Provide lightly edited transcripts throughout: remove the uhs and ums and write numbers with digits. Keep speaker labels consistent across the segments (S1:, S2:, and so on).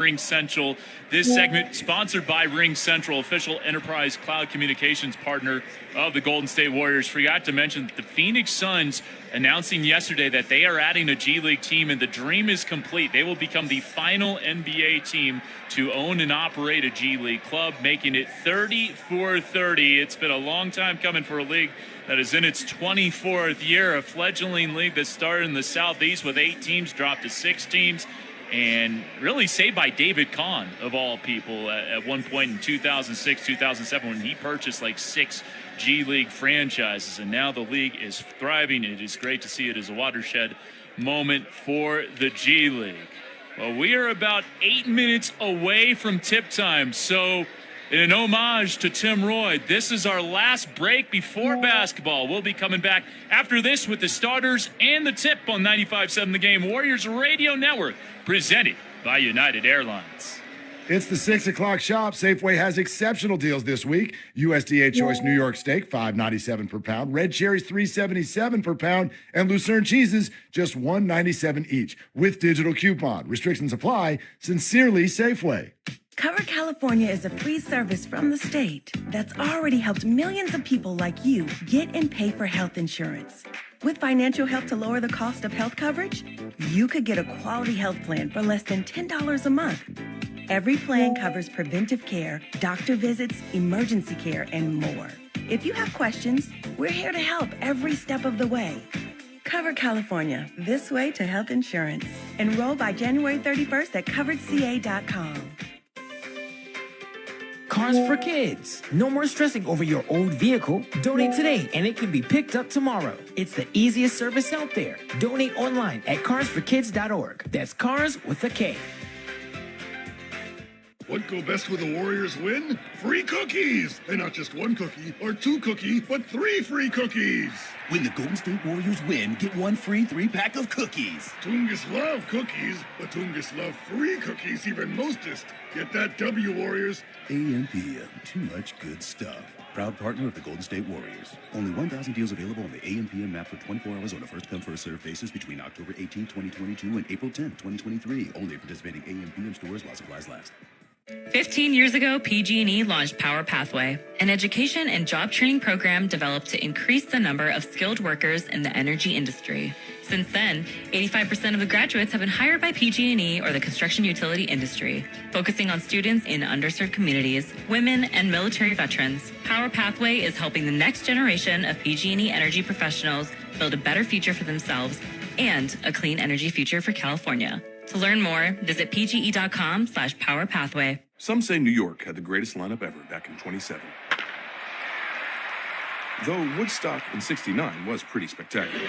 S1: Ring Central. This segment sponsored by Ring Central, official enterprise cloud communications partner of the Golden State Warriors. Forgot to mention that the Phoenix Suns announcing yesterday that they are adding a G League team, and the dream is complete. They will become the final NBA team to own and operate a G League club, making it 30-for-30. It's been a long time coming for a league that is in its 24th year, a fledgling league that started in the Southeast with 8 teams, dropped to 6 teams. And really saved by David Kahn, of all people, at one point in 2006, 2007, when he purchased like 6 G League franchises. And now the league is thriving. It is great to see it as a watershed moment for the G League. Well, we are about 8 minutes away from tip time. So in an homage to Tim Roy, this is our last break before basketball. We'll be coming back after this with the starters and the tip on 95.7 The Game, Warriors Radio Network, presented by United Airlines.
S2: It's the 6 o'clock shop. Safeway has exceptional deals this week. USDA Choice New York Steak, $5.97 per pound. Red cherries, $3.77 per pound. And Lucerne cheeses, just $1.97 each. With digital coupon. Restrictions apply. Sincerely, Safeway.
S3: Cover California is a free service from the state that's already helped millions of people like you get and pay for health insurance. With financial help to lower the cost of health coverage, you could get a quality health plan for less than $10 a month. Every plan covers preventive care, doctor visits, emergency care, and more. If you have questions, we're here to help every step of the way. Cover California, this way to health insurance. Enroll by January 31st at coveredca.com.
S4: Cars for Kids. No more stressing over your old vehicle. Donate today and it can be picked up tomorrow. It's the easiest service out there. Donate online at carsforkids.org. That's cars with a K.
S5: What go best with a Warriors win? Free cookies! And not just 1 cookie or 2 cookies, but 3 free cookies!
S6: When the Golden State Warriors win, get 1 free 3-pack of cookies.
S5: Tungus love cookies, but Tungus love free cookies even mostest. Get that W, Warriors.
S6: AMPM, too much good stuff. Proud partner of the Golden State Warriors. Only 1,000 deals available on the AMPM map for 24 hours on a first-come, first-served basis between October 18, 2022 and April 10, 2023. Only at participating AMPM stores while supplies last.
S7: 15 years ago, PG&E launched Power Pathway, an education and job training program developed to increase the number of skilled workers in the energy industry. Since then, 85% of the graduates have been hired by PG&E or the construction utility industry, focusing on students in underserved communities, women, and military veterans. Power Pathway is helping the next generation of PG&E energy professionals build a better future for themselves and a clean energy future for California. To learn more, visit pge.com/powerpathway.
S8: Some say New York had the greatest lineup ever back in 27. Though Woodstock in 69 was pretty spectacular.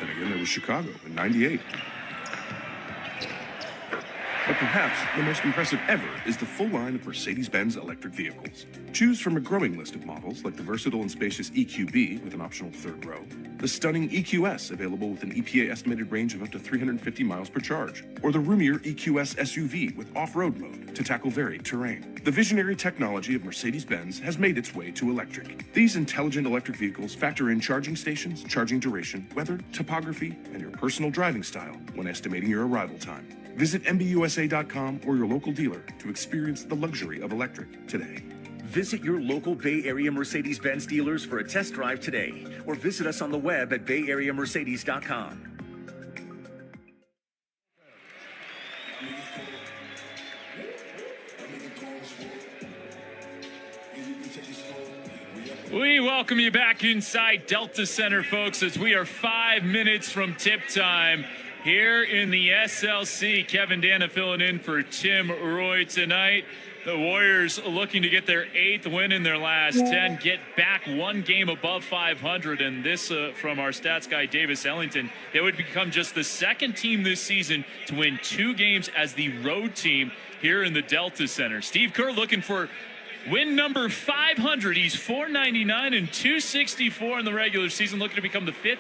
S8: Then again, there was Chicago in 98. But perhaps the most impressive ever is the full line of Mercedes-Benz electric vehicles. Choose from a growing list of models like the versatile and spacious EQB with an optional 3rd row, the stunning EQS available with an EPA estimated range of up to 350 miles per charge, or the roomier EQS SUV with off-road mode to tackle varied terrain. The visionary technology of Mercedes-Benz has made its way to electric. These intelligent electric vehicles factor in charging stations, charging duration, weather, topography, and your personal driving style when estimating your arrival time. Visit MBUSA.com or your local dealer to experience the luxury of electric today.
S9: Visit your local Bay Area Mercedes-Benz dealers for a test drive today, or visit us on the web at bayareamercedes.com.
S1: We welcome you back inside Delta Center, folks, as we are 5 minutes from tip time here in the SLC. Kevin Dana filling in for Tim Roy tonight. The Warriors looking to get their 8th win in their last 10, get back 1 game above 500, and this from our stats guy Davis Ellington. They would become just the 2nd team this season to win 2 games as the road team here in the Delta Center. Steve Kerr looking for win number 500. He's 499 and 264 in the regular season, looking to become the 5th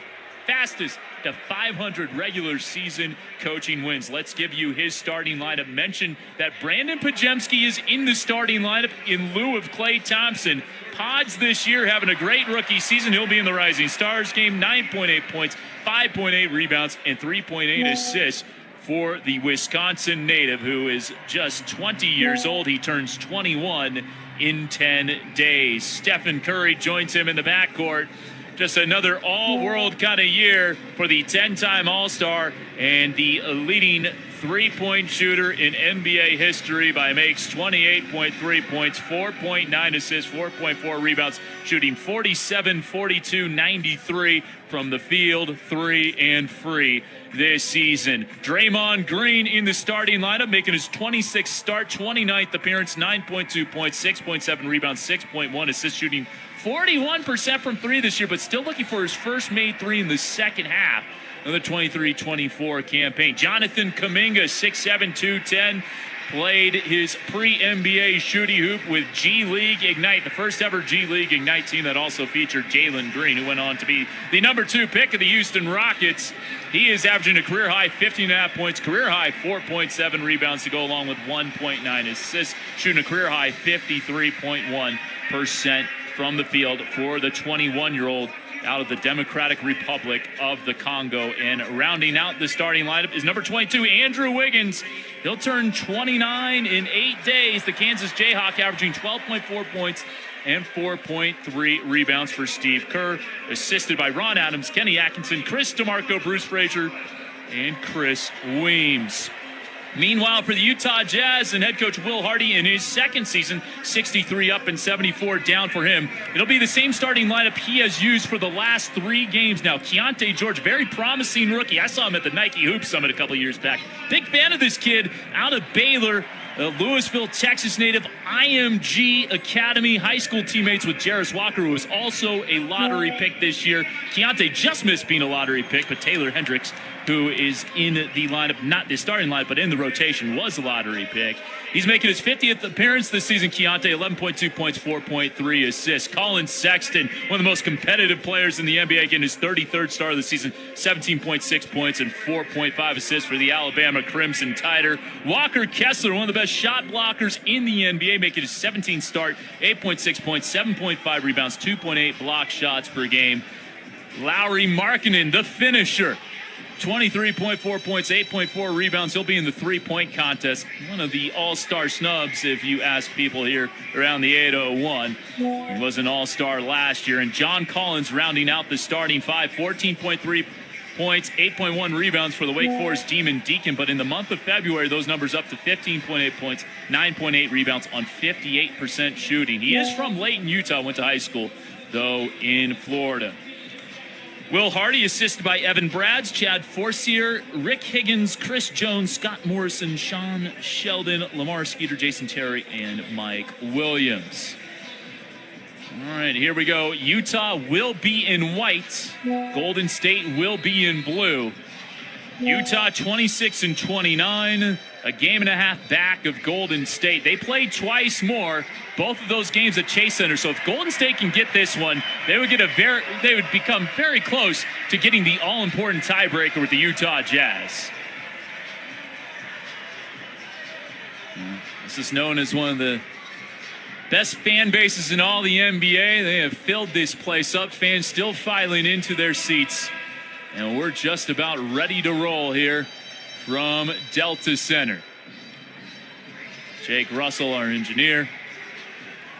S1: fastest to 500 regular season coaching wins. Let's give you his starting lineup. Mention that Brandon Pajemski is in the starting lineup in lieu of Klay Thompson. Pods this year having a great rookie season. He'll be in the Rising Stars game. 9.8 points, 5.8 rebounds, and 3.8 assists for the Wisconsin native, who is just 20 years old. He turns 21 in 10 days. Stephen Curry joins him in the backcourt. Just another all-world kind of year for the 10-time All-Star and the leading three-point shooter in NBA history by makes 28.3 points, 4.9 assists, 4.4 rebounds, shooting 47, 42, 93 from the field, 3 and free this season. Draymond Green in the starting lineup, making his 26th start, 29th appearance, 9.2 points, 6.7 rebounds, 6.1 assists, shooting 41% from three this year, but still looking for his first made three in the second half of the 23-24 campaign. Jonathan Kuminga, 6'7", 210, played his pre-NBA shooty hoop with G League Ignite, the first ever G League Ignite team that also featured Jalen Green, who went on to be the number 2 pick of the Houston Rockets. He is averaging a career-high 15.5 points, career-high 4.7 rebounds to go along with 1.9 assists, shooting a career-high 53.1% from the field for the 21-year-old out of the Democratic Republic of the Congo. And rounding out the starting lineup is number 22, Andrew Wiggins. He'll turn 29 in 8 days. The Kansas Jayhawk averaging 12.4 points and 4.3 rebounds for Steve Kerr, assisted by Ron Adams, Kenny Atkinson, Chris DeMarco, Bruce Frazier, and Chris Weems. Meanwhile, for the Utah Jazz and head coach Will Hardy in his second season, 63 up and 74 down for him. It'll be the same starting lineup he has used for the last 3 games now. Keontae George, very promising rookie. I saw him at the Nike Hoop Summit a couple years back. Big fan of this kid out of Baylor. Louisville, Texas native, IMG Academy, high school teammates with Jarris Walker, who was also a lottery pick this year. Keontae just missed being a lottery pick, but Taylor Hendricks, who is in the lineup, not the starting lineup, but in the rotation, was a lottery pick. He's making his 50th appearance this season. Keontae, 11.2 points, 4.3 assists. Colin Sexton, one of the most competitive players in the NBA, getting his 33rd start of the season, 17.6 points and 4.5 assists for the Alabama Crimson Tider. Walker Kessler, one of the best shot blockers in the NBA, making his 17th start, 8.6 points, 7.5 rebounds, 2.8 block shots per game. Lauri Markkanen, the finisher, 23.4 points, 8.4 rebounds. He'll be in the three-point contest. One of the all-star snubs, if you ask people here around the 801. He was an all-star last year. And John Collins rounding out the starting 5, 14.3 points, 8.1 rebounds for the Wake Forest Demon Deacon. But in the month of February, those numbers up to 15.8 points, 9.8 rebounds on 58% shooting. He is from Layton, Utah, went to high school, though, in Florida. Will Hardy, assisted by Evan Brads, Chad Forcier, Rick Higgins, Chris Jones, Scott Morrison, Sean Sheldon, Lamar Skeeter, Jason Terry, and Mike Williams. All right, here we go. Utah will be in white. Golden State will be in blue. Utah 26-29, a game and a half back of Golden State. They played twice more, both of those games at Chase Center. So if Golden State can get this one, they would become very close to getting the all-important tiebreaker with the Utah Jazz. This is known as one of the best fan bases in all the NBA. They have filled this place up, fans still filing into their seats. And we're just about ready to roll here from Delta Center. Jake Russell, our engineer.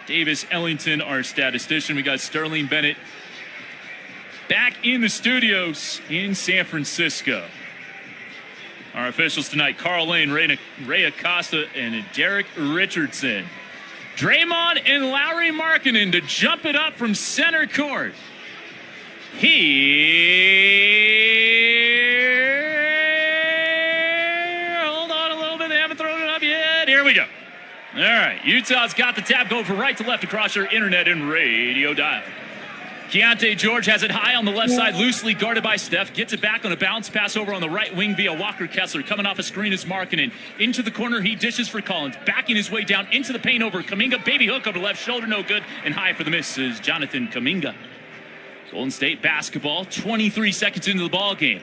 S1: Davis Ellington, our statistician. We got Sterling Bennett back in the studios in San Francisco. Our officials tonight, Carl Lane, Ray Acosta, and Derek Richardson. Draymond and Lauri Markkanen to jump it up from center court. Hold on a little bit. They haven't thrown it up yet. Here we go. All right. Utah's got the tap going from right to left across your internet and radio dial. Keontae George has it high on the left side, loosely guarded by Steph. Gets it back on a bounce pass over on the right wing via Walker Kessler. Coming off a screen is Markkanen. Into the corner, he dishes for Collins. Backing his way down into the paint over Kuminga. Baby hook over the left shoulder, no good. And high for the miss is Jonathan Kuminga. Golden State basketball, 23 seconds into the ball game.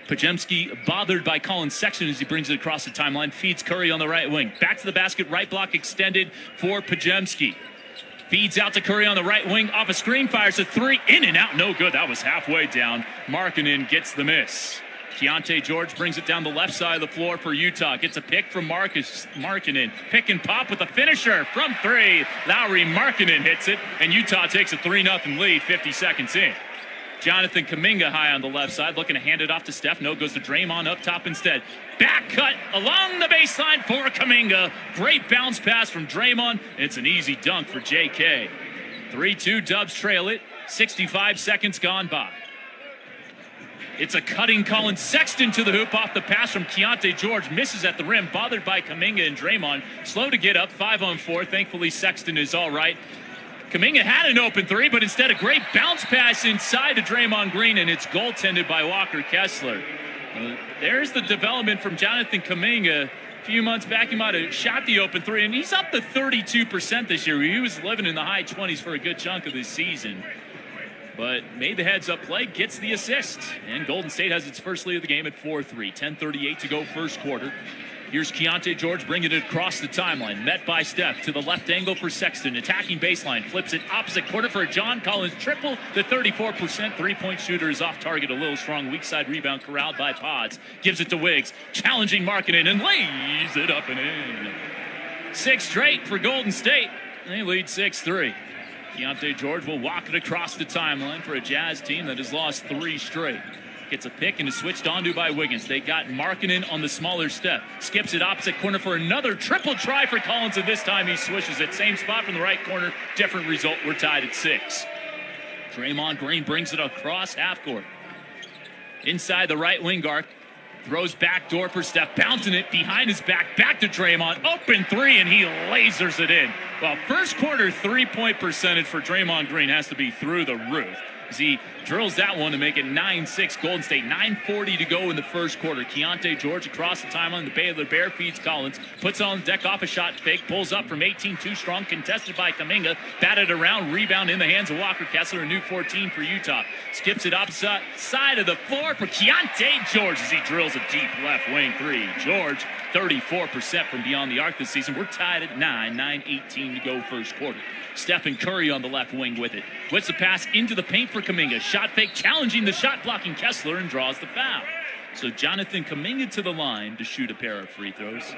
S1: Pajemski bothered by Colin Sexton as he brings it across the timeline. Feeds Curry on the right wing. Back to the basket, right block extended for Pajemski. Feeds out to Curry on the right wing. Off a screen, fires a three. In and out, no good. That was halfway down. Markkanen gets the miss. Keontae George brings it down the left side of the floor for Utah. Gets a pick from Markkanen. Pick and pop with a finisher from three. Lauri Markkanen hits it, and Utah takes a 3-0 lead 50 seconds in. Jonathan Kuminga high on the left side, looking to hand it off to Steph. No, goes to Draymond up top instead. Back cut along the baseline for Kuminga. Great bounce pass from Draymond. It's an easy dunk for JK. 3-2 Dubs trail it. 65 seconds gone by. It's a cutting Colin Sexton to the hoop off the pass from Keontae George. Misses at the rim, bothered by Kuminga and Draymond. Slow to get up, 5-on-4. Thankfully, Sexton is all right. Kuminga had an open three, but instead a great bounce pass inside to Draymond Green, and it's goaltended by Walker Kessler. There's the development from Jonathan Kuminga. A few months back, he might have shot the open three, and he's up to 32% this year. He was living in the high 20s for a good chunk of this season. But made the heads-up play, gets the assist. And Golden State has its first lead of the game at 4-3. 10:38 to go first quarter. Here's Keontae George bringing it across the timeline. Met by Steph to the left angle for Sexton. Attacking baseline. Flips it opposite corner for John Collins. Triple. The 34% three-point shooter is off target. A little strong. Weak side rebound corralled by Pods. Gives it to Wiggs. Challenging Markkanen and lays it up and in. 6 straight for Golden State. They lead 6-3. Keontae George will walk it across the timeline for a Jazz team that has lost 3 straight. Gets a pick and is switched onto by Wiggins. They got Markkanen on the smaller step. Skips it opposite corner for another triple try for Collins, and this time he swishes it. Same spot from the right corner. Different result. We're tied at 6. Draymond Green brings it across half court. Inside the right wing arc. Throws back door for Steph. Bouncing it behind his back. Back to Draymond. Open three, and he lasers it in. Well, first quarter three-point percentage for Draymond Green has to be through the roof, as he drills that one to make it 9-6 Golden State. 9:40 to go in the first quarter. Keontae George across the timeline. The Bay of the Bear feeds Collins. Puts on the deck off a shot fake. Pulls up from 18, too strong. Contested by Kuminga. Batted around. Rebound in the hands of Walker Kessler. A new 14 for Utah. Skips it opposite side of the floor for Keontae George as he drills a deep left wing three. George, 34% from beyond the arc this season. We're tied at 9. 9:18 to go first quarter. Stephen Curry on the left wing with it. Whips the pass into the paint for Kuminga. Shot fake, challenging the shot blocking Kessler, and draws the foul. So Jonathan Kuminga to the line to shoot a pair of free throws.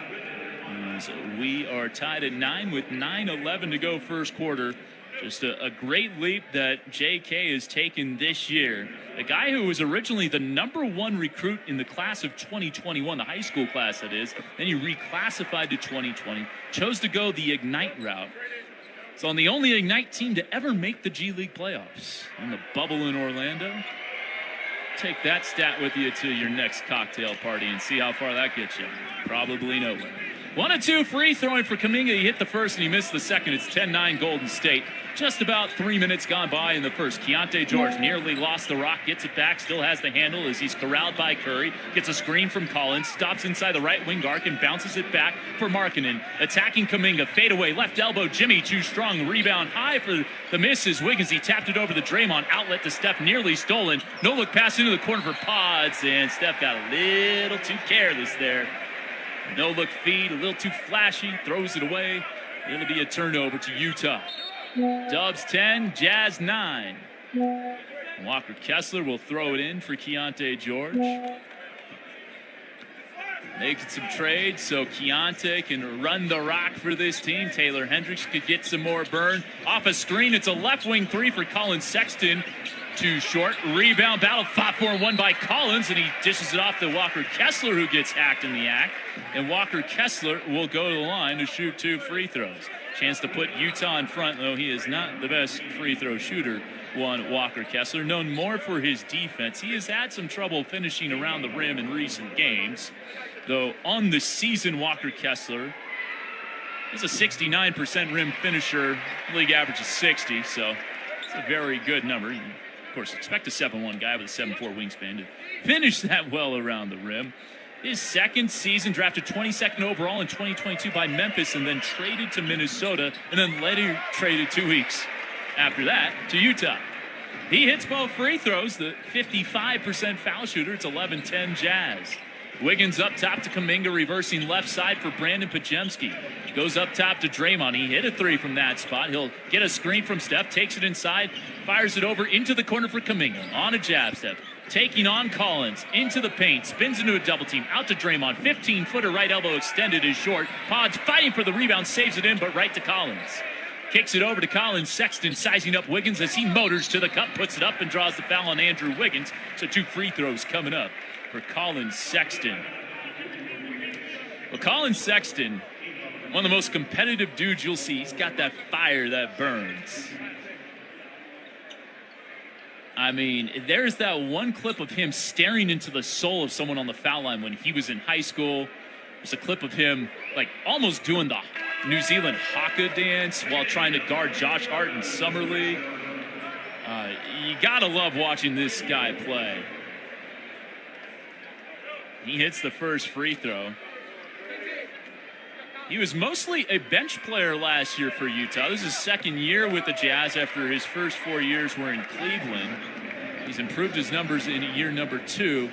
S1: So we are tied at 9 with 9:11 to go first quarter. Just a great leap that JK has taken this year. A guy who was originally the #1 recruit in the class of 2021, the high school class that is. Then he reclassified to 2020. Chose to go the Ignite route. It's on the only Ignite team to ever make the G League playoffs. In the bubble in Orlando. Take that stat with you to your next cocktail party and see how far that gets you. Probably nowhere. 1 of 2 free throwing for Kuminga. He hit the first and he missed the second. It's 10-9 Golden State. Just about 3 minutes gone by in the first. Keontae George nearly lost the rock. Gets it back. Still has the handle as he's corralled by Curry. Gets a screen from Collins. Stops inside the right wing arc and bounces it back for Markkanen. Attacking Kuminga. Fade away. Left elbow. Jimmy too strong. Rebound high for the misses. Wiggins. He tapped it over the Draymond. Outlet to Steph. Nearly stolen. No look pass into the corner for Pods. And Steph got a little too careless there. No look feed, a little too flashy, throws it away. It'll be a turnover to Utah. Dubs 10, Jazz 9. Walker Kessler will throw it in for Keontae George. Making some trades so Keontae can run the rock for this team. Taylor Hendricks could get some more burn. Off a screen, it's a left wing three for Colin Sexton. Too short. Rebound battle, 5-4-1 by Collins, and he dishes it off to Walker Kessler, who gets hacked in the act. And Walker Kessler will go to the line to shoot 2 free throws. Chance to put Utah in front, though he is not the best free throw shooter. Walker Kessler, known more for his defense. He has had some trouble finishing around the rim in recent games. Though on the season, Walker Kessler is a 69% rim finisher. League average is 60, so it's a very good number. Of course, expect a 7'1" guy with a 7'4" wingspan to finish that well around the rim. His second season, drafted 22nd overall in 2022 by Memphis, and then traded to Minnesota, and then later traded 2 weeks after that to Utah. He hits both free throws, the 55% foul shooter. It's 11-10 Jazz. Wiggins up top to Kuminga, reversing left side for Brandon Pajemski. Goes up top to Draymond. He hit a three from that spot. He'll get a screen from Steph, takes it inside, fires it over into the corner for Kuminga. On a jab step, taking on Collins, into the paint, spins into a double team, out to Draymond. 15-footer right elbow extended is short. Podge fighting for the rebound, saves it in, but right to Collins. Kicks it over to Collins. Sexton sizing up Wiggins as he motors to the cup, puts it up and draws the foul on Andrew Wiggins. So 2 free throws coming up for Collins Sexton. Well, Collins Sexton, one of the most competitive dudes you'll see. He's got that fire that burns. I mean, there's that one clip of him staring into the soul of someone on the foul line when he was in high school. There's a clip of him, like, almost doing the New Zealand haka dance while trying to guard Josh Hart in Summer League. You gotta love watching this guy play. He hits the first free throw. He was mostly a bench player last year for Utah. This is his second year with the Jazz after his first 4 years were in Cleveland. He's improved his numbers in year number 2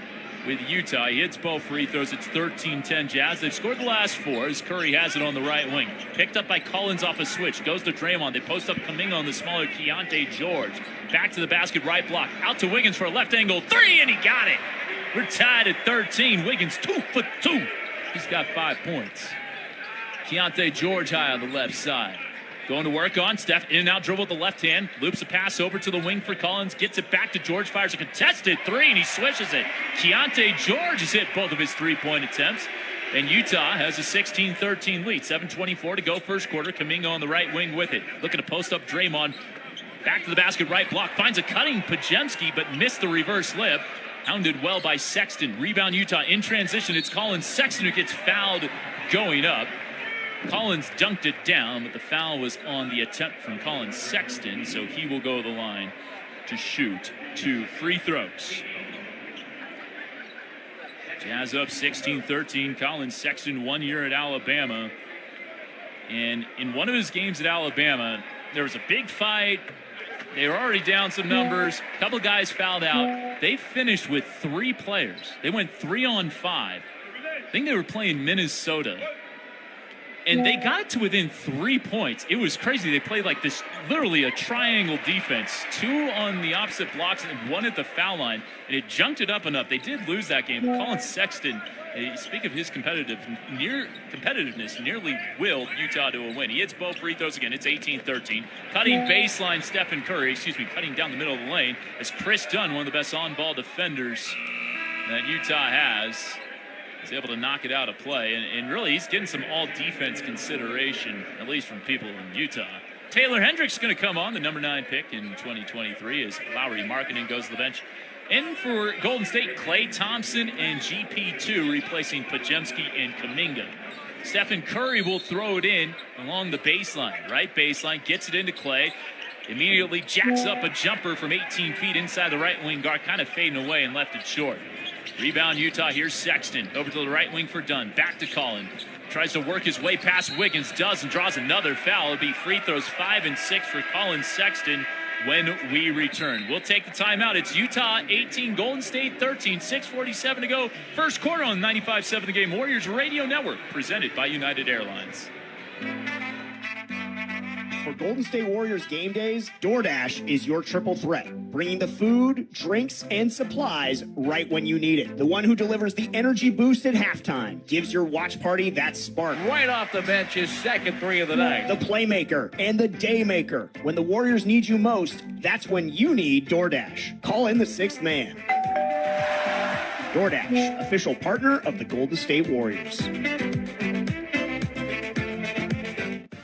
S1: with Utah. He hits both free throws. It's 13-10 Jazz. They've scored the last 4 as Curry has it on the right wing. Picked up by Collins off a switch. Goes to Draymond. They post up Kuminga on the smaller Keontae George. Back to the basket, right block. Out to Wiggins for a left angle 3, and he got it. We're tied at 13. Wiggins 2 for 2. He's got 5 points. Keontae George high on the left side. Going to work on Steph. In and out dribble with the left hand. Loops a pass over to the wing for Collins. Gets it back to George. Fires a contested 3, and he swishes it. Keontae George has hit both of his 3-point attempts. And Utah has a 16-13 lead. 7:24 to go first quarter. Kuminga on the right wing with it. Looking to post up Draymond. Back to the basket, right block. Finds a cutting Pajemski, but missed the reverse layup. Hounded well by Sexton. Rebound Utah in transition. It's Collins Sexton who gets fouled going up. Collins dunked it down, but the foul was on the attempt from Collins Sexton, so he will go to the line to shoot 2 free throws. Jazz up 16-13. Collins Sexton 1 year at Alabama. And in one of his games at Alabama, there was a big fight. They were already down some numbers. A couple guys fouled out. They finished with 3 players. They went 3-on-5. I think they were playing Minnesota. And they got to within 3 points. It was crazy. They played like this, literally a triangle defense. 2 on the opposite blocks and 1 at the foul line. And it junked it up and up. They did lose that game. Collins Sexton, speak of his competitiveness, nearly willed Utah to a win. He hits both free throws again. It's 18-13. Cutting baseline, Stephen Curry, cutting down the middle of the lane as Chris Dunn, one of the best on-ball defenders that Utah has, is able to knock it out of play. And really, he's getting some all-defense consideration, at least from people in Utah. Taylor Hendricks going to come on, the number 9 pick in 2023, as Lowry Markkanen goes to the bench. In for Golden State, Klay Thompson and GP2, replacing Pajemski and Kuminga. Stephen Curry will throw it in along the baseline. Right baseline, gets it into Klay. Immediately jacks up a jumper from 18 feet inside the right wing guard, kind of fading away and left it short. Rebound Utah. Here's Sexton. Over to the right wing for Dunn. Back to Collins. Tries to work his way past Wiggins. Does, and draws another foul. It'll be free throws 5 and 6 for Collins Sexton when we return. We'll take the timeout. It's Utah 18, Golden State 13. 6:47 to go. First quarter on 95.7 The Game Warriors Radio Network. Presented by United Airlines.
S10: For Golden State Warriors game days, DoorDash is your triple threat, bringing the food, drinks, and supplies right when you need it. The one who delivers the energy boost at halftime, gives your watch party that spark.
S11: Right off the bench, his second 3 of the night.
S10: The playmaker and the daymaker. When the Warriors need you most, that's when you need DoorDash. Call in the 6th man. DoorDash, official partner of the Golden State Warriors.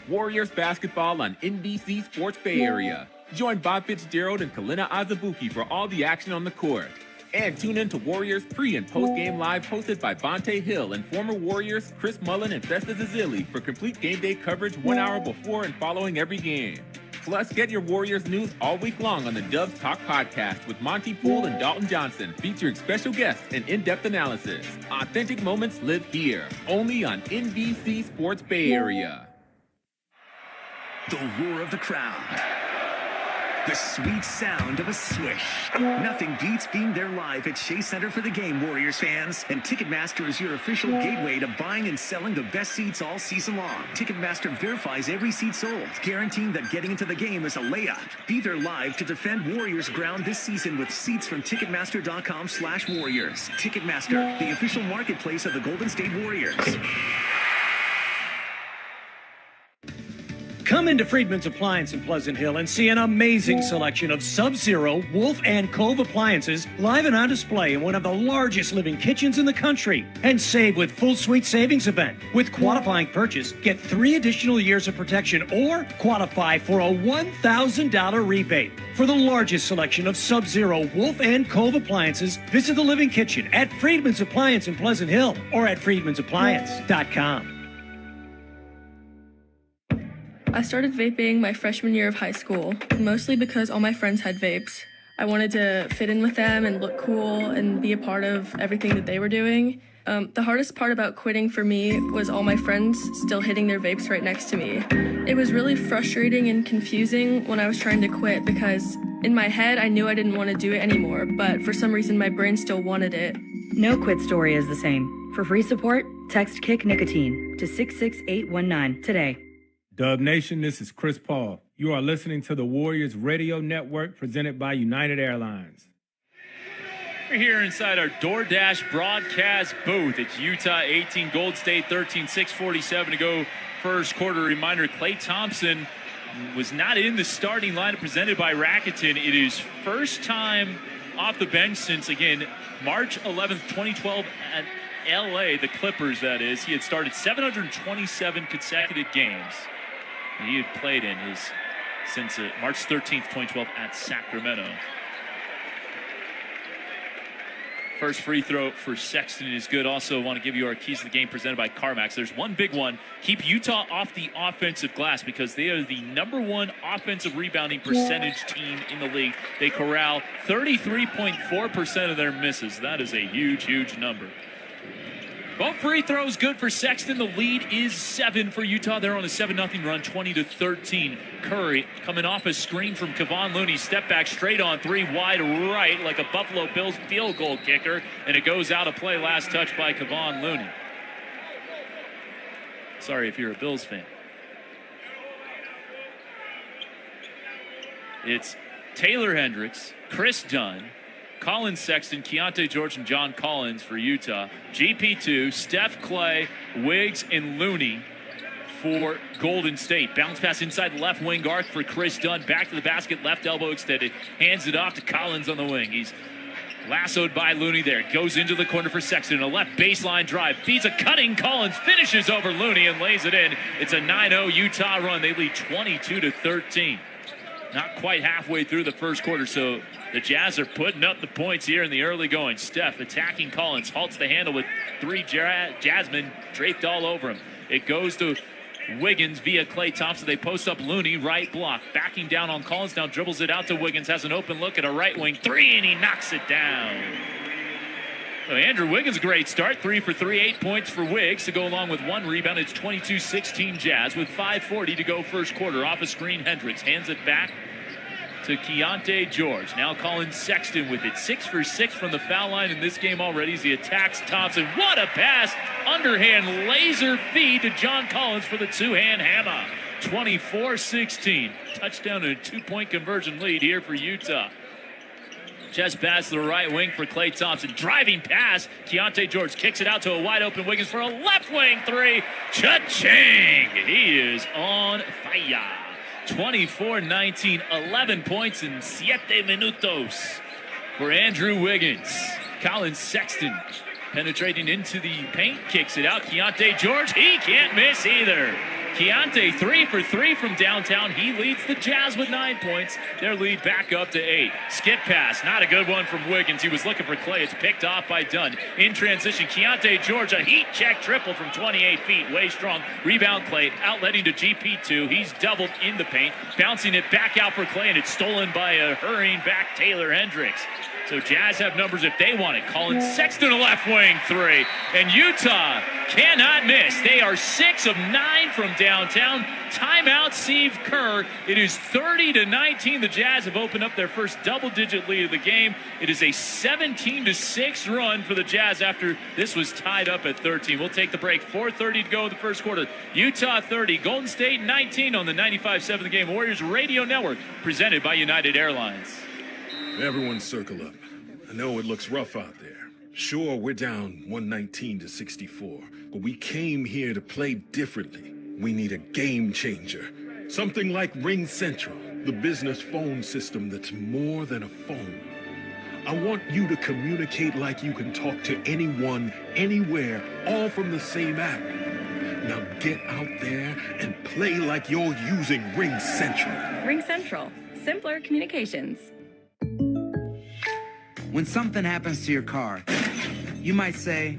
S11: Warriors basketball on NBC Sports Bay Area. Join Bob Fitzgerald and Kalina Azabuki for all the action on the court. And tune in to Warriors pre- and post-game live hosted by Vontae Hill and former Warriors Chris Mullen and Festus Ezeli for complete game day coverage 1 hour before and following every game. Plus, get your Warriors news all week long on the Dubs Talk podcast with Monty Poole and Dalton Johnson, featuring special guests and in-depth analysis. Authentic moments live here, only on NBC Sports Bay Area.
S9: The roar of the crowd. The sweet sound of a swish. Nothing beats being there live at Shea Center for the game, Warriors fans. And Ticketmaster is your official gateway to buying and selling the best seats all season long. Ticketmaster verifies every seat sold, guaranteeing that getting into the game is a layup. Be there live to defend Warriors ground this season with seats from Ticketmaster.com/Warriors. Ticketmaster, the official marketplace of the Golden State Warriors.
S12: Come into Friedman's Appliance in Pleasant Hill and see an amazing selection of Sub-Zero, Wolf, and Cove appliances live and on display in one of the largest living kitchens in the country. And save with full suite savings event. With qualifying purchase, get 3 additional years of protection or qualify for a $1,000 rebate. For the largest selection of Sub-Zero, Wolf, and Cove appliances, visit the Living Kitchen at Friedman's Appliance in Pleasant Hill or at friedmansappliance.com.
S13: I started vaping my freshman year of high school, mostly because all my friends had vapes. I wanted to fit in with them and look cool and be a part of everything that they were doing. The hardest part about quitting for me was all my friends still hitting their vapes right next to me. It was really frustrating and confusing when I was trying to quit because in my head I knew I didn't want to do it anymore, but for some reason my brain still wanted it.
S14: No quit story is the same. For free support, text Kick Nicotine to 66819 today.
S15: Dub Nation, this is Chris Paul. You are listening to the Warriors Radio Network presented by United Airlines.
S1: We're here inside our DoorDash broadcast booth. It's Utah 18, Gold State 13, 6:47 to go first quarter. Reminder, Klay Thompson was not in the starting lineup presented by Rakuten. It is first time off the bench since, again, March 11th, 2012 at LA, the Clippers, that is. He had started 727 consecutive games. He had played in his since March 13th, 2012 at Sacramento. First free throw for Sexton is good. Also want to give you our keys to the game presented by CarMax. There's one big one. Keep Utah off the offensive glass because they are the #1 offensive rebounding percentage team in the league. They corral 33.4% of their misses. That is a huge, huge number. Both free throws good for Sexton. The lead is 7 for Utah. They're on a 7-0 run, 20-13. Curry coming off a screen from Kevon Looney. Step back straight on 3, wide right like a Buffalo Bills field goal kicker. And it goes out of play. Last touch by Kevon Looney. Sorry if you're a Bills fan. It's Taylor Hendricks, Chris Dunn, Colin Sexton, Keontae George, and John Collins for Utah. GP2, Steph, Clay, Wiggs, and Looney for Golden State. Bounce pass inside the left wing arc for Chris Dunn. Back to the basket, left elbow extended. Hands it off to Collins on the wing. He's lassoed by Looney there. Goes into the corner for Sexton. A left baseline drive. Feeds a cutting Collins. Finishes over Looney and lays it in. It's a 9-0 Utah run. They lead 22-13. Not quite halfway through the first quarter, so the Jazz are putting up the points here in the early going. Steph attacking Collins, halts the handle with 3 Jasmine draped all over him. It goes to Wiggins via Klay Thompson. They post up Looney, right block. Backing down on Collins, now dribbles it out to Wiggins, has an open look at a right wing 3, and he knocks it down. So Andrew Wiggins, a great start. 3 for 3, 8 points for Wiggs to go along with 1 rebound. It's 22-16 Jazz with 5:40 to go first quarter. Off a screen, Hendricks hands it back to Keontae George. Now Colin Sexton with it. 6 for 6 from the foul line in this game already as he attacks Thompson. What a pass! Underhand laser feed to John Collins for the two-hand hammer. 24-16. Touchdown and a 2-point conversion lead here for Utah. Chest pass to the right wing for Klay Thompson. Driving pass. Keontae George kicks it out to a wide open Wiggins for a left wing 3. Cha-ching! He is on fire. 24-19, 11 points in 7 minutos for Andrew Wiggins. Colin Sexton penetrating into the paint, kicks it out. Keontae George, he can't miss either. Keontae 3 for 3 from downtown. He leads the Jazz with 9 points. Their lead back up to 8. Skip pass, not a good one from Wiggins. He was looking for Clay. It's picked off by Dunn. In transition, Keontae George, a heat check triple from 28 feet. Way strong. Rebound Clay, outletting to GP2. He's doubled in the paint. Bouncing it back out for Clay, and it's stolen by a hurrying back Taylor Hendricks. So Jazz have numbers if they want it. Colin Sexton, a left wing three. And Utah cannot miss. They are 6 of 9 from downtown. Timeout, Steve Kerr. It is 30-19. The Jazz have opened up their first double-digit lead of the game. It is a 17-6 run for the Jazz after this was tied up at 13. We'll take the break. 4:30 to go in the first quarter. Utah 30, Golden State 19 on the 95.7 The Game Warriors Radio Network, presented by United Airlines.
S5: Everyone circle up. I know it looks rough out there. Sure, we're down 119-64, but we came here to play differently. We need a game changer. Something like Ring Central, the business phone system that's more than a phone. I want you to communicate like you can talk to anyone, anywhere, all from the same app. Now get out there and play like you're using Ring Central.
S16: Ring Central. Simpler communications.
S17: When something happens to your car, you might say,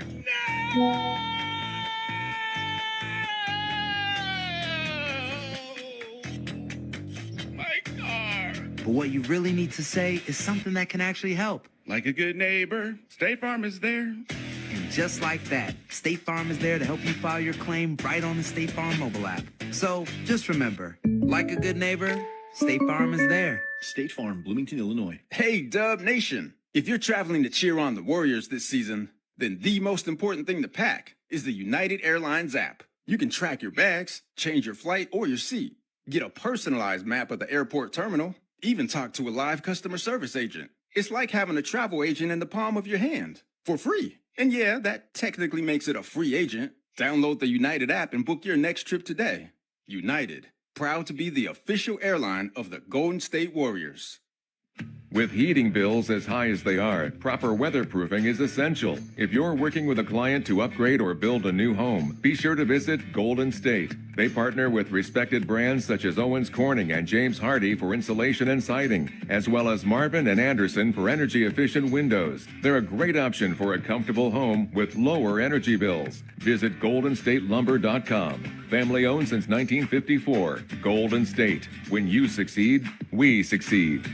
S5: My car!
S17: but what you really need to say is something that can actually help.
S5: Like a good neighbor, State Farm is there.
S17: And just like that, State Farm is there to help you file your claim right on the State Farm mobile app. So just remember, like a good neighbor, State Farm is there.
S18: State Farm, Bloomington, Illinois.
S19: Hey, Dub Nation. If you're traveling to cheer on the Warriors this season, then the most important thing to pack is the United Airlines app. You can track your bags, change your flight or your seat, get a personalized map of the airport terminal, even talk to a live customer service agent. It's like having a travel agent in the palm of your hand for free. And yeah, that technically makes it a free agent. Download the United app and book your next trip today. United, proud to be the official airline of the Golden State Warriors.
S20: With heating bills as high as they are, proper weatherproofing is essential. If you're working with a client to upgrade or build a new home, be sure to visit Golden State. They partner with respected brands such as Owens Corning and James Hardie for insulation and siding, as well as Marvin and Anderson for energy-efficient windows. They're a great option for a comfortable home with lower energy bills. Visit GoldenStateLumber.com. Family owned since 1954. Golden State. When you succeed, we succeed.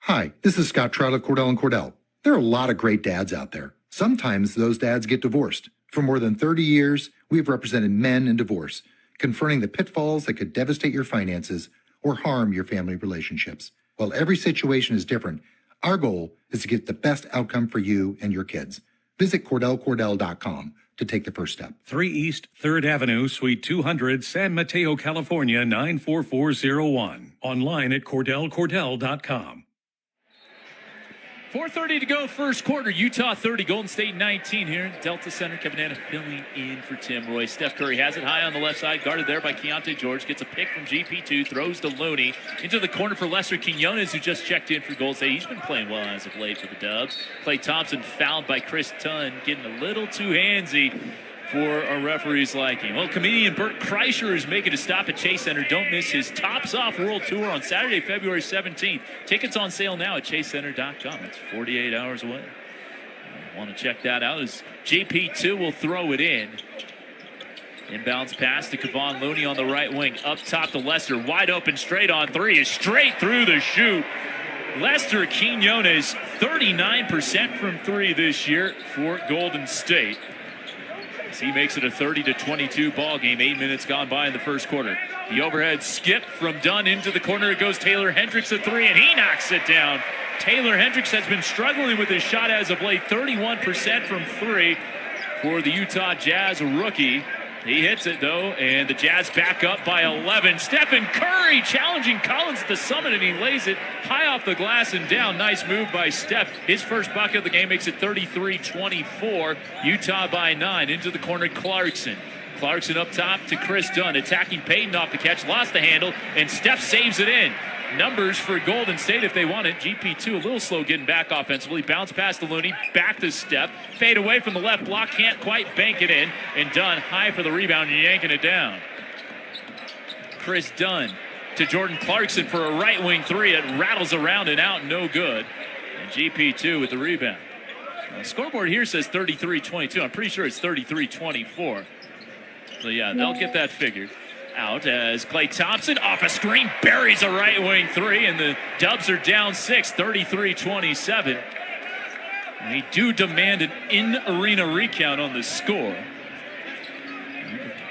S21: Hi, this is Scott Trout of Cordell & Cordell. There are a lot of great dads out there. Sometimes those dads get divorced. For more than 30 years, we've represented men in divorce, confronting the pitfalls that could devastate your finances or harm your family relationships. While every situation is different, our goal is to get the best outcome for you and your kids. Visit CordellCordell.com to take the first step.
S12: 3 East 3rd Avenue, Suite 200, San Mateo, California, 94401. Online at CordellCordell.com.
S1: 4:30 to go, first quarter. Utah 30, Golden State 19 here in Delta Center. Kevin Hanna filling in for Tim Roy. Steph Curry has it high on the left side, guarded there by Keontae George. Gets a pick from GP2, throws to Looney. Into the corner for Lester Quinones, who just checked in for Golden State. He's been playing well as of late for the Dubs. Klay Thompson fouled by Chris Dunn, getting a little too handsy for a referee's liking. Well, comedian Bert Kreischer is making a stop at Chase Center. Don't miss his Tops Off World Tour on Saturday, February 17th. Tickets on sale now at chasecenter.com. It's 48 hours away. Want to check that out as GP2 will throw it in. Inbounds pass to Kevon Looney on the right wing. Up top to Lester. Wide open, straight on three. Is straight through the chute. Lester Quinones, 39% from three this year for Golden State. He makes it a 30-22 ball game. 8 minutes gone by in the first quarter. The overhead skip from Dunn into the corner. It goes Taylor Hendricks at three, and he knocks it down. Taylor Hendricks has been struggling with his shot as of late. 31% from three for the Utah Jazz rookie. He hits it, though, and the Jazz back up by 11. Stephen Curry challenging Collins at the summit, and he lays it high off the glass and down. Nice move by Steph. His first bucket of the game makes it 33-24. Utah by 9. Into the corner, Clarkson. Clarkson up top to Chris Dunn. Attacking Payton off the catch. Lost the handle, and Steph saves it in. Numbers for Golden State if they want it. GP2 a little slow getting back offensively. Bounce past to Looney. Back to Steph. Fade away from the left block. Can't quite bank it in. And Dunn high for the rebound and yanking it down. Chris Dunn to Jordan Clarkson for a right wing three. It rattles around and out. No good. And GP2 with the rebound. The scoreboard here says 33-22. I'm pretty sure it's 33-24. So yeah, they'll get that figured. out as Klay Thompson off a screen buries a right wing three, and the Dubs are down 6, 33-27. They do demand an in-arena recount on the score.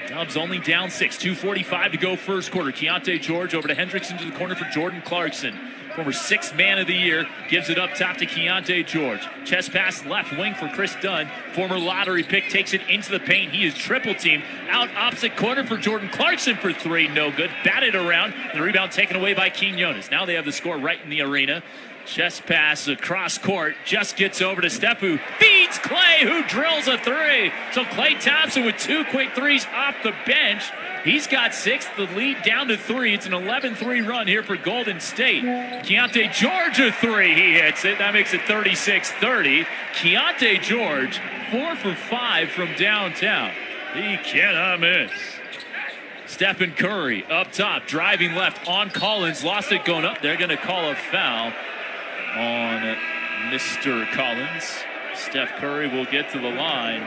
S1: Dubs only down 6, 2:45 to go first quarter. Keontae George over to Hendricks into the corner for Jordan Clarkson. Former 6th man of the year, gives it up top to Keontae George. Chest pass left wing for Chris Dunn. Former lottery pick takes it into the paint. He is triple teamed. Out opposite corner for Jordan Clarkson for 3, no good. Batted around. The rebound taken away by Quinones. Now they have the score right in the arena. Chest pass across court, just gets over to Steph, who feeds Klay, who drills a 3. So Klay Thompson with 2 quick threes off the bench. He's got 6, the lead down to 3. It's an 11-3 run here for Golden State. Keontae George a 3, he hits it. That makes it 36-30. Keontae George, 4 for 5 from downtown. He cannot miss. Stephen Curry up top, driving left on Collins, lost it going up. They're going to call a foul on Mr. Collins. Steph Curry will get to the line.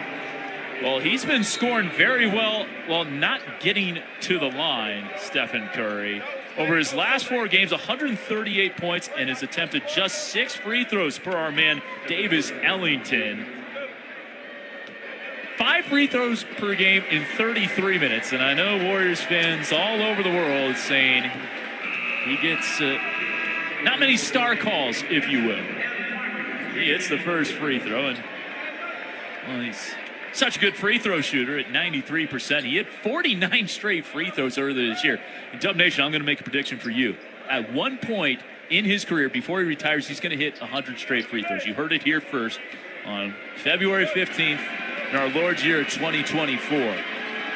S1: Well, he's been scoring very well while not getting to the line, Stephen Curry. Over his last 4 games, 138 points, and has attempted just 6 free throws per our man, Davis Ellington. 5 free throws per game in 33 minutes, and I know Warriors fans all over the world saying he gets not many star calls, if you will. He hits the first free throw, and well, he's such a good free throw shooter at 93%. He hit 49 straight free throws earlier this year. In Dub Nation, I'm going to make a prediction for you. At one point in his career, before he retires, he's going to hit 100 straight free throws. You heard it here first on February 15th in our Lord's year of 2024.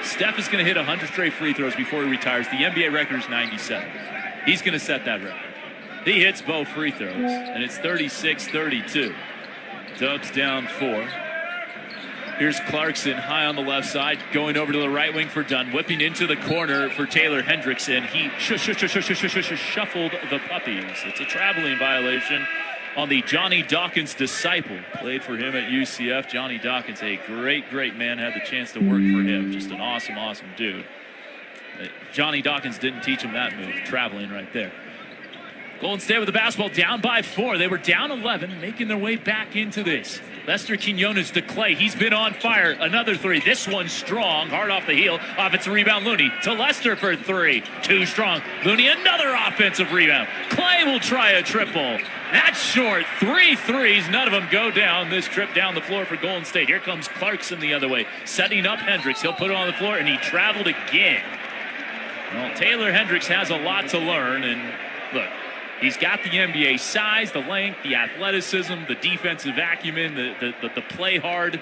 S1: Steph is going to hit 100 straight free throws before he retires. The NBA record is 97. He's going to set that record. He hits both free throws, and it's 36-32. Dubs down 4. Here's Clarkson high on the left side, going over to the right wing for Dunn, whipping into the corner for Taylor Hendricks, and he shuffled the puppies. It's a traveling violation on the Johnny Dawkins disciple. Played for him at UCF. Johnny Dawkins, a great man. Had the chance to work for him. Just an awesome dude. Johnny Dawkins didn't teach him that move. Traveling right there. Golden State with the basketball down by 4. They were down 11, making their way back into this. Lester Quinones to Klay. He's been on fire. Another 3. This one strong. Hard off the heel. Offensive rebound, Looney. To Lester for 3. Too strong. Looney, another offensive rebound. Klay will try a triple. That's short. 3 threes. None of them go down. This trip down the floor for Golden State. Here comes Clarkson the other way. Setting up Hendricks. He'll put it on the floor, and he traveled again. Well, Taylor Hendricks has a lot to learn, and look, he's got the NBA size, the length, the athleticism, the defensive acumen, the play hard,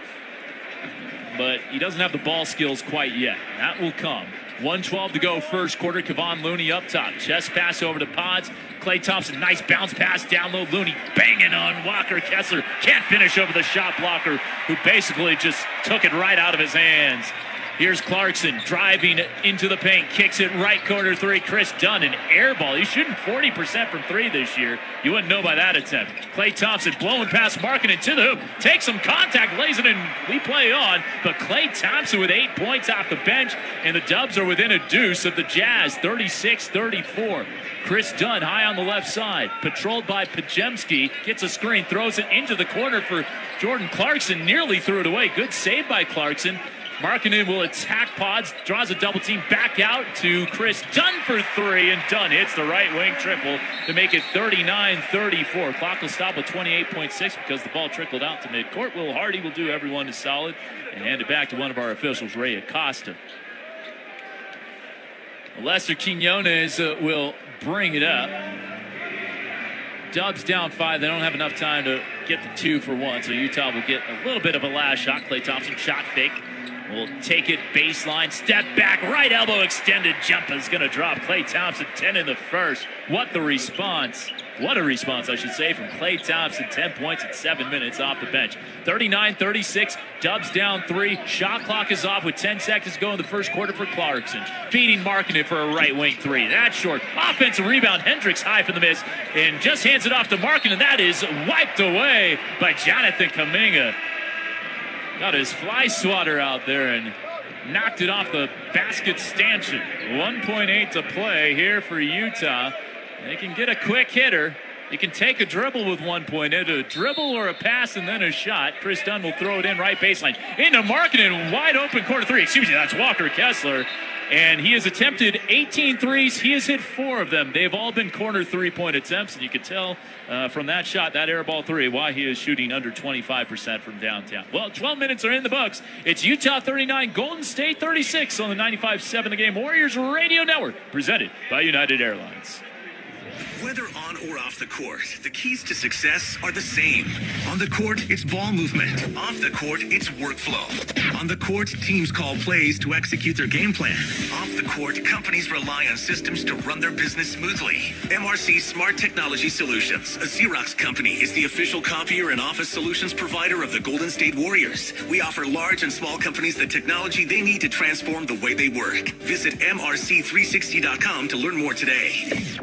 S1: but he doesn't have the ball skills quite yet. That will come. 1:12 to go first quarter. Kevon Looney up top. Chest pass over to Pods. Klay Thompson, nice bounce pass down low. Looney banging on Walker Kessler. Can't finish over the shot blocker, who basically just took it right out of his hands. Here's Clarkson driving into the paint, kicks it right corner 3. Chris Dunn, an air ball. He's shooting 40% from 3 this year. You wouldn't know by that attempt. Klay Thompson blowing past Markkanen to the hoop, takes some contact, lays it in. We play on, but Klay Thompson with 8 points off the bench, and the Dubs are within a deuce of the Jazz, 36-34. Chris Dunn high on the left side, patrolled by Pajemski, gets a screen, throws it into the corner for Jordan Clarkson, nearly threw it away. Good save by Clarkson. Markkanen will attack Pods, draws a double team back out to Chris Dunn for 3, and Dunn hits the right wing triple to make it 39-34. Clock will stop with 28.6 because the ball trickled out to midcourt. Will Hardy will do everyone a solid and hand it back to one of our officials, Ray Acosta. Lester Quinones will bring it up. Dubs down 5. They don't have enough time to get the 2 for 1, so Utah will get a little bit of a last shot. Klay Thompson shot fake. Will take it baseline, step back, right elbow extended jumper is going to drop. Klay Thompson, 10 in the first. What a response, I should say, from Klay Thompson. 10 points in 7 minutes off the bench. 39-36, Dubs down 3. Shot clock is off with 10 seconds to go in the first quarter for Clarkson. Feeding Markkanen for a right wing 3. That's short. Offensive rebound, Hendricks high for the miss, and just hands it off to Markkanen. That is wiped away by Jonathan Kuminga. Got his fly swatter out there, and knocked it off the basket stanchion. 1.8 to play here for Utah. They can get a quick hitter. You can take a dribble with 1.8, a dribble or a pass and then a shot. Chris Dunn will throw it in right baseline. Into Markkanen, wide open corner three. Excuse me, that's Walker Kessler. And he has attempted 18 threes. He has hit 4 of them. They've all been corner three-point attempts, and you can tell from that shot, that air ball three, why he is shooting under 25% from downtown. Well, 12 minutes are in the books. It's Utah 39, Golden State 36 on the 95.7 The Game Warriors Radio Network, presented by United Airlines.
S9: Whether on or off the court, the keys to success are the same. On the court, it's ball movement. Off the court, it's workflow. On the court, teams call plays to execute their game plan. Off the court, companies rely on systems to run their business smoothly. MRC Smart Technology Solutions, a Xerox company, is the official copier and office solutions provider of the Golden State Warriors. We offer large and small companies the technology they need to transform the way they work. Visit MRC360.com to learn more today.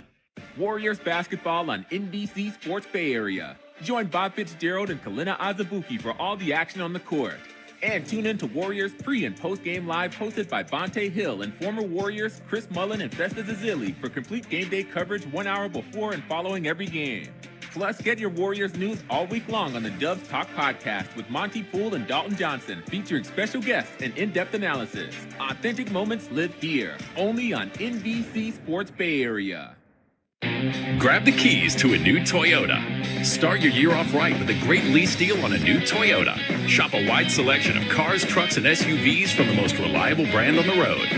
S11: Warriors basketball on NBC Sports Bay Area. Join Bob Fitzgerald and Kalina Azabuki for all the action on the court. And tune in to Warriors pre- and post-game live hosted by Bonte Hill and former Warriors Chris Mullen and Festus Azili for complete game day coverage 1 hour before and following every game. Plus, get your Warriors news all week long on the Dubs Talk podcast with Monty Poole and Dalton Johnson, featuring special guests and in-depth analysis. Authentic moments live here, only on NBC Sports Bay Area.
S2: Grab the keys to a new Toyota. Start your year off right with a great lease deal on a new Toyota. Shop a wide selection of cars, trucks, and SUVs from the most reliable brand on the road.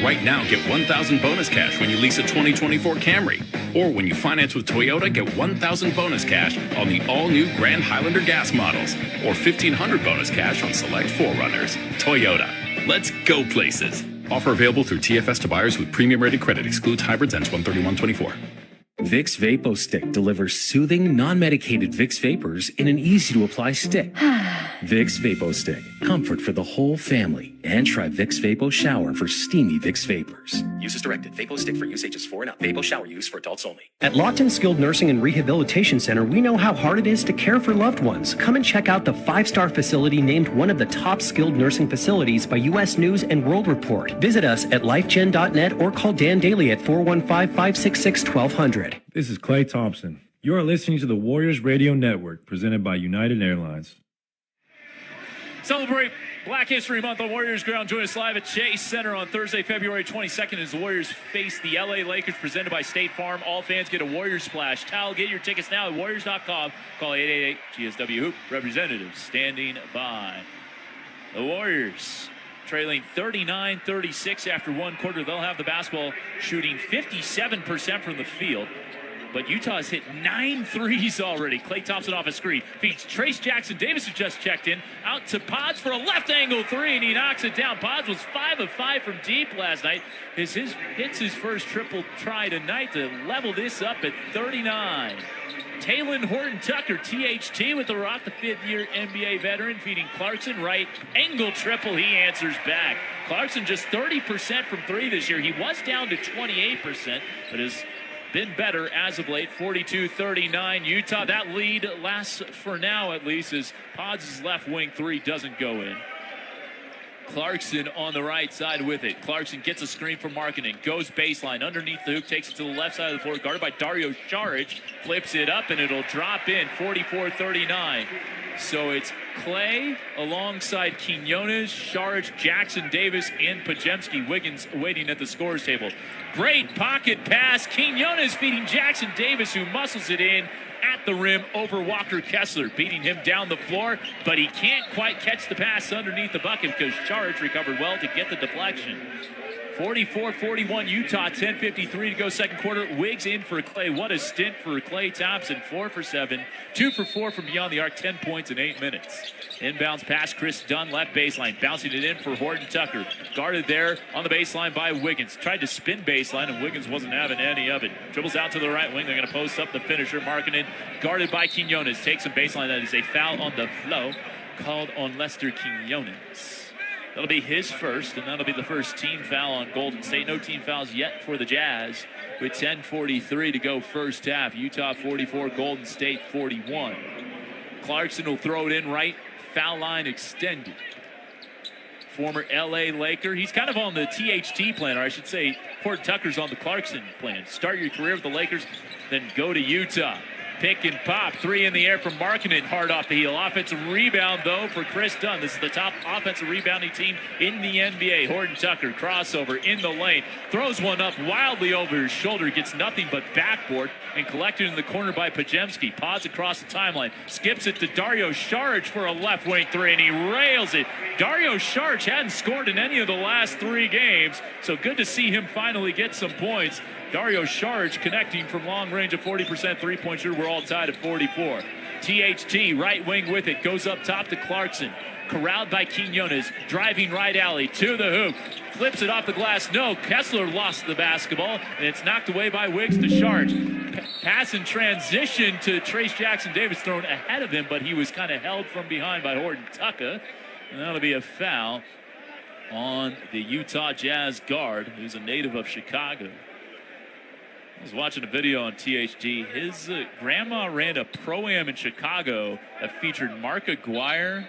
S2: Right now, get $1,000 bonus cash when you lease a 2024 Camry. Or when you finance with Toyota, get $1,000 bonus cash on the all-new Grand Highlander gas models. Or $1,500 bonus cash on select 4Runners. Toyota. Let's go places. Offer available through TFS to buyers with premium-rated credit. Excludes hybrids, ends 1/31/24.
S22: Vicks Vapo Stick delivers soothing, non-medicated Vicks vapors in an easy-to-apply stick. Vicks Vapo Stick, comfort for the whole family. And try Vicks Vapo Shower for steamy Vicks vapors.
S23: Use as directed. Vapo Stick for use ages 4 and up. Vapo Shower use for adults only.
S24: At Lawton Skilled Nursing and Rehabilitation Center, we know how hard it is to care for loved ones. Come and check out the 5-star facility named one of the top skilled nursing facilities by U.S. News and World Report. Visit us at lifegen.net or call Dan Daly at 415-566-1200.
S15: This is Klay Thompson. You are listening to the Warriors Radio Network, presented by United Airlines.
S1: Celebrate Black History Month on Warriors Ground. Join us live at Chase Center on Thursday, February 22nd as the Warriors face the LA Lakers, presented by State Farm. All fans get a Warriors splash towel. Get your tickets now at warriors.com. Call 888-GSW-HOOP. Representatives standing by. The Warriors trailing 39-36 after one quarter. They'll have the basketball, shooting 57% from the field. But Utah has hit 9 threes already. Klay Thompson off a screen. Feeds Trace Jackson Davis, who just checked in. Out to Pods for a left angle three, and he knocks it down. Pods was 5 of 5 from deep last night. Hits his first triple try tonight to level this up at 39. Talon Horton-Tucker, THT with the rock, the 5th-year NBA veteran, feeding Clarkson right. Angle triple, he answers back. Clarkson just 30% from 3 this year. He was down to 28%, but has been better as of late. 42-39 Utah. That lead lasts for now, at least, as Pods' left wing 3 doesn't go in. Clarkson on the right side with it. Clarkson gets a screen from Markkanen, goes baseline underneath the hoop, takes it to the left side of the floor, guarded by Dario Saric, flips it up and it'll drop in. 44-39. So it's Klay alongside Quinones, Saric, Jackson Davis, and Podziemski. Wiggins waiting at the scorer's table. Great pocket pass. Quinones feeding Jackson Davis, who muscles it in at the rim over Walker Kessler, beating him down the floor, but he can't quite catch the pass underneath the bucket because Saric recovered well to get the deflection. 44-41 Utah, 10:53 to go second quarter. Wiggs in for Klay. What a stint for Klay Thompson. 4 for 7, 2 for 4 from beyond the arc, 10 points in 8 minutes. Inbounds pass, Chris Dunn, left baseline, bouncing it in for Horton-Tucker. Guarded there on the baseline by Wiggins. Tried to spin baseline, and Wiggins wasn't having any of it. Dribbles out to the right wing. They're going to post up the finisher. Markkanen, guarded by Quinones. Takes some baseline. That is a foul on the flow called on Lester Quinones. That'll be his first, and that'll be the first team foul on Golden State. No team fouls yet for the Jazz with 10:43 to go first half. Utah 44, Golden State 41. Clarkson will throw it in right. Foul line extended. former LA Laker. He's kind of on the THT plan, or I should say Horton Tucker's on the Clarkson plan. Start your career with the Lakers, then go to Utah. Pick and pop, 3 in the air from Markkanen, hard off the heel. Offensive rebound, though, for Chris Dunn. This is the top offensive rebounding team in the NBA. Horton Tucker, crossover in the lane, throws one up wildly over his shoulder, gets nothing but backboard, and collected in the corner by Pajemski. Pods across the timeline, skips it to Dario Saric for a left wing 3, and he rails it. Dario Saric hadn't scored in any of the last 3 games, so good to see him finally get some points. Dario Saric connecting from long range of 40% three-point shooter. We're all tied at 44. THT right wing with it, goes up top to Clarkson. Corralled by Quinones, driving right alley to the hoop. Flips it off the glass. No, Kessler lost the basketball, and it's knocked away by Wiggs to Saric. Pass in transition to Trace Jackson-Davis, thrown ahead of him, but he was kind of held from behind by Horton Tucker. And that'll be a foul on the Utah Jazz guard, who's a native of Chicago. I was watching a video on THT. His grandma ran a pro-am in Chicago that featured Mark Aguirre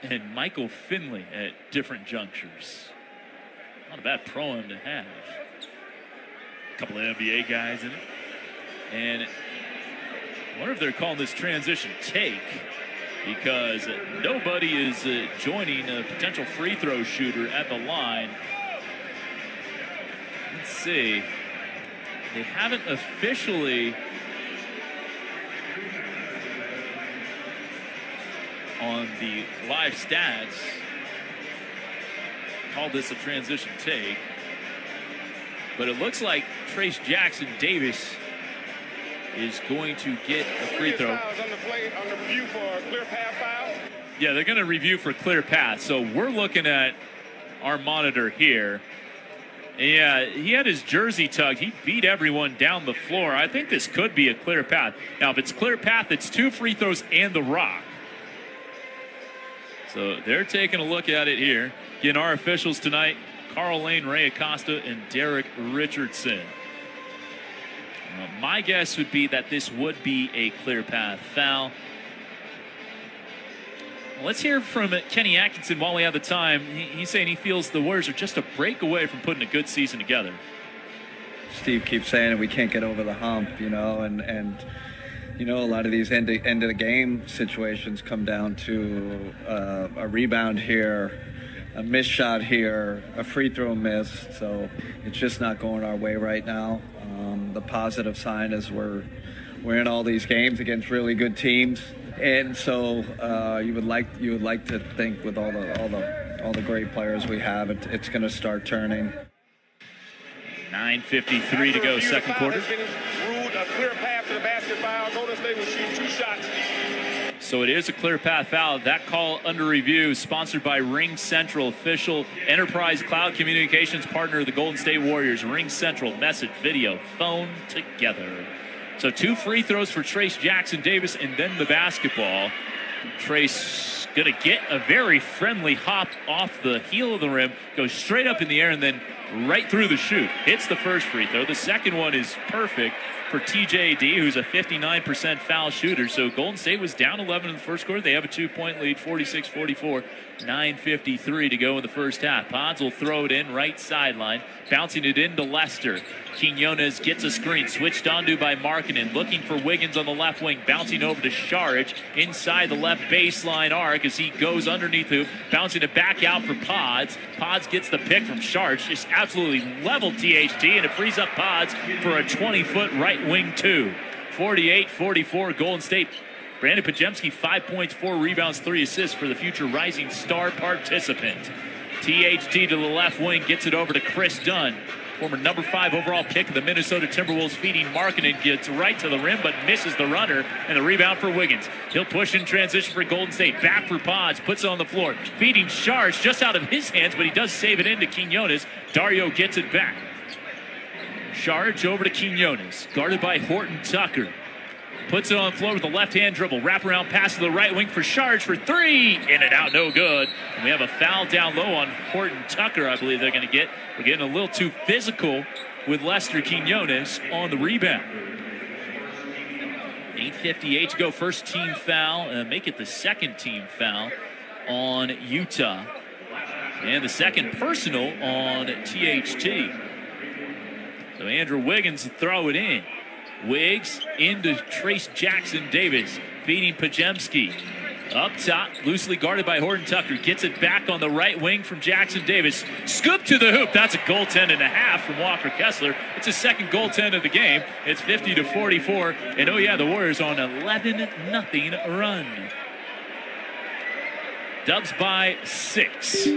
S1: and Michael Finley at different junctures. Not a bad pro-am to have. A couple of NBA guys in it. And I wonder if they're calling this transition take, because nobody is joining a potential free throw shooter at the line. Let's see. They haven't officially on the live stats called this a transition take, but it looks like Trace Jackson-Davis is going to get a free throw.
S3: On the review for a clear path foul?
S1: Yeah, they're going to review for clear path. So we're looking at our monitor here. Yeah, he had his jersey tugged. He beat everyone down the floor. I think this could be a clear path. Now, if it's clear path, it's 2 free throws and the rock. So they're taking a look at it here. Again, our officials tonight, Carl Lane, Ray Acosta, and Derek Richardson. My guess would be that this would be a clear path foul. Let's hear from Kenny Atkinson while we have the time. He's saying he feels the Warriors are just a break away from putting a good season together.
S4: Steve keeps saying that we can't get over the hump, and you know, a lot of these end of the game situations come down to a rebound here, a missed shot here, a free throw missed. So it's just not going our way right now. The positive sign is we're in all these games against really good teams. And so you would like to think with all the great players we have, it's going to start turning.
S1: 9:53 to go, second quarter.
S3: Ruled a clear path to the basket foul. Golden State will shoot 2 shots.
S1: So it is a clear path foul. That call under review, sponsored by Ring Central, official enterprise cloud communications partner of the Golden State Warriors. Ring Central, message, video, phone together. So 2 free throws for Trace Jackson-Davis, and then the basketball. Trace going to get a very friendly hop off the heel of the rim, goes straight up in the air, and then right through the chute. Hits the first free throw. The second one is perfect for TJD, who's a 59% foul shooter. So Golden State was down 11 in the first quarter. They have a 2-point lead, 46-44. 9:53 to go in the first half. Pods will throw it in right sideline, bouncing it into Lester. Quinones gets a screen, switched onto by Markkanen, looking for Wiggins on the left wing, bouncing over to Saric inside the left baseline arc as he goes underneath hoop, bouncing it back out for Pods. Pods gets the pick from Saric, just absolutely leveled THT, and it frees up Pods for a 20-foot right wing 2. 48-44 Golden State. Brandon Pajemski, 5 points, 4 rebounds, 3 assists for the future Rising Star participant. THT to the left wing, gets it over to Chris Dunn, former number 5 overall pick of the Minnesota Timberwolves, feeding Markkanen, gets right to the rim, but misses the runner, and the rebound for Wiggins. He'll push in transition for Golden State, back for Pods, puts it on the floor, feeding Saric just out of his hands, but he does save it into Quinones. Dario gets it back. Saric over to Quinones, guarded by Horton Tucker. Puts it on the floor with a left-hand dribble. Wraparound pass to the right wing for Saric for 3. In and out, no good. And we have a foul down low on Horton Tucker, I believe they're going to get. We're getting a little too physical with Lester Quinones on the rebound. 8:58 to go. First team foul. Make it the second team foul on Utah. And the second personal on THT. So Andrew Wiggins throw it in. Wiggs into Trace Jackson Davis, feeding Pajemski. Up top, loosely guarded by Horton Tucker. Gets it back on the right wing from Jackson Davis. Scoop to the hoop. That's a goaltend and a half from Walker Kessler. It's his second goaltend of the game. It's 50-44. And oh yeah, the Warriors on 11-0 run. Dubs by 6.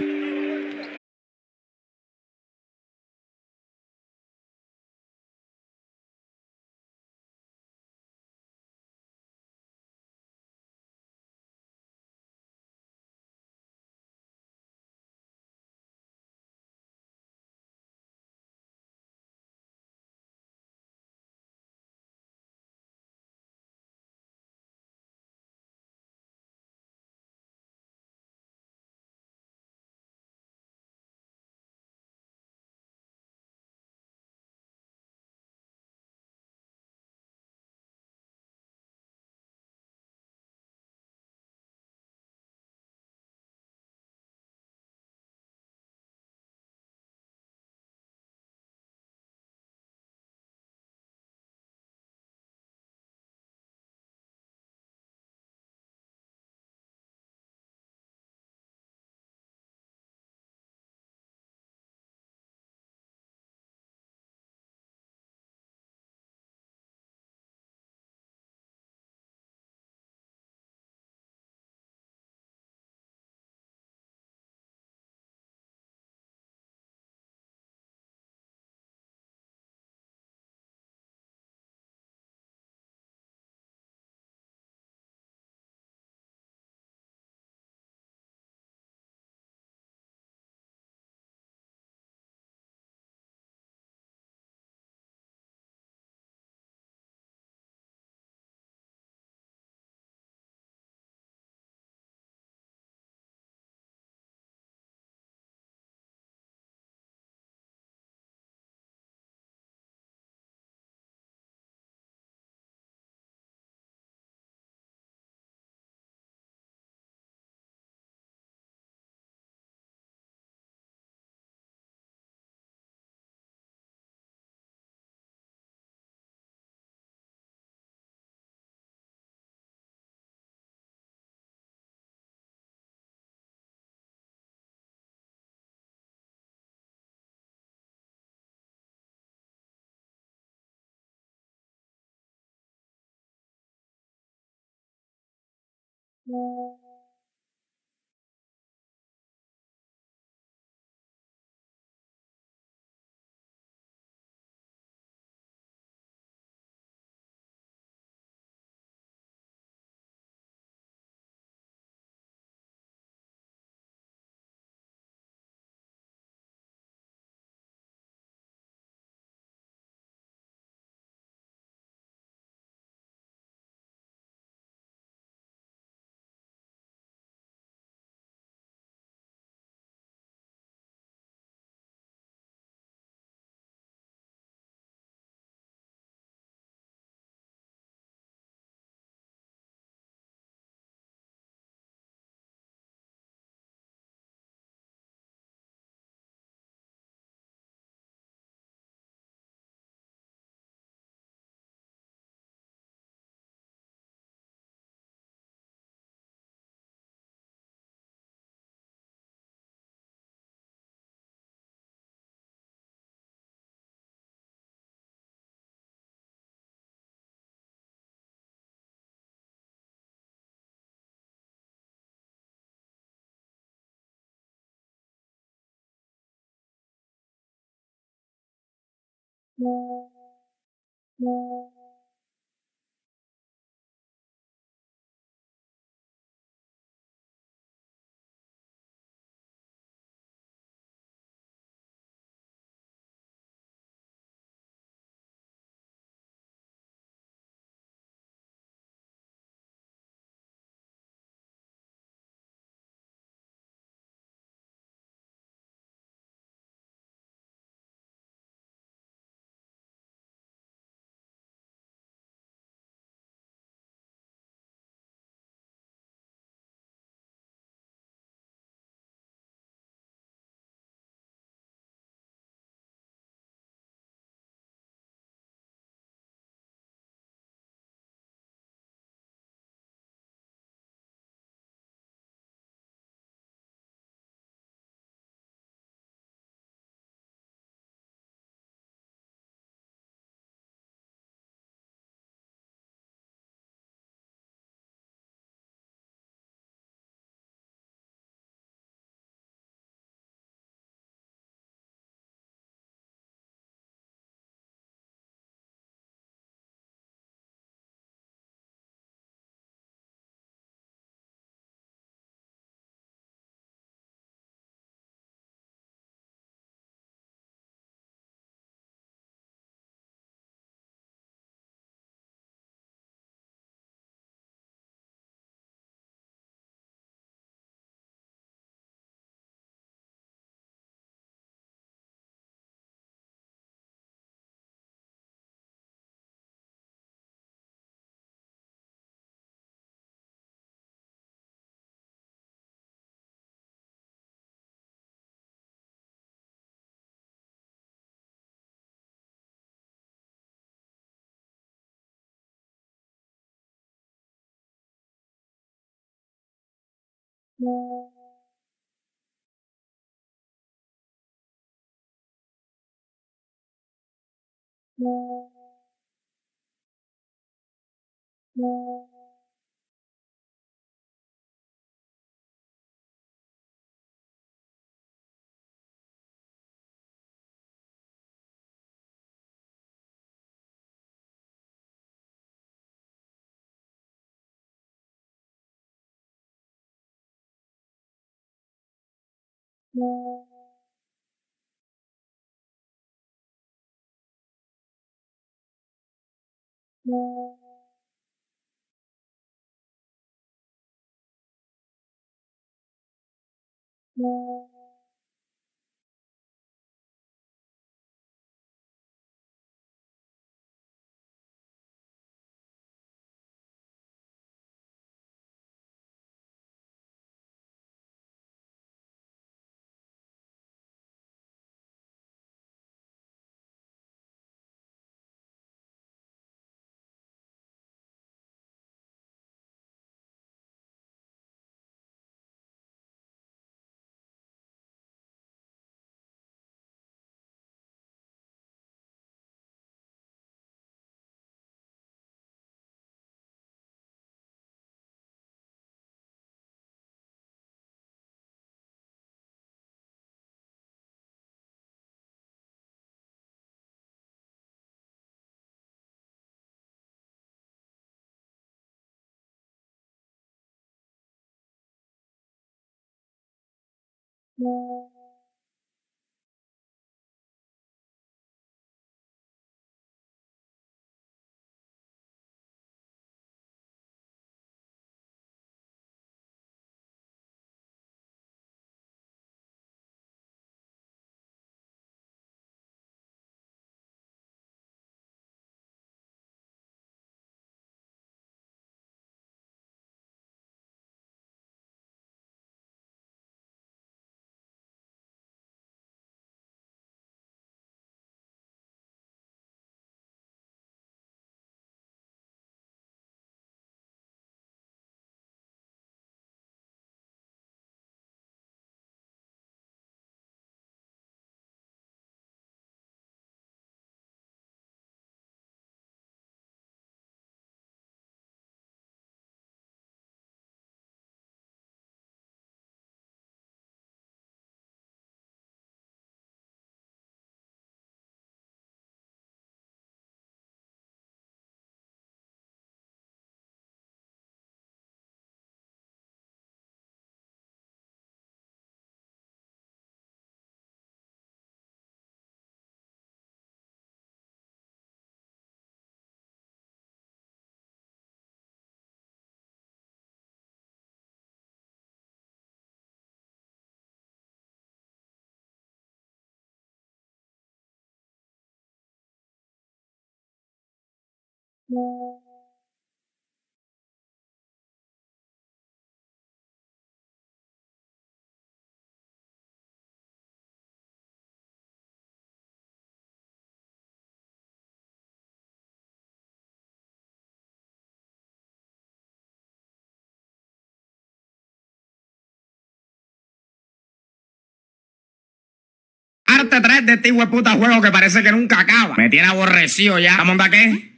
S6: Arte 3 de este hueputa juego que parece que nunca acaba. Me tiene aborrecido ya. ¿Vamos a qué?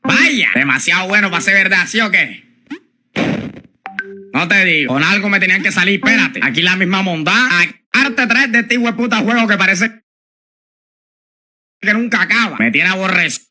S6: Vaya, demasiado bueno para ser verdad, ¿sí o qué? No te digo, con algo me tenían que salir, espérate. Aquí la misma mondá. Arte 3 de este hueputa juego que parece que nunca acaba. Me tiene aborrecido.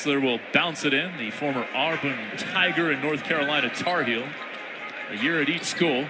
S1: Kessler will bounce it in. The former Auburn Tiger and North Carolina Tar Heel. A year at each school.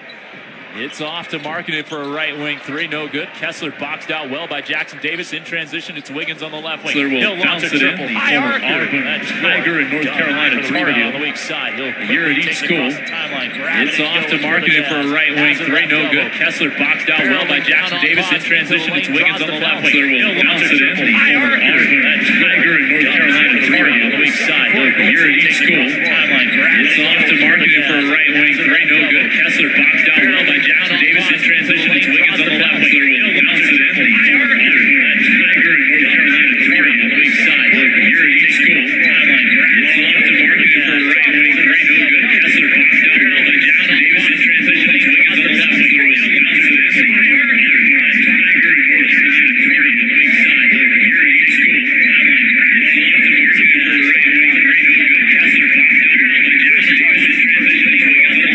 S1: It's off to Markkanen for a right wing three. No good. Kessler boxed out well by Jackson Davis. In transition, it's Wiggins on the left wing. He'll launch a triple. High archer. That's Tiger and North Carolina Tar Heel on the weak side. He'll a year at each school. It's off to Markkanen for a right wing three. No good. Kessler boxed out well by Jackson Davis. In transition, it's Wiggins on the left wing. He'll launch a triple. High archer. That's Tiger and North Carolina Tar Heel on the weak side. He'll a year at each school. It's off to Markkanen for a right wing three. No good. Kessler boxed out well by Jackson Davis. In transition, it's Wiggins on the left wing. He'll bounce it in. High archer. That's Tiger and North Carolina Tar Heel on the weak side. He'll a year at each school. It's off to Markkanen for a right wing three. No good. Kessler boxed out well by Jackson Davis. In transition, it's Wiggins on the left wing. He'll bounce it in. High archer. That's Tiger and North Carolina Tar Heel on the weak side. He'll a year at each school. It's off to Markkanen for a right wing three. No good. Kessler boxed out well by Jackson Davis. In transition, it's Wiggins on the left wing.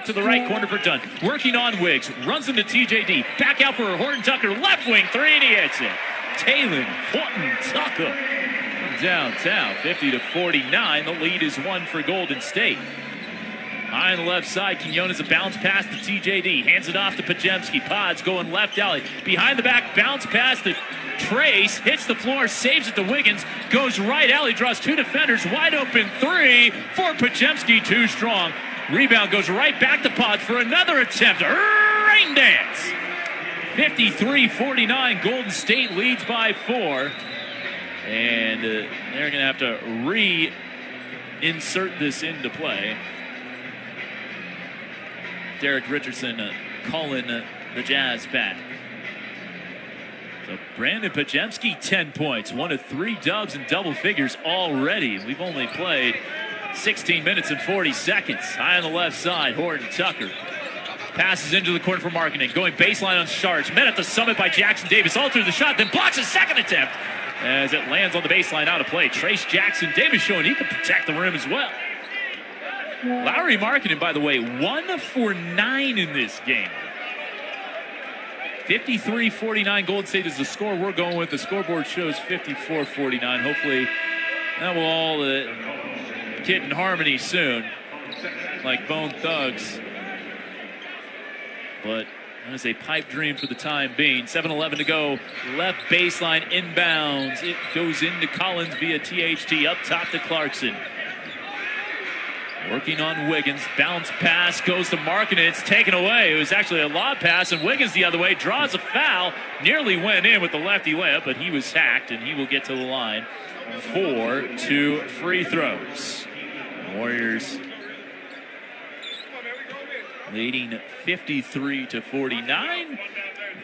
S1: To the right corner for Dunn. Working on Wiggs. Runs into TJD. Back out for Horton Tucker. Left wing three, and he hits it. Taylor Horton Tucker from downtown. 50-49. The lead is one for Golden State. High on the left side. Quinones a bounce pass to TJD. Hands it off to Pajemski. Pods going left alley. Behind the back. Bounce pass to Trace. Hits the floor. Saves it to Wiggins. Goes right alley. Draws two defenders. Wide open three for Pajemski. Too strong. Rebound goes right back to Pods for another attempt. Rain dance. 53-49. Golden State leads by 4. And they're going to have to reinsert this into play. Derek Richardson calling the Jazz back. So Brandon Pajemski, 10 points. One of 3 dubs in double figures already. We've only played 16 minutes and 40 seconds. High on the left side, Horton Tucker. Passes into the corner for Markkanen. Going baseline on Sharks. Met at the summit by Jackson Davis. Alters the shot, then blocks a second attempt as it lands on the baseline out of play. Trace Jackson Davis showing he can protect the rim as well. Lauri Markkanen, by the way, 1 for 9 in this game. 53-49. Golden State is the score we're going with. The scoreboard shows 54-49. Hopefully that will all get in harmony soon, like Bone Thugs. But that is a pipe dream for the time being. 7:11 to go. Left baseline inbounds. It goes into Collins via THT. Up top to Clarkson. Working on Wiggins. Bounce pass goes to Markkanen. It's taken away. It was actually a lob pass, and Wiggins the other way draws a foul. Nearly went in with the lefty layup, but he was hacked, and he will get to the line for 2 free throws. Warriors leading 53-49.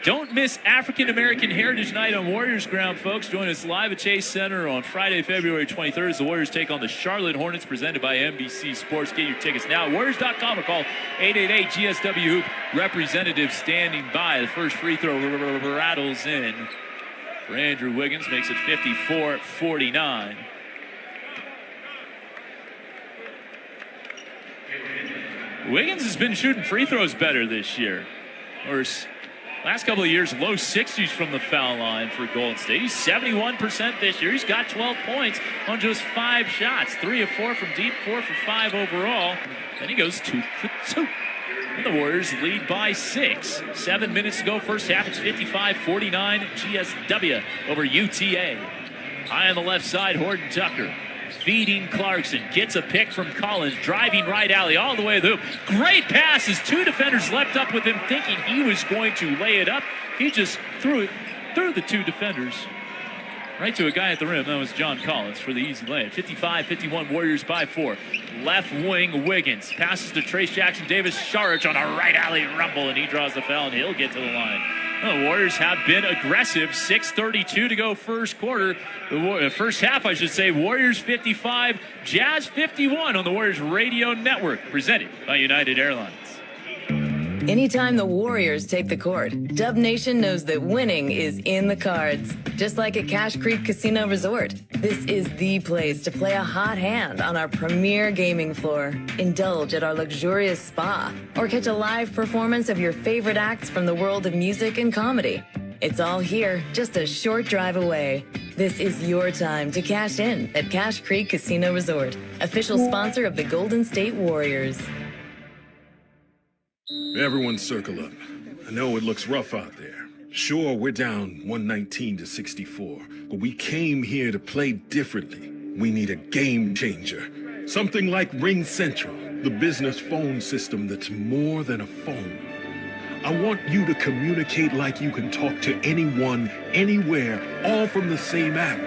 S1: Don't miss African American Heritage Night on Warriors ground, folks. Join us live at Chase Center on Friday, February 23rd as the Warriors take on the Charlotte Hornets, presented by NBC Sports. Get your tickets now at Warriors.com or call 888-GSW-HOOP. Representative standing by. The first free throw rattles in for Andrew Wiggins, makes it 54-49. Wiggins has been shooting free throws better this year. Or last couple of years, low 60s from the foul line for Golden State. He's 71% this year. He's got 12 points on just 5 shots. 3 of 4 from deep, 4 for 5 overall. Then he goes 2 for 2. And the Warriors lead by 6. 7 minutes to go first half. It's 55-49 GSW over UTA. High on the left side, Horton Tucker. Feeding Clarkson, gets a pick from Collins, driving right alley all the way to the hoop. Great passes, 2 defenders leapt up with him thinking he was going to lay it up. He just threw it through the 2 defenders right to a guy at the rim. That was John Collins for the easy layup. 55-51, Warriors by 4. Left wing Wiggins, passes to Trace Jackson Davis. Sharge on a right alley rumble, and he draws the foul, and he'll get to the line The Warriors have been aggressive. 6:32 to go first quarter. First half, I should say. Warriors 55, Jazz 51 on the Warriors Radio Network, presented by United Airlines.
S7: Anytime the Warriors take the court, Dub Nation knows that winning is in the cards. Just like at Cache Creek Casino Resort, this is the place to play a hot hand on our premier gaming floor. Indulge at our luxurious spa, or catch a live performance of your favorite acts from the world of music and comedy. It's all here, just a short drive away. This is your time to cash in at Cache Creek Casino Resort, official sponsor of the Golden State Warriors.
S5: Everyone circle up. I know it looks rough out there. Sure, we're down 119 to 64, but we came here to play differently. We need a game changer. Something like Ring Central, the business phone system that's more than a phone. I want you to communicate like you can talk to anyone, anywhere, all from the same app.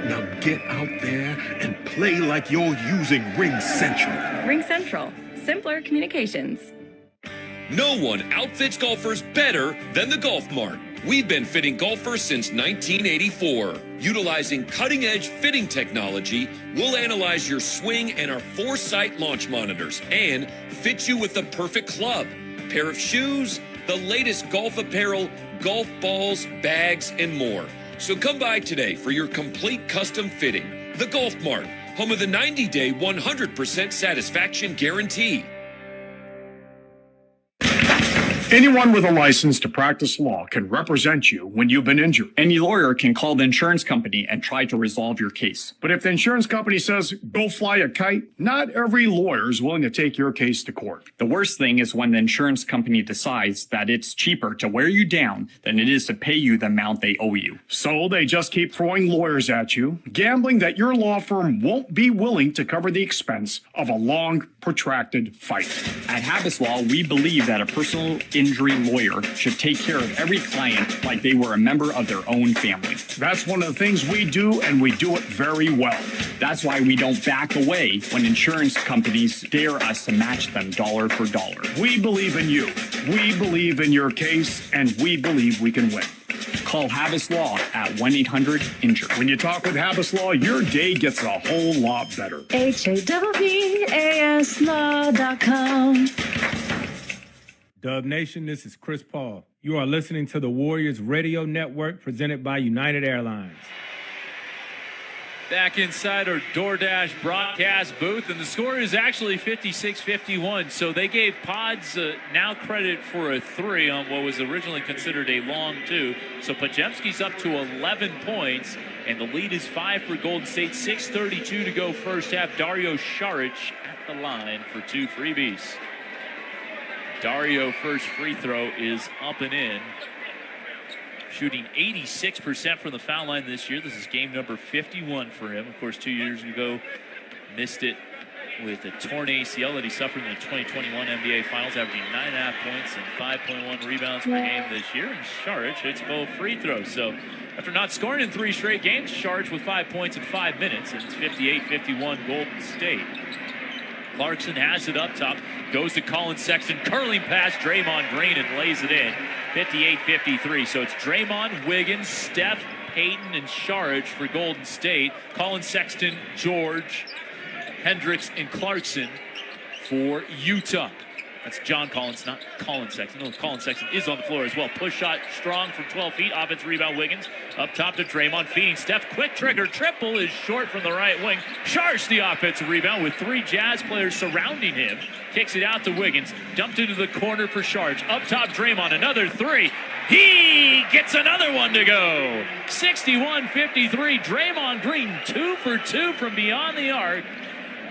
S5: Now get out there and play like you're using Ring Central.
S16: Ring Central. Simpler communications.
S2: No one outfits golfers better than the Golf Mart. We've been fitting golfers since 1984. Utilizing cutting-edge fitting technology, we'll analyze your swing and our Foresight launch monitors and fit you with the perfect club, pair of shoes, the latest golf apparel, golf balls, bags, and more. So come by today for your complete custom fitting. The Golf Mart, home of the 90-day 100% satisfaction guarantee.
S8: Anyone with a license to practice law can represent you when you've been injured.
S10: Any lawyer can call the insurance company and try to resolve your case.
S8: But if the insurance company says, go fly a kite, not every lawyer is willing to take your case to court.
S10: The worst thing is when the insurance company decides that it's cheaper to wear you down than it is to pay you the amount they owe you.
S8: So they just keep throwing lawyers at you, gambling that your law firm won't be willing to cover the expense of a long, protracted fight.
S10: At Habas Law, we believe that a personal injury lawyer should take care of every client like they were a member of their own family.
S8: That's one of the things we do, and we do it very well.
S10: That's why we don't back away when insurance companies dare us to match them dollar for dollar.
S8: We believe in you. We believe in your case, and we believe we can win.
S10: Call Habas Law at 1-800-INJURE.
S8: When you talk with Habas Law, your day gets a whole lot better.
S14: HABBASlaw.com.
S15: Dub Nation, this is Chris Paul. You are listening to the Warriors Radio Network, presented by United Airlines.
S1: Back inside our DoorDash broadcast booth, and the score is actually 56-51. So they gave Pods now credit for a 3 on what was originally considered a long 2. So Pajemski's up to 11 points, and the lead is 5 for Golden State. 6:32 to go first half. Dario Saric at the line for 2 freebies. Dario, first free throw is up and in. Shooting 86% from the foul line this year. This is game number 51 for him. Of course, 2 years ago, missed it with a torn ACL that he suffered in the 2021 NBA Finals, averaging 9.5 points and 5.1 rebounds per game this year. And Saric hits both free throws. So after not scoring in 3 straight games, Saric with 5 points in 5 minutes. And it's 58-51 Golden State. Clarkson has it up top, goes to Colin Sexton, curling past Draymond Green and lays it in. 58-53. So it's Draymond, Wiggins, Steph, Payton, and Saric for Golden State. Colin Sexton, George, Hendricks, and Clarkson for Utah. That's John Collins, not Colin Sexton. No, Colin Sexton is on the floor as well. Push shot strong from 12 feet. Offense rebound Wiggins. Up top to Draymond. Feeding Steph. Quick trigger. Triple is short from the right wing. Sharks the offensive rebound with 3 Jazz players surrounding him. Kicks it out to Wiggins. Dumped into the corner for Sharks. Up top Draymond. Another 3. He gets another one to go. 61-53. Draymond Green 2 for 2 from beyond the arc.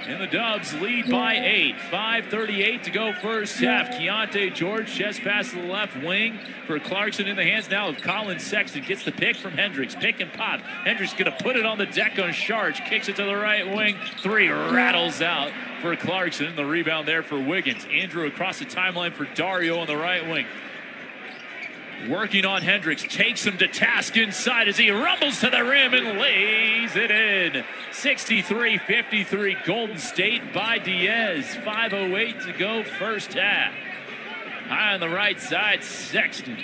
S1: And the Dubs lead by 8. 5:38 to go first half. Keontae George, chest pass to the left wing for Clarkson in the hands now of Colin Sexton. Gets the pick from Hendricks. Pick and pop. Hendricks going to put it on the deck on Sharch. Kicks it to the right wing. 3 rattles out for Clarkson. The rebound there for Wiggins. Andrew across the timeline for Dario on the right wing. Working on Hendricks, takes him to task inside as he rumbles to the rim and lays it in. 63-53 Golden State by Diaz. 5:08 to go first half. High on the right side, Sexton.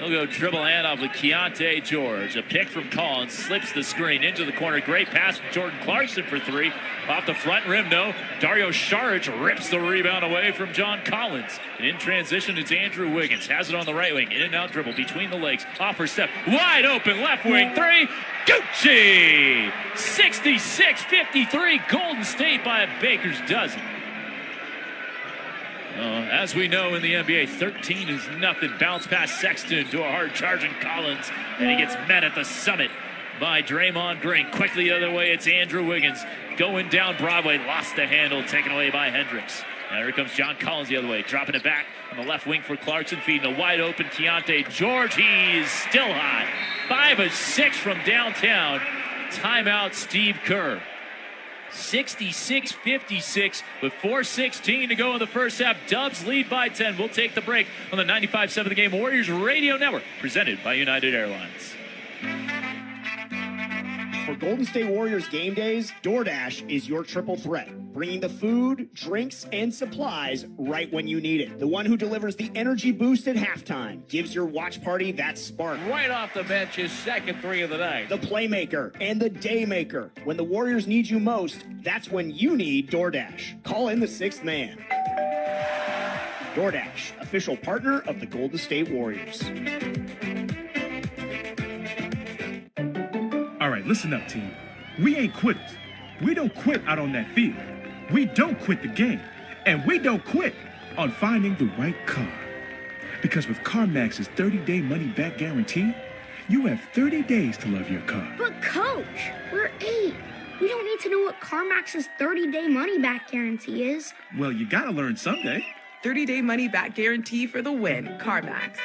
S1: He'll go dribble handoff with Keontae George. A pick from Collins, slips the screen into the corner. Great pass from Jordan Clarkson for three. Off the front rim, no. Dario Saric rips the rebound away from John Collins. And in transition, it's Andrew Wiggins. Has it on the right wing. In and out dribble between the legs. Off for step. Wide open left wing three. Gucci! 66-53. Golden State by a baker's dozen. As we know in the NBA, 13 is nothing. Bounce past Sexton to a hard-charging Collins, and he gets met at the summit by Draymond Green. Quickly the other way, it's Andrew Wiggins going down Broadway. Lost the handle, taken away by Hendricks. Now here comes John Collins the other way, dropping it back on the left wing for Clarkson, feeding a wide-open Keontae George. He's still hot. 5 of 6 from downtown. Timeout, Steve Kerr. 66-56 with 4:16 to go in the first half. Dubs lead by 10. We'll take the break on the 95.7 The Game Warriors Radio Network, presented by United Airlines.
S13: For Golden State Warriors game days, DoorDash is your triple threat, bringing the food, drinks, and supplies right when you need it. The one who delivers the energy boost at halftime, gives your watch party that spark.
S17: Right off the bench, his second three of the night.
S13: The playmaker and the daymaker. When the Warriors need you most, that's when you need DoorDash. Call in the sixth man. DoorDash, official partner of the Golden State Warriors.
S18: All right, listen up, team. We ain't quitters. We don't quit out on that field. We don't quit the game. And we don't quit on finding the right car. Because with CarMax's 30-day money-back guarantee, you have 30 days to love your car.
S19: But, Coach, we're 8. We don't need to know what CarMax's 30-day money-back guarantee is.
S18: Well, you gotta learn someday.
S25: 30-day money-back guarantee for the win. CarMax.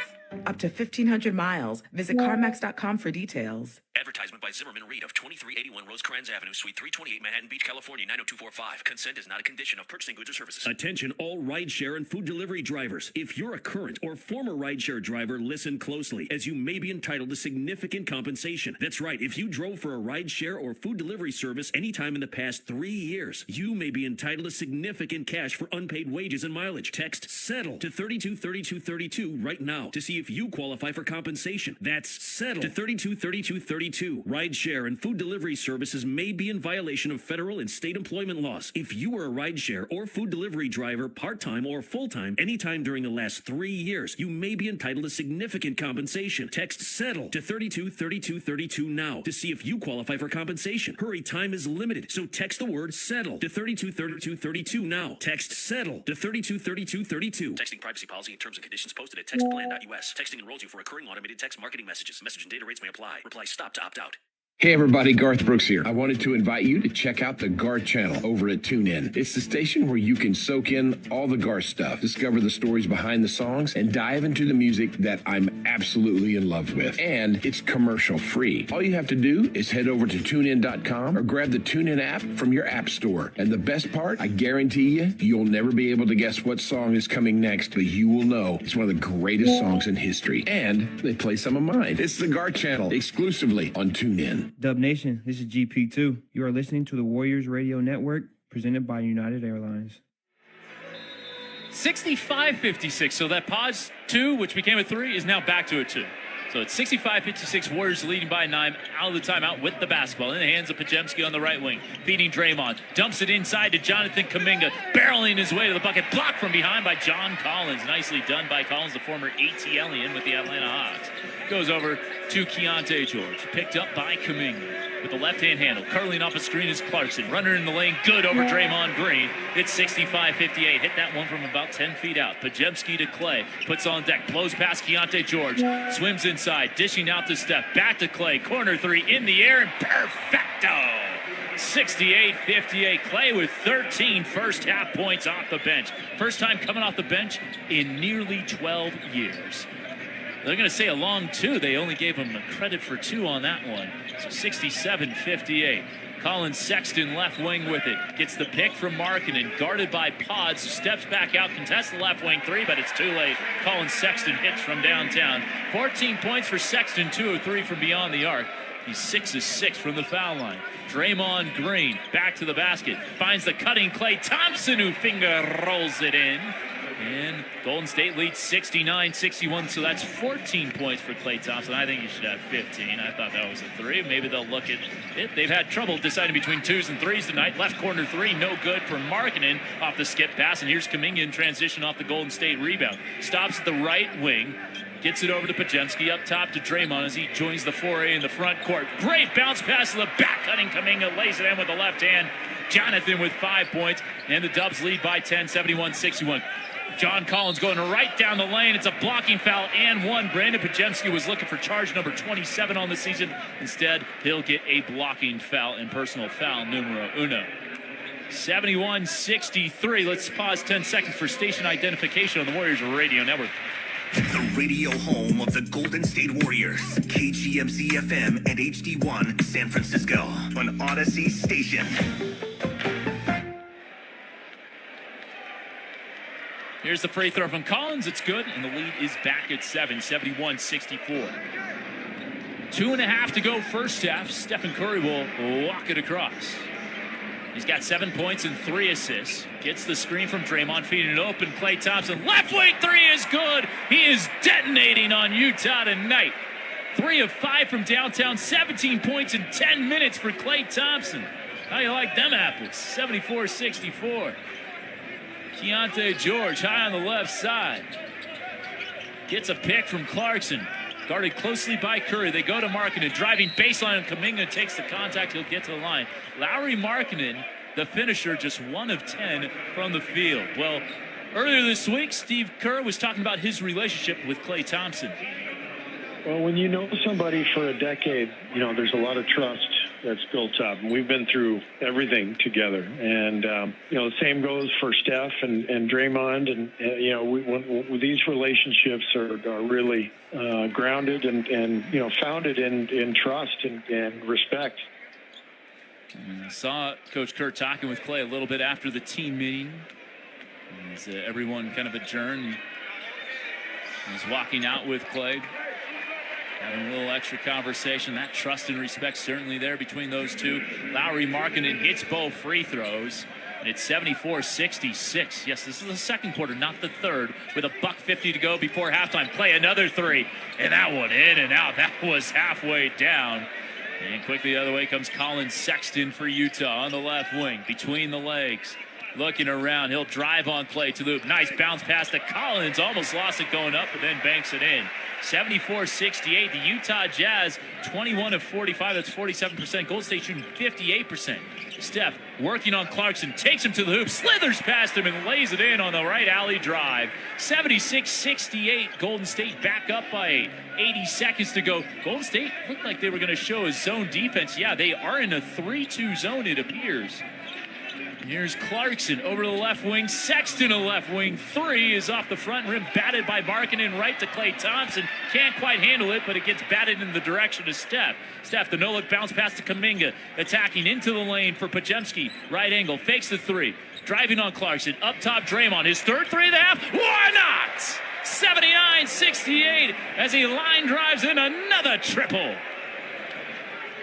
S25: Up to 1,500 miles. Visit CarMax.com for details.
S23: Advertisement by Zimmerman Reed of 2381 Rosecrans Avenue, Suite 328, Manhattan Beach, California, 90245. Consent is not a condition of purchasing goods or services.
S26: Attention all rideshare and food delivery drivers. If you're a current or former rideshare driver, listen closely, as you may be entitled to significant compensation. That's right. If you drove for a rideshare or food delivery service anytime in the past 3 years, you may be entitled to significant cash for unpaid wages and mileage. Text SETTLE to 323232 right now to see if you qualify for compensation. That's SETTLE to 323232. Rideshare and food delivery services may be in violation of federal and state employment laws. If you are a rideshare or food delivery driver, part-time or full-time, anytime during the last 3 years, you may be entitled to significant compensation. Text SETTLE to 323232 now to see if you qualify for compensation. Hurry, time is limited, so text the word SETTLE to 323232 now. Text SETTLE to 323232.
S23: Texting privacy policy and terms and conditions posted at textplan.us. Texting enrolls you for recurring automated text marketing messages. Message and data rates may apply. Reply STOP to opt out.
S27: Hey everybody, Garth Brooks here. I wanted to invite you to check out the Garth channel over at TuneIn. It's the station where you can soak in all the Garth stuff, discover the stories behind the songs, and dive into the music that I'm absolutely in love with. And it's commercial free. All you have to do is head over to TuneIn.com or grab the TuneIn app from your app store. And the best part, I guarantee you, you'll never be able to guess what song is coming next, but you will know it's one of the greatest songs in history. And they play some of mine. It's the Garth channel, exclusively on TuneIn.
S28: Dub Nation, this is GP2. You are listening to the Warriors Radio Network, presented by United Airlines.
S1: 65-56. So that pause 2, which became a 3, is now back to a 2. So it's 65-56. Warriors leading by 9 out of the timeout with the basketball in the hands of Podziemski on the right wing. Feeding Draymond. Dumps it inside to Jonathan Kuminga. Barreling his way to the bucket. Blocked from behind by John Collins. Nicely done by Collins, the former ATLian with the Atlanta Hawks. Goes over to Keontae George. Picked up by Kuminga with the left-hand handle. Curling off a screen is Clarkson. Runner in the lane. Good over Draymond Green. It's 65-58. Hit that one from about 10 feet out. Podziemski to Clay. Puts on deck. Blows past Keontae George. Swims inside. Dishing out the step. Back to Clay. Corner 3 in the air and perfecto. 68-58. Clay with 13 first half points off the bench. First time coming off the bench in nearly 12 years. They're going to say a long 2. They only gave him a credit for 2 on that one. So 67-58. Colin Sexton left wing with it. Gets the pick from Markkanen. Guarded by Pods. Steps back out. Contests the left wing 3, but it's too late. Colin Sexton hits from downtown. 14 points for Sexton. 2 of 3 from beyond the arc. He's 6 of 6 from the foul line. Draymond Green back to the basket. Finds the cutting Klay Thompson, who finger rolls it in. And Golden State leads 69-61, so that's 14 points for Klay Thompson. I think he should have 15. I thought that was a 3. Maybe they'll look at it. They've had trouble deciding between 2s and 3s tonight. Left corner 3, no good for Markkanen off the skip pass. And here's Kuminga in transition off the Golden State rebound. Stops at the right wing. Gets it over to Pajemski, up top to Draymond as he joins the 4A in the front court. Great bounce pass to the back-cutting Kuminga, lays it in with the left hand. Jonathan with 5 points, and the Dubs lead by 10, 71-61. John Collins going right down the lane. It's a blocking foul and 1. Brandon Pajemski was looking for charge number 27 on the season. Instead, he'll get a blocking foul and personal foul numero uno. 71-63. Let's pause 10 seconds for station identification on the Warriors Radio Network.
S23: The radio home of the Golden State Warriors. KGMZ FM and HD1 San Francisco on Odyssey Station.
S1: Here's the free throw from Collins. It's good, and the lead is back at 7, 71-64. 2.5 to go first half. Stephen Curry will walk it across. He's got 7 points and 3 assists. Gets the screen from Draymond, feeding it open. Klay Thompson, left wing 3 is good. He is detonating on Utah tonight. 3 of 5 from downtown, 17 points in 10 minutes for Klay Thompson. How you like them apples? 74-64. Keontae George high on the left side. Gets a pick from Clarkson. Guarded closely by Curry. They go to Markkanen. Driving baseline, and Kuminga takes the contact. He'll get to the line. Lauri Markkanen, the finisher, just 1 of 10 from the field. Well, earlier this week, Steve Kerr was talking about his relationship with Klay Thompson.
S4: Well, when you know somebody for a decade, there's a lot of trust that's built up. And we've been through everything together. And, the same goes for Steph and Draymond. And, when these relationships are really grounded and founded in trust and respect.
S1: I saw Coach Kerr talking with Klay a little bit after the team meeting. As everyone kind of adjourned, he's walking out with Klay. Having a little extra conversation. That trust and respect certainly there between those two. Lauri Markkanen hits both free throws. And it's 74-66. Yes, this is the second quarter, not the third. With $1:50 to go before halftime. Klay another 3. And that one in and out. That was halfway down. And quickly the other way comes Colin Sexton for Utah on the left wing. Between the legs. Looking around. He'll drive on Klay to the loop. Nice bounce pass to Collins. Almost lost it going up, but then banks it in. 74-68. The Utah Jazz, 21 of 45. That's 47%. Golden State shooting 58%. Steph working on Clarkson. Takes him to the hoop. Slithers past him and lays it in on the right alley drive. 76-68. Golden State back up by 80 seconds to go. Golden State looked like they were going to show a zone defense. Yeah, they are in a 3-2 zone, it appears. Here's Clarkson over to the left wing. Sexton to the left wing. 3 is off the front rim. Batted by Markkanen right to Klay Thompson. Can't quite handle it, but it gets batted in the direction of Steph. Steph, the no-look bounce pass to Kuminga. Attacking into the lane for Pajemski. Right angle. Fakes the 3. Driving on Clarkson. Up top, Draymond. His third 3 of the half. Why not? 79-68 as he line drives in another triple.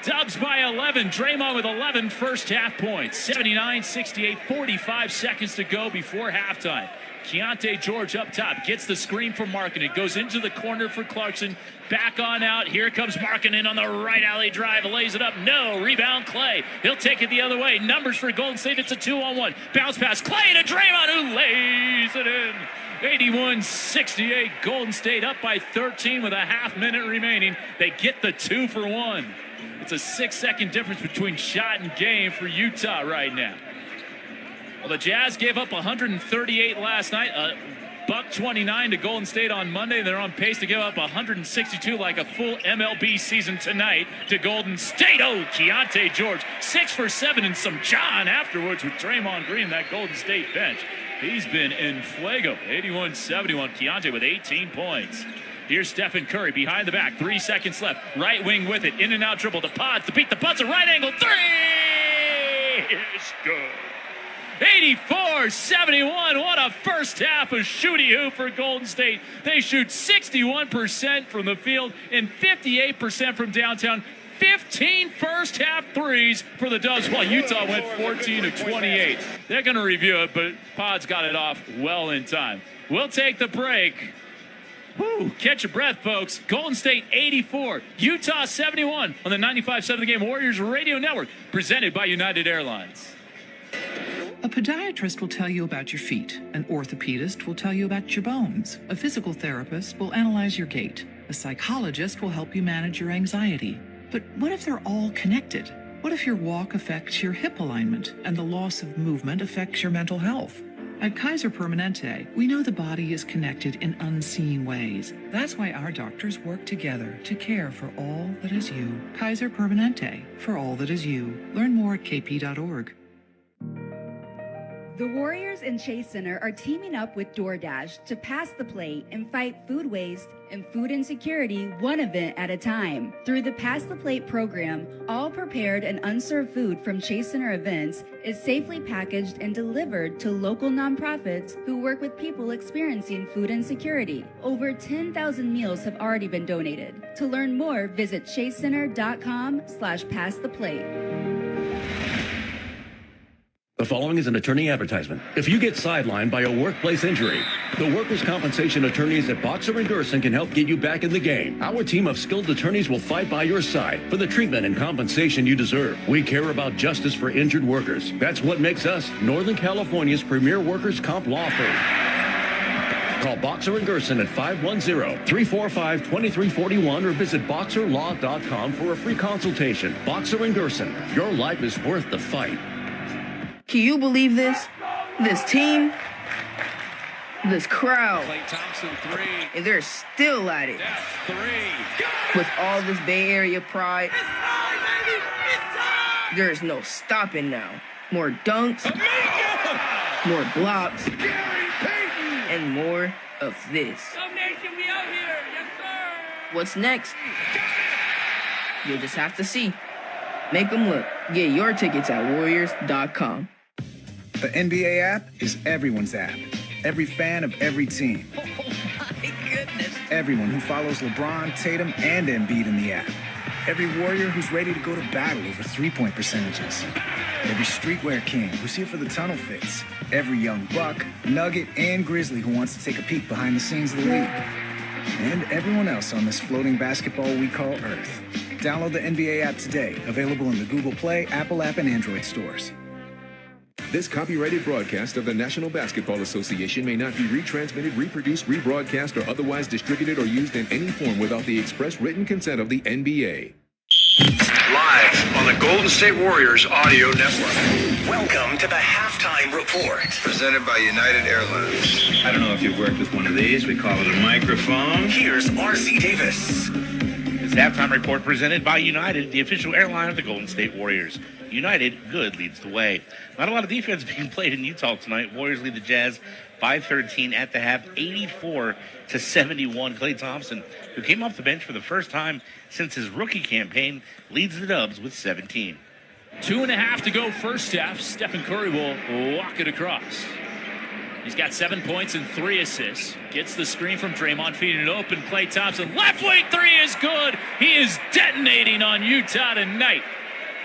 S1: Dubs by 11. Draymond with 11 first half points. 79-68, 45 seconds to go before halftime. Keontae George up top. Gets the screen from Markkanen. Goes into the corner for Clarkson. Back on out. Here comes Markkanen on the right alley drive. Lays it up. No. Rebound Klay. He'll take it the other way. Numbers for Golden State. It's a 2-on-1. Bounce pass. Klay to Draymond, who lays it in. 81-68. Golden State up by 13 with a half minute remaining. They get the 2 for 1. It's a 6-second difference between shot and game for Utah right now. Well, the Jazz gave up 138 last night. $129 to Golden State on Monday. They're on pace to give up 162 like a full MLB season tonight to Golden State. Oh, Keontae George, 6 for 7 and some John afterwards with Draymond Green, that Golden State bench. He's been in fuego. 81-71. Keontae with 18 points. Here's Stephen Curry behind the back. 3 seconds left. Right wing with it. In and out dribble to Pods to beat the buzzer. Right angle. 3 is good. 84-71. What a first half of shooty-hoo for Golden State. They shoot 61% from the field and 58% from downtown. 15 first half threes for the Dubs while Utah went 14 of 28. They're going to review it, but Pod's got it off well in time. We'll take the break. Whew, catch your breath, folks. Golden State 84, Utah 71 on the 95.7 The Game Warriors Radio Network, presented by United Airlines.
S3: A podiatrist will tell you about your feet. An orthopedist will tell you about your bones. A physical therapist will analyze your gait. A psychologist will help you manage your anxiety. But what if they're all connected? What if your walk affects your hip alignment and the loss of movement affects your mental health? At Kaiser Permanente, we know the body is connected in unseen ways. That's why our doctors work together to care for all that is you. Kaiser Permanente, for all that is you. Learn more at kp.org.
S9: The Warriors and Chase Center are teaming up with DoorDash to pass the plate and fight food waste and food insecurity one event at a time. Through the Pass the Plate program, all prepared and unserved food from Chase Center events is safely packaged and delivered to local nonprofits who work with people experiencing food insecurity. Over 10,000 meals have already been donated. To learn more, visit chasecenter.com/passtheplate.
S26: The following is an attorney advertisement. If you get sidelined by a workplace injury, the workers' compensation attorneys at Boxer & Gerson can help get you back in the game. Our team of skilled attorneys will fight by your side for the treatment and compensation you deserve. We care about justice for injured workers. That's what makes us Northern California's premier workers' comp law firm. Call Boxer & Gerson at 510-345-2341 or visit boxerlaw.com for a free consultation. Boxer & Gerson, your life is worth the fight.
S11: Can you believe this? This team, this crowd,
S17: Klay Thompson, three.
S11: and they're still at it.
S17: Three.
S11: With all this Bay Area pride, there's no stopping now. More dunks, more blocks, and more of this.
S17: Nation, we out here. Yes, sir.
S11: What's next? You'll just have to see. Make them look. Get your tickets at Warriors.com.
S12: The NBA app is everyone's app. Every fan of every team.
S11: Oh my goodness.
S12: Everyone who follows LeBron, Tatum, and Embiid in the app. Every warrior who's ready to go to battle over three-point percentages. Every streetwear king who's here for the tunnel fits. Every young buck, nugget, and grizzly who wants to take a peek behind the scenes of the league. And everyone else on this floating basketball we call Earth. Download the NBA app today. Available in the Google Play, Apple app, and Android stores.
S20: This copyrighted broadcast of the National Basketball Association may not be retransmitted, reproduced, rebroadcast, or otherwise distributed or used in any form without the express written consent of the NBA.
S23: Live on the Golden State Warriors Audio Network. Welcome to the Halftime Report.
S21: Presented by United Airlines.
S22: I don't know if you've worked with one of these. We call it a microphone.
S23: Here's R.C. Davis.
S24: This halftime report presented by United, the official airline of the Golden State Warriors. United, good leads the way. Not a lot of defense being played in Utah tonight. Warriors lead the Jazz by 13 at the half, 84-71. Klay Thompson, who came off the bench for the first time since his rookie campaign, leads the Dubs with 17.
S1: 2.5 to go first half. Stephen Curry will walk it across. He's got 7 points and 3 assists. Gets the screen from Draymond, feeding it open. Klay Thompson, left wing three is good. He is detonating on Utah tonight.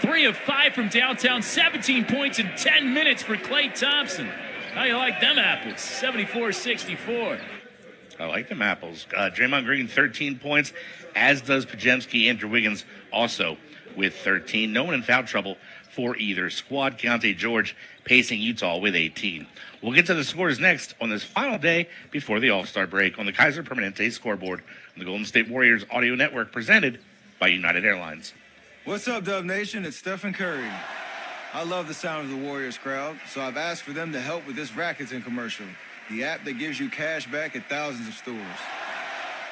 S1: 3 of 5 from downtown, 17 points in 10 minutes for Klay Thompson. How you like them apples? 74-64.
S24: I like them apples. Draymond Green, 13 points, as does Pajemski. Andrew Wiggins also with 13. No one in foul trouble for either squad. Keontae George pacing Utah with 18. We'll get to the scores next on this final day before the All-Star break on the Kaiser Permanente Scoreboard on the Golden State Warriors Audio Network, presented by United Airlines.
S21: What's up, Dub Nation? It's Stephen Curry. I love the sound of the Warriors crowd, so I've asked for them to help with this Rakuten commercial, the app that gives you cash back at thousands of stores.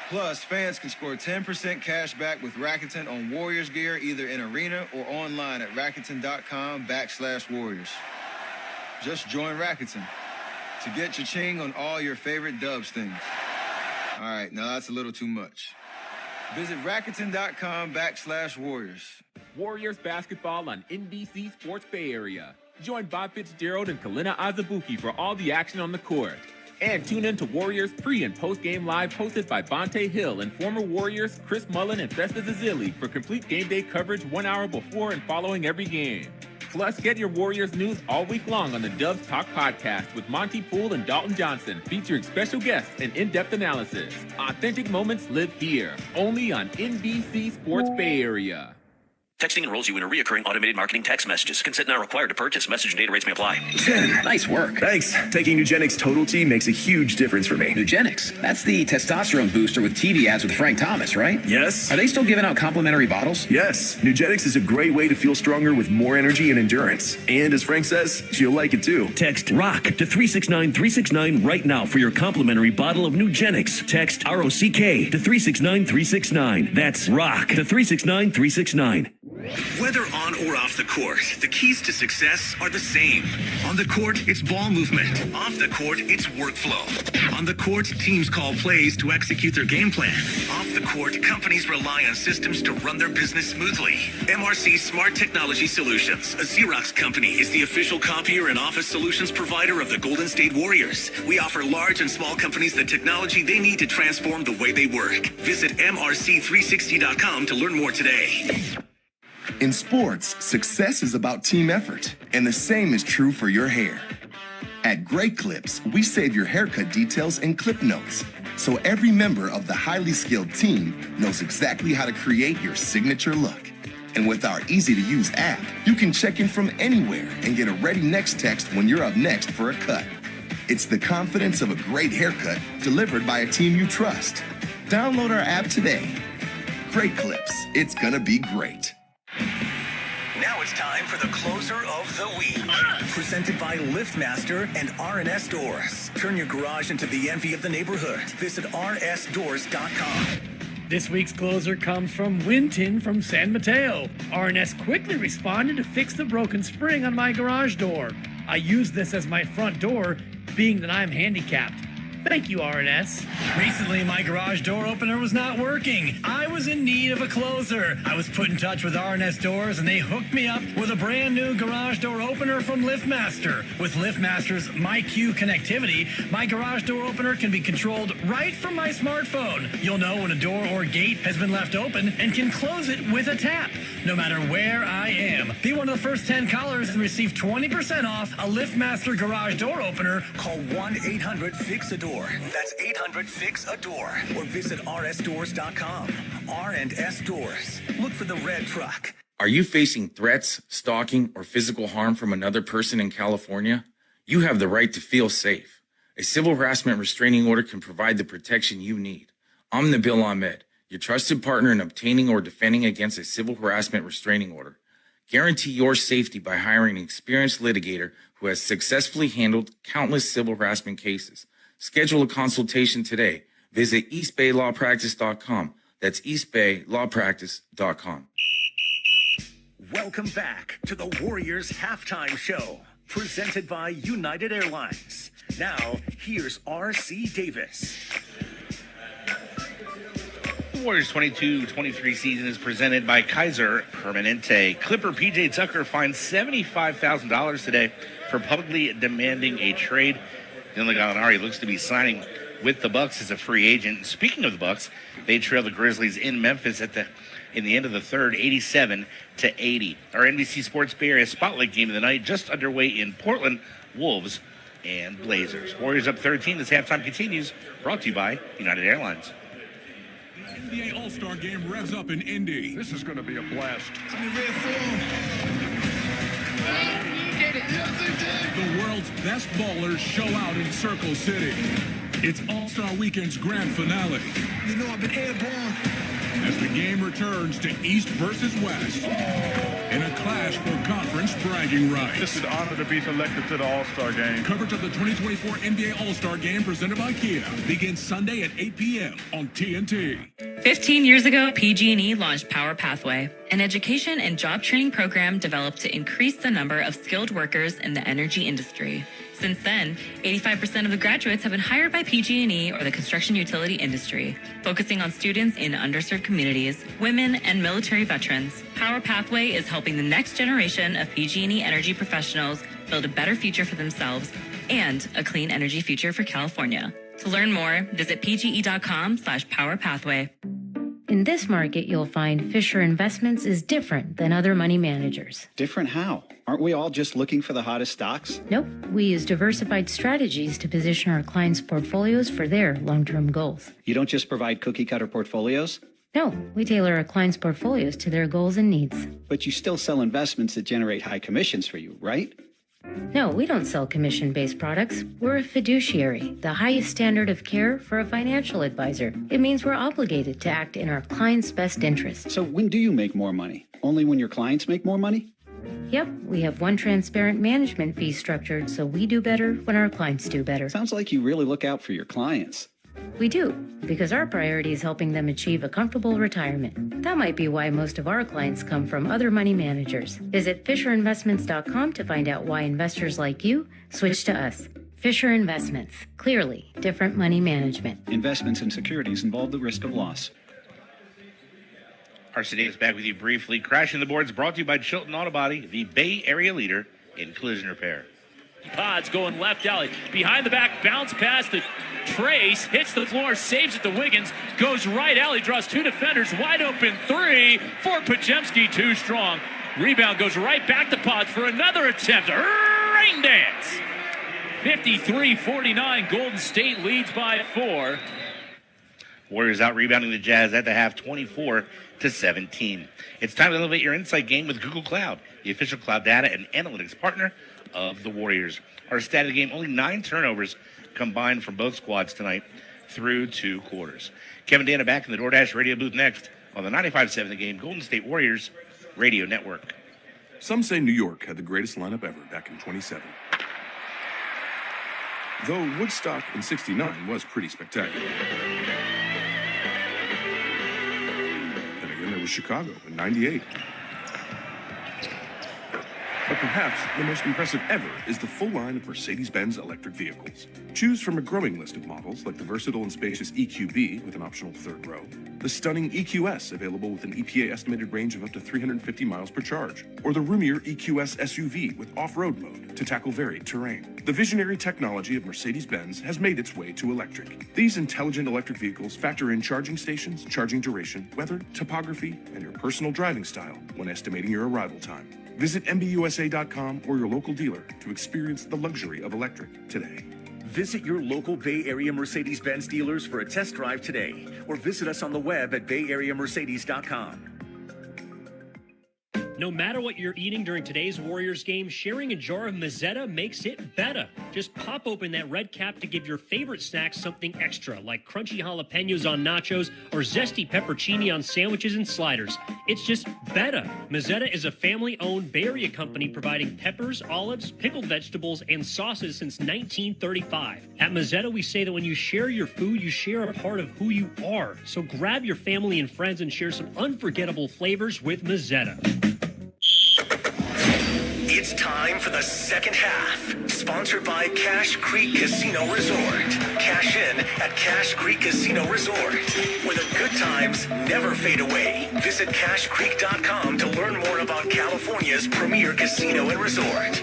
S21: Plus, fans can score 10% cash back with Rakuten on Warriors gear either in arena or online at Rakuten.com/Warriors. Just join Rakuten to get your ching on all your favorite Dubs things. All right, now that's a little too much. Visit Rakuten.com/Warriors.
S29: Warriors basketball on NBC Sports Bay Area. Join Bob Fitzgerald and Kalina Azubuike for all the action on the court. And tune in to Warriors pre- and post-game live hosted by Bonte Hill and former Warriors Chris Mullen and Festus Azili for complete game day coverage 1 hour before and following every game. Plus, get your Warriors news all week long on the Doves Talk podcast with Monty Poole and Dalton Johnson, featuring special guests and in-depth analysis. Authentic moments live here, only on NBC Sports Bay Area.
S2: Texting enrolls you in a reoccurring automated marketing text messages. Consent not required to purchase. Message and data rates may apply.
S5: 10. Nice work. Thanks. Taking Nugenix Total T makes a huge difference for me.
S6: Nugenix? That's the testosterone booster with TV ads with Frank Thomas, right?
S5: Yes.
S6: Are they still giving out complimentary bottles?
S5: Yes. Nugenix is a great way to feel stronger with more energy and endurance. And as Frank says, you'll like it too.
S26: Text ROCK to 369-369 right now for your complimentary bottle of Nugenix. Text ROCK to 369-369. That's ROCK to 369-369.
S23: Whether on or off the court, the keys to success are the same. On the court, it's ball movement. Off the court, it's workflow. On the court, teams call plays to execute their game plan. Off the court, companies rely on systems to run their business smoothly. MRC Smart Technology Solutions, a Xerox company, is the official copier and office solutions provider of the Golden State Warriors. We offer large and small companies the technology they need to transform the way they work. Visit MRC360.com to learn more today.
S7: In sports, success is about team effort, and the same is true for your hair. At Great Clips, we save your haircut details in clip notes, so every member of the highly skilled team knows exactly how to create your signature look. And with our easy-to-use app, you can check in from anywhere and get a ready next text when you're up next for a cut. It's the confidence of a great haircut delivered by a team you trust. Download our app today. Great Clips, it's gonna be great.
S23: Now it's time for the closer of the week. Presented by LiftMaster and RNS Doors. Turn your garage into the envy of the neighborhood. Visit rsdoors.com.
S8: This week's closer comes from Winton from San Mateo. RNS quickly responded to fix the broken spring on my garage door. I use this as my front door, being that I'm handicapped. Thank you, RNS. Recently, my garage door opener was not working. I was in need of a closer. I was put in touch with RNS Doors, and they hooked me up with a brand new garage door opener from LiftMaster. With LiftMaster's MyQ connectivity, my garage door opener can be controlled right from my smartphone. You'll know when a door or gate has been left open and can close it with a tap, no matter where I am. Be one of the first 10 callers and receive 20% off a LiftMaster garage door opener.
S23: Call 1-800-FIX-A-DOOR. That's 800-FIX-A-DOOR. Or visit rsdoors.com. R&S Doors. Look for the red truck.
S10: Are you facing threats, stalking, or physical harm from another person in California? You have the right to feel safe. A civil harassment restraining order can provide the protection you need. I'm Nabil Ahmed, your trusted partner in obtaining or defending against a civil harassment restraining order. Guarantee your safety by hiring an experienced litigator who has successfully handled countless civil harassment cases. Schedule a consultation today. Visit eastbaylawpractice.com. That's eastbaylawpractice.com.
S23: Welcome back to the Warriors Halftime Show, presented by United Airlines. Now, here's R.C. Davis.
S24: The Warriors 22-23 season is presented by Kaiser Permanente. Clipper P.J. Tucker fined $75,000 today for publicly demanding a trade. Dylan Gallinari looks to be signing with the Bucks as a free agent. Speaking of the Bucks, they trail the Grizzlies in Memphis in the end of the third, 87-80. Our NBC Sports Bay Area Spotlight game of the night just underway in Portland. Wolves and Blazers. Warriors up 13. This halftime continues. Brought to you by United Airlines.
S14: NBA All-Star Game revs up in Indy. This is going to be a blast. The world's best ballers show out in Circle City. It's All-Star Weekend's grand finale.
S12: You know I've been airborne.
S14: As the game returns to East versus West in a clash for conference bragging rights.
S15: It's an honor to be selected to the All-Star Game.
S14: Coverage of the 2024 NBA All-Star Game presented by Kia begins Sunday at 8 p.m. on TNT.
S16: 15 years ago, PG&E launched Power Pathway, an education and job training program developed to increase the number of skilled workers in the energy industry. Since then, 85% of the graduates have been hired by PG&E or the construction utility industry, focusing on students in underserved communities, women, and military veterans. Power Pathway is helping the next generation of PG&E energy professionals build a better future for themselves and a clean energy future for California. To learn more, visit pge.com/powerpathway.
S3: In this market, you'll find Fisher Investments is different than other money managers.
S4: Different how? Aren't we all just looking for the hottest stocks?
S3: Nope. We use diversified strategies to position our clients' portfolios for their long-term goals.
S4: You don't just provide cookie-cutter portfolios?
S3: No, we tailor our clients' portfolios to their goals and needs.
S4: But you still sell investments that generate high commissions for you, right?
S3: No, we don't sell commission-based products. We're a fiduciary, the highest standard of care for a financial advisor. It means we're obligated to act in our clients' best interest.
S4: So when do you make more money? Only when your clients make more money?
S3: Yep, we have one transparent management fee structured, so we do better when our clients do better.
S4: Sounds like you really look out for your clients.
S3: We do, because our priority is helping them achieve a comfortable retirement. That might be why most of our clients come from other money managers. Visit FisherInvestments.com to find out why investors like you switch to us. Fisher Investments. Clearly, different money management.
S4: Investments in securities involve the risk of loss.
S24: RCD is back with you briefly. Crashing the Boards brought to you by Chilton Auto Body, the Bay Area leader in collision repair.
S1: Pods going left alley. Behind the back, bounce pass to Trace. Hits the floor, saves it to Wiggins. Goes right alley, draws two defenders. Wide open three for Pajemski, too strong. Rebound goes right back to Pods for another attempt. Rain dance. 53-49. Golden State leads by 4.
S24: Warriors out rebounding the Jazz at the half, 24-17. It's time to elevate your insight game with Google Cloud, the official cloud data and analytics partner of the Warriors. Our stat of the game, only 9 turnovers combined from both squads tonight through 2 quarters. Kevin Dana back in the DoorDash radio booth next on the 95.7 The Game Golden State Warriors radio network.
S20: Some say New York had the greatest lineup ever back in 27. Though Woodstock in 69 was pretty spectacular. Then again, there was Chicago in 98. But perhaps the most impressive ever is the full line of Mercedes-Benz electric vehicles. Choose from a growing list of models like the versatile and spacious EQB with an optional third row, the stunning EQS available with an EPA estimated range of up to 350 miles per charge, or the roomier EQS SUV with off-road mode to tackle varied terrain. The visionary technology of Mercedes-Benz has made its way to electric. These intelligent electric vehicles factor in charging stations, charging duration, weather, topography, and your personal driving style when estimating your arrival time. Visit MBUSA.com or your local dealer to experience the luxury of electric today.
S23: Visit your local Bay Area Mercedes-Benz dealers for a test drive today, or visit us on the web at bayareamercedes.com.
S9: No matter what you're eating during today's Warriors game, sharing a jar of Mazzetta makes it better. Just pop open that red cap to give your favorite snacks something extra, like crunchy jalapenos on nachos or zesty peppercini on sandwiches and sliders. It's just better. Mazzetta is a family-owned Bay Area company providing peppers, olives, pickled vegetables, and sauces since 1935. At Mazzetta, we say that when you share your food, you share a part of who you are. So grab your family and friends and share some unforgettable flavors with Mazzetta.
S23: It's time for the second half, sponsored by Cache Creek Casino Resort. Cash in at Cache Creek Casino Resort, where the good times never fade away. Visit CacheCreek.com to learn more about California's premier casino and resort.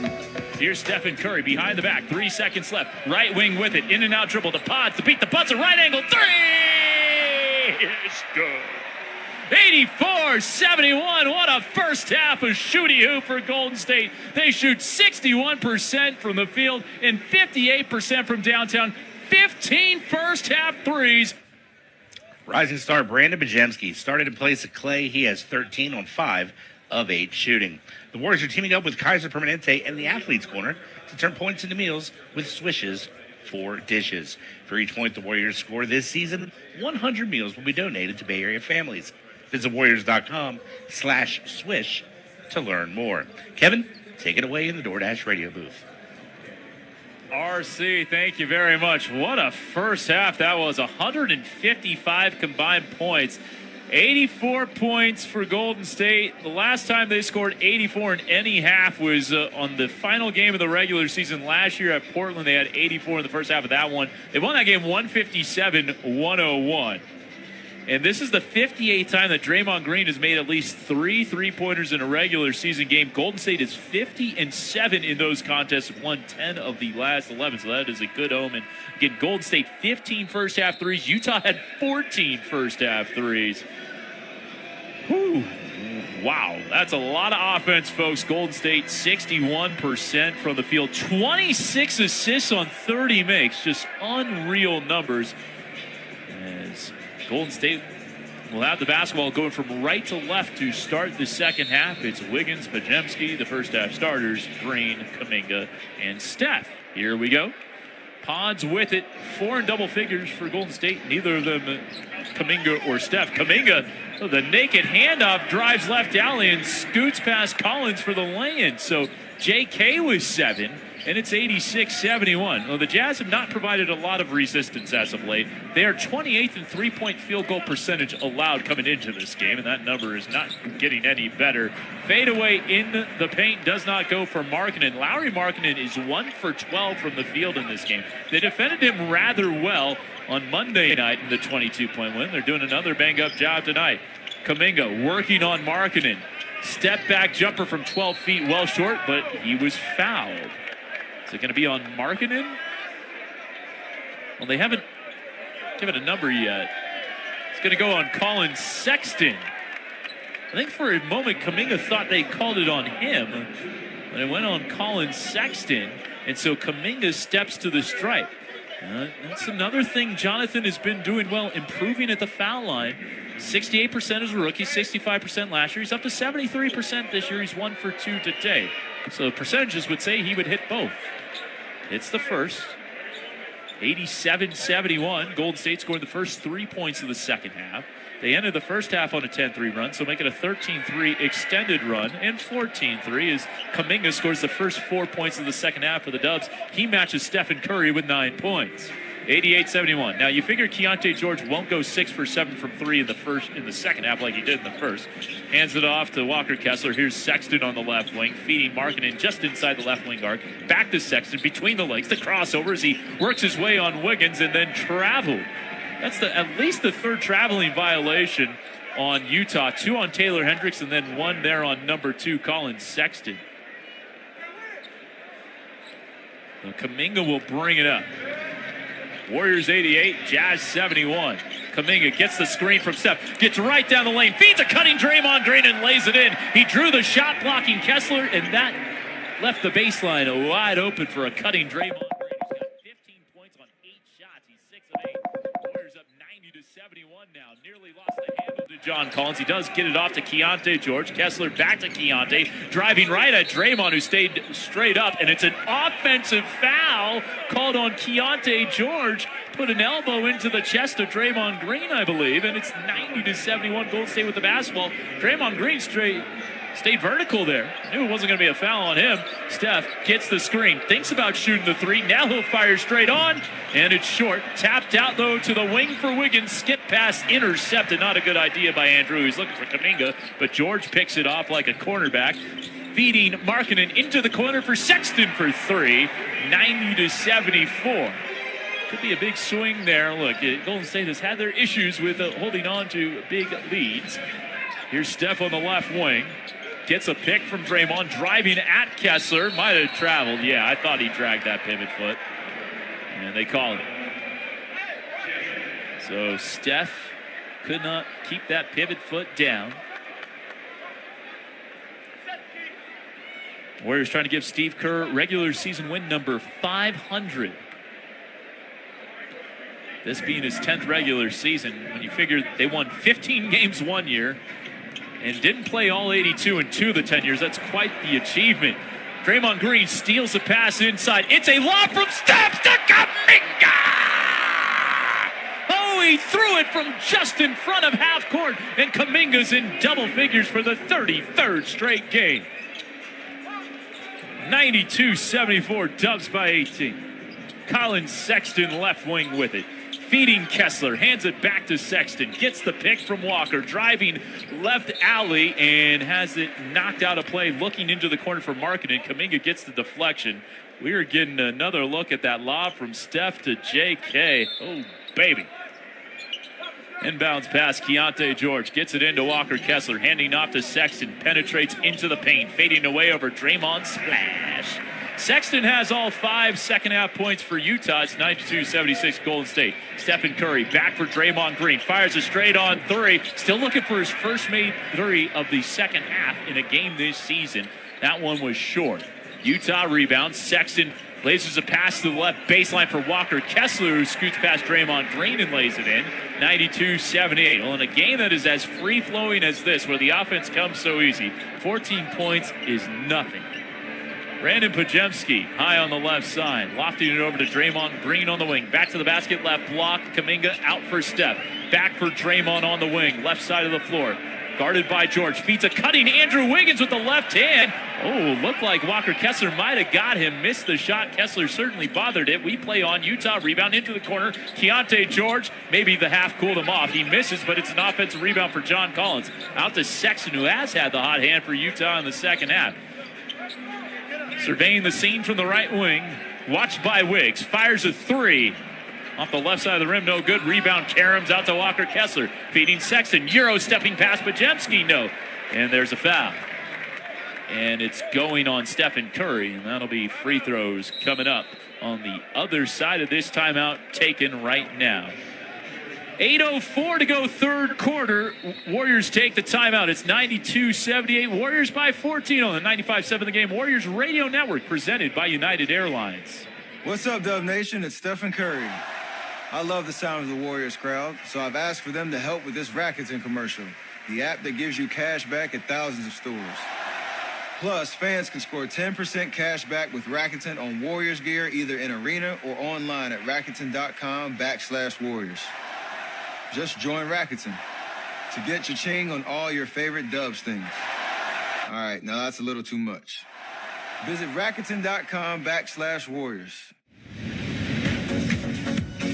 S1: Here's Stephen Curry behind the back. 3 seconds left. Right wing with it. In and out dribble to Pods to beat the Butts. A right angle three. It's good. 84-71. What a first half of shooty hoop for Golden State. They shoot 61% from the field and 58% from downtown. 15 first half threes.
S24: Rising star Brandon Pajemski started in place of Clay. He has 13 on 5 of 8 shooting. The Warriors are teaming up with Kaiser Permanente and the Athletes Corner to turn points into meals with swishes for dishes. For each point the Warriors score this season, 100 meals will be donated to Bay Area families. Visit Warriors.com/swish to learn more. Kevin, take it away in the DoorDash radio booth.
S1: RC, thank you very much. What a first half that was. 155 combined points. 84 points for Golden State. The last time they scored 84 in any half was on the final game of the regular season last year at Portland. They had 84 in the first half of that one. They won that game 157-101. And this is the 58th time that Draymond Green has made at least 3 3-pointers in a regular season game. Golden State is 50-7 in those contests, won 10 of the last 11, so that is a good omen. Again, Golden State 15 first-half threes. Utah had 14 first-half threes. Whew. Wow, that's a lot of offense, folks. Golden State 61% from the field, 26 assists on 30 makes, just unreal numbers. As Golden State will have the basketball going from right to left to start the second half. It's Wiggins, Pajemski, the first half starters, Green, Kuminga, and Steph. Here we go. Pods with it, 4 in double figures for Golden State. Neither of them, Kuminga or Steph. Kuminga, the naked handoff, drives left alley and scoots past Collins for the lay-in. So JK was 7, and it's 86-71. Well, the Jazz have not provided a lot of resistance as of late. They are 28th in three-point field goal percentage allowed coming into this game, and that number is not getting any better. Fadeaway in the paint does not go for Markkanen. Lauri Markkanen is 1 for 12 from the field in this game. They defended him rather well on Monday night in the 22-point win. They're doing another bang-up job tonight. Kuminga working on Markkanen. Step-back jumper from 12 feet, well short, but he was fouled. Is it going to be on Markkanen? Well, they haven't given a number yet. It's going to go on Colin Sexton. I think for a moment Kuminga thought they called it on him, but it went on Colin Sexton, and so Kuminga steps to the stripe. That's another thing Jonathan has been doing well, improving at the foul line. 68% as a rookie, 65% last year. He's up to 73% this year. He's 1 for 2 today. So percentages would say he would hit both. Hits the first. 87-71. Golden State scored the first 3 points of the second half. They ended the first half on a 10-3 run, so make it a 13-3 extended run, and 14-3 as Kuminga scores the first 4 points of the second half for the Dubs. He matches Stephen Curry with 9 points. 88-71. Now, you figure Keontae George won't go 6 for 7 from 3 in the second half like he did in the first. Hands it off to Walker Kessler. Here's Sexton on the left wing, feeding Markkanen just inside the left wing arc. Back to Sexton between the legs. The crossover as he works his way on Wiggins and then traveled. That's at least the third traveling violation on Utah. 2 on Taylor Hendricks and then 1 there on number 2, Colin Sexton. So Kuminga will bring it up. Warriors 88, Jazz 71. Kuminga gets the screen from Steph, gets right down the lane, feeds a cutting Draymond Green and lays it in. He drew the shot blocking Kessler, and that left the baseline wide open for a cutting Draymond Green. He's got 15 points on 8 shots. He's 6 of 8. Warriors up 90-71 now. Nearly lost the handle to John Collins. He does get it off to Keontae George. Kessler back to Keontae, driving right at Draymond, who stayed straight up, and it's an offensive foul called on Keontae George. Put an elbow into the chest of Draymond Green, I believe, and it's 90-71. Golden State with the basketball. Draymond Green stayed vertical there. Knew it wasn't going to be a foul on him. Steph gets the screen, thinks about shooting the 3. Now he'll fire straight on, and it's short. Tapped out, though, to the wing for Wiggins. Skip pass, intercepted. Not a good idea by Andrew. He's looking for Kuminga, but George picks it off like a cornerback. Feeding Markkanen into the corner for Sexton for 3. 90-74. Could be a big swing there. Look, Golden State has had their issues with holding on to big leads. Here's Steph on the left wing. Gets a pick from Draymond, driving at Kessler. Might have traveled. Yeah, I thought he dragged that pivot foot. And they call it. So Steph could not keep that pivot foot down. Warriors trying to give Steve Kerr regular season win number 500. This being his 10th regular season. When you figure they won 15 games one year and didn't play all 82 in 2 of the 10 years, that's quite the achievement. Draymond Green steals a pass inside. It's a lob from Steph to Kuminga! Oh, he threw it from just in front of half court, and Kuminga's in double figures for the 33rd straight game. 92-74, Dubs by 18. Colin Sexton left wing with it. Feeding Kessler, hands it back to Sexton, gets the pick from Walker, driving left alley and has it knocked out of play, looking into the corner for Markkanen. Kuminga gets the deflection. We are getting another look at that lob from Steph to JK. Oh, baby. Inbounds pass, Keontae George gets it into Walker Kessler, handing off to Sexton, penetrates into the paint, fading away over Draymond Splash. Sexton has all 5 second-half points for Utah. It's 92-76 Golden State. Stephen Curry back for Draymond Green. Fires a straight-on 3. Still looking for his first made 3 of the second half in a game this season. That one was short. Utah rebounds. Sexton laces a pass to the left baseline for Walker Kessler, who scoots past Draymond Green and lays it in. 92-78. Well, in a game that is as free-flowing as this, where the offense comes so easy, 14 points is nothing. Brandon Pajemski high on the left side, lofting it over to Draymond Green on the wing. Back to the basket, left block. Kuminga out for step. Back for Draymond on the wing, left side of the floor. Guarded by George. Feeds a cutting Andrew Wiggins with the left hand. Oh, looked like Walker Kessler might have got him. Missed the shot. Kessler certainly bothered it. We play on. Utah rebound into the corner. Keontae George, maybe the half cooled him off. He misses, but it's an offensive rebound for John Collins. Out to Sexton, who has had the hot hand for Utah in the second half. Surveying the scene from the right wing. Watched by Wiggs. Fires a 3. Off the left side of the rim, no good. Rebound, Karams out to Walker Kessler. Feeding Sexton. Euro stepping past Pajemski, no. And there's a foul. And it's going on Stephen Curry, and that'll be free throws coming up on the other side of this timeout taken right now. 8:04 to go third quarter. Warriors take the timeout. It's 92-78. Warriors by 14 on the 95.7 The Game Warriors Radio Network, presented by United Airlines.
S21: What's up, Dub Nation? It's Stephen Curry. I love the sound of the Warriors crowd, so I've asked for them to help with this Rakuten commercial, the app that gives you cash back at thousands of stores. Plus, fans can score 10% cash back with Rakuten on Warriors gear, either in arena or online at Rakuten.com/Warriors. Just join Rakuten to get your ching on all your favorite Dubs things. All right, now that's a little too much. Visit Rakuten.com/Warriors.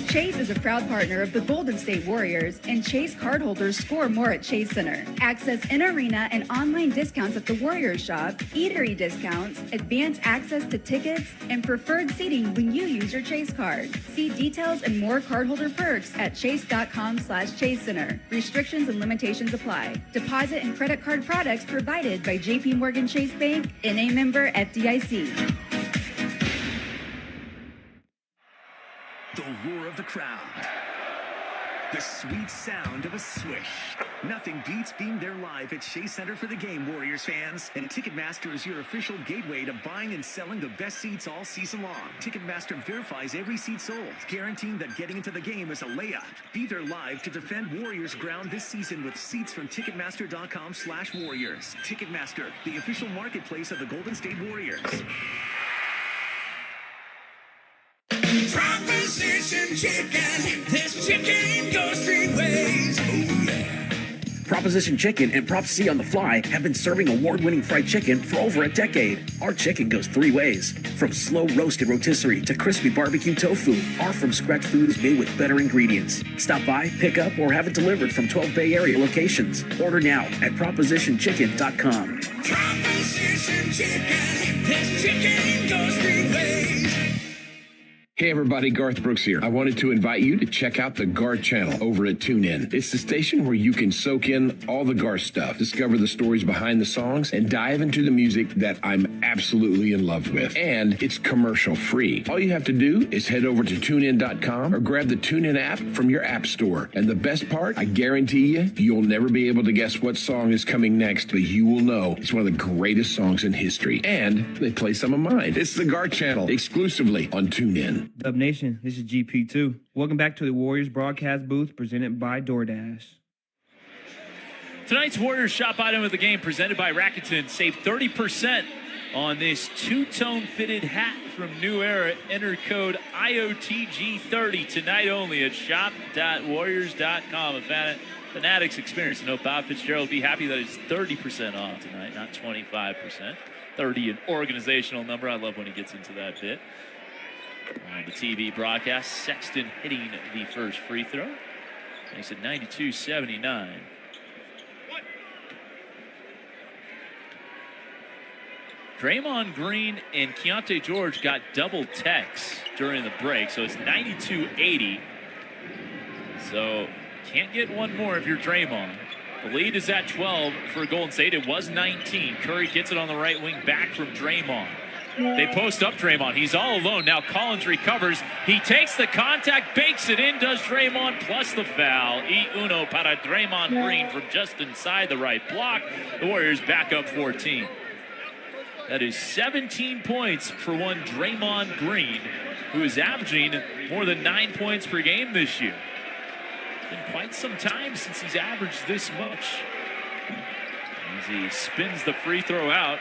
S11: Chase is a proud partner of the Golden State Warriors, and Chase cardholders score more at Chase Center. Access in-arena and online discounts at the Warriors shop, eatery discounts, advanced access to tickets, and preferred seating when you use your Chase card. See details and more cardholder perks at chase.com/Chase Center. Restrictions and limitations apply. Deposit and credit card products provided by JP Morgan Chase Bank, NA member FDIC.
S23: The roar of the crowd. The sweet sound of a swish. Nothing beats being there live at Chase Center for the game, Warriors fans. And Ticketmaster is your official gateway to buying and selling the best seats all season long. Ticketmaster verifies every seat sold, guaranteeing that getting into the game is a layup. Be there live to defend Warriors ground this season with seats from Ticketmaster.com/Warriors. Ticketmaster, the official marketplace of the Golden State Warriors.
S13: Proposition Chicken. This chicken goes 3 ways. Oh, yeah.
S6: Proposition Chicken and Prop C on the Fly have been serving award-winning fried chicken for over a decade. Our chicken goes 3 ways. From slow-roasted rotisserie to crispy barbecue tofu, our from-scratch food is made with better ingredients. Stop by, pick up, or have it delivered from 12 Bay Area locations. Order now at PropositionChicken.com.
S13: Proposition Chicken. This chicken goes 3 ways.
S17: Hey everybody, Garth Brooks here. I wanted to invite you to check out the Garth channel over at TuneIn. It's the station where you can soak in all the Garth stuff, discover the stories behind the songs, and dive into the music that I'm absolutely in love with. And it's commercial free. All you have to do is head over to TuneIn.com or grab the TuneIn app from your app store. And the best part, I guarantee you'll never be able to guess what song is coming next, but you will know it's one of the greatest songs in history. And they play some of mine. It's the Garth channel, exclusively on TuneIn.
S29: Dub Nation, this is GP2. Welcome back to the Warriors broadcast booth presented by DoorDash.
S1: Tonight's Warriors shop item of the game presented by Rakuten. Save 30% on this two-tone fitted hat from New Era. Enter code IOTG30 tonight only at shop.warriors.com. A Fanatics experience. No, Bob Fitzgerald will be happy that it's 30% off tonight, not 25%. 30 an organizational number. I love when he gets into that bit. On the TV broadcast, Sexton hitting the first free throw. Makes it 92-79. Draymond Green and Keontae George got double texts during the break, so it's 92-80. So Can't get one more if you're Draymond. The lead is at 12 for Golden State. It was 19. Curry gets it on the right wing back from Draymond. They post up Draymond. He's all alone. Now Collins recovers. He takes the contact, bakes it in, does Draymond, plus the foul. Uno para Draymond Green from just inside the right block. The Warriors back up 14. That is 17 points for one Draymond Green, who is averaging more than 9 points per game this year. It's been quite some time since he's averaged this much. As he spins the free throw out.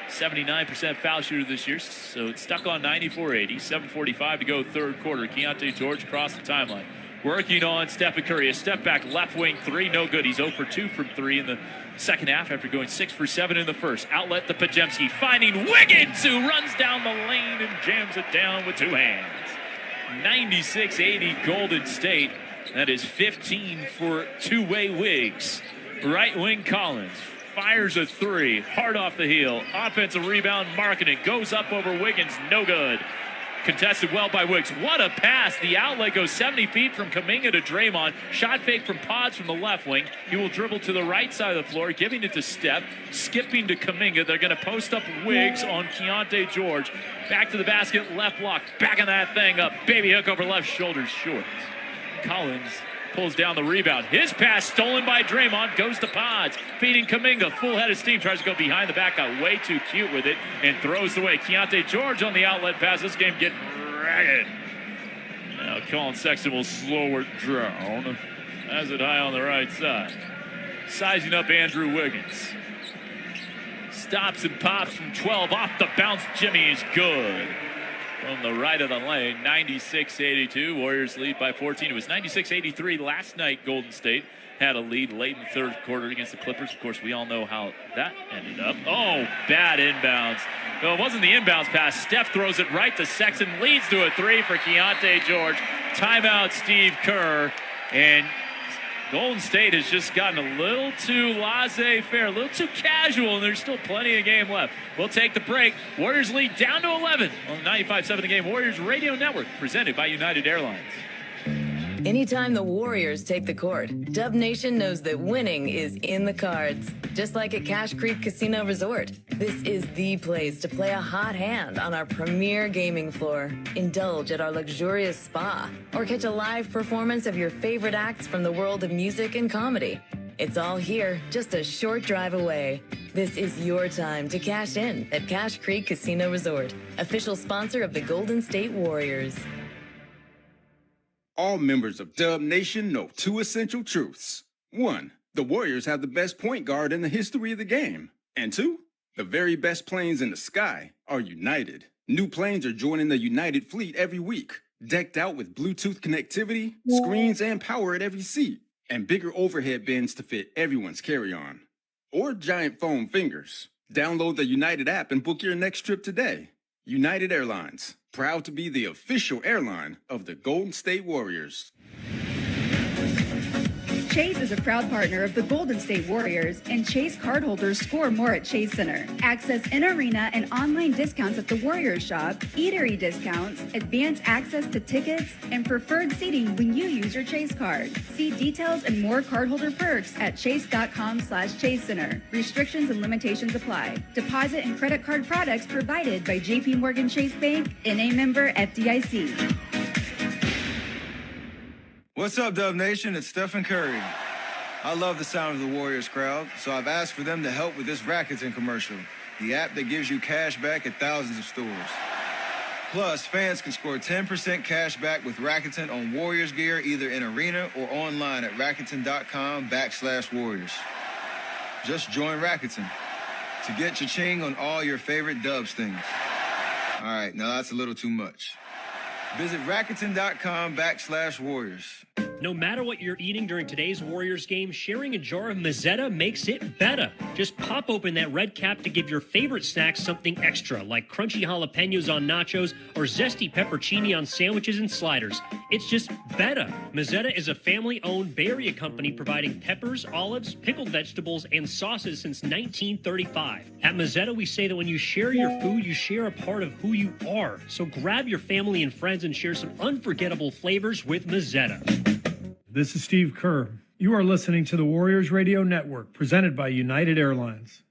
S1: 79% foul shooter this year, so it's stuck on 94-80. 7:45 to go third quarter. Keontae George across the timeline. Working on Stephen Curry. A step back left wing three, no good. He's 0 for 2 from 3 in the second half after going 6 for 7 in the first. Outlet to Podziemski, finding Wiggins, who runs down the lane and jams it down with 2 hands. 96-80 Golden State. That is 15 for two-way Wiggs. Right wing Collins fires a 3, hard off the heel. Offensive rebound, marking it. Goes up over Wiggins, no good. Contested well by Wiggs. What a pass. The outlet goes 70 feet from Kuminga to Draymond. Shot fake from Pods from the left wing. He will dribble to the right side of the floor, giving it to Steph. Skipping to Kuminga. They're going to post up Wiggs on Keontae George. Back to the basket, left block. Backing that thing up. Baby hook over left shoulder, short. Collins pulls down the rebound. His pass stolen by Draymond, goes to Pods, feeding Kuminga, full head of steam, tries to go behind the back, got way too cute with it, and throws it away. Keontae George on the outlet pass. This game getting ragged. Now Colin Sexton will slow it down. Has it high on the right side. Sizing up Andrew Wiggins. Stops and pops from 12, off the bounce. Jimmy is good. From the right of the lane, 96-82. Warriors lead by 14. It was 96-83 last night. Golden State had a lead late in the third quarter against the Clippers. Of course, we all know how that ended up. Oh, bad inbounds. No, it wasn't the inbounds pass. Steph throws it right to Sexton. Leads to a 3 for Keontae George. Timeout, Steve Kerr. And Golden State has just gotten a little too laissez-faire, a little too casual, and there's still plenty of game left. We'll take the break. Warriors lead down to 11 on 95.7 The Game Warriors Radio Network, presented by United Airlines.
S2: Anytime the Warriors take the court, Dub Nation knows that winning is in the cards. Just like at Cache Creek Casino Resort, this is the place to play a hot hand on our premier gaming floor, indulge at our luxurious spa, or catch a live performance of your favorite acts from the world of music and comedy. It's all here, just a short drive away. This is your time to cash in at Cache Creek Casino Resort, official sponsor of the Golden State Warriors.
S5: All members of Dub Nation know 2 essential truths. 1, the Warriors have the best point guard in the history of the game. And 2, the very best planes in the sky are United. New planes are joining the United fleet every week, decked out with Bluetooth connectivity, screens, and power at every seat, and bigger overhead bins to fit everyone's carry-on. Or giant foam fingers. Download the United app and book your next trip today. United Airlines, proud to be the official airline of the Golden State Warriors.
S11: Chase is a proud partner of the Golden State Warriors, and Chase cardholders score more at Chase Center. Access in-arena and online discounts at the Warriors shop, eatery discounts, advanced access to tickets, and preferred seating when you use your Chase card. See details and more cardholder perks at chase.com/Chase Center. Restrictions and limitations apply. Deposit and credit card products provided by JP Morgan Chase Bank, NA member FDIC.
S21: What's up, Dub Nation? It's Stephen Curry. I love the sound of the Warriors crowd, so I've asked for them to help with this Rakuten commercial, the app that gives you cash back at thousands of stores. Plus, fans can score 10% cash back with Rakuten on Warriors gear either in arena or online at Rakuten.com/Warriors. Just join Rakuten to get cha-ching on all your favorite Dubs things. All right, now that's a little too much. Visit Rakuten.com/Warriors.
S9: No matter what you're eating during today's Warriors game, sharing a jar of Mazzetta makes it better. Just pop open that red cap to give your favorite snacks something extra, like crunchy jalapenos on nachos or zesty peppercini on sandwiches and sliders. It's just better. Mazzetta is a family-owned Bay Area company providing peppers, olives, pickled vegetables, and sauces since 1935. At Mazzetta, we say that when you share your food, you share a part of who you are. So grab your family and friends and share some unforgettable flavors with Mazzetta.
S7: This is Steve Kerr. You are listening to the Warriors Radio Network, presented by United Airlines.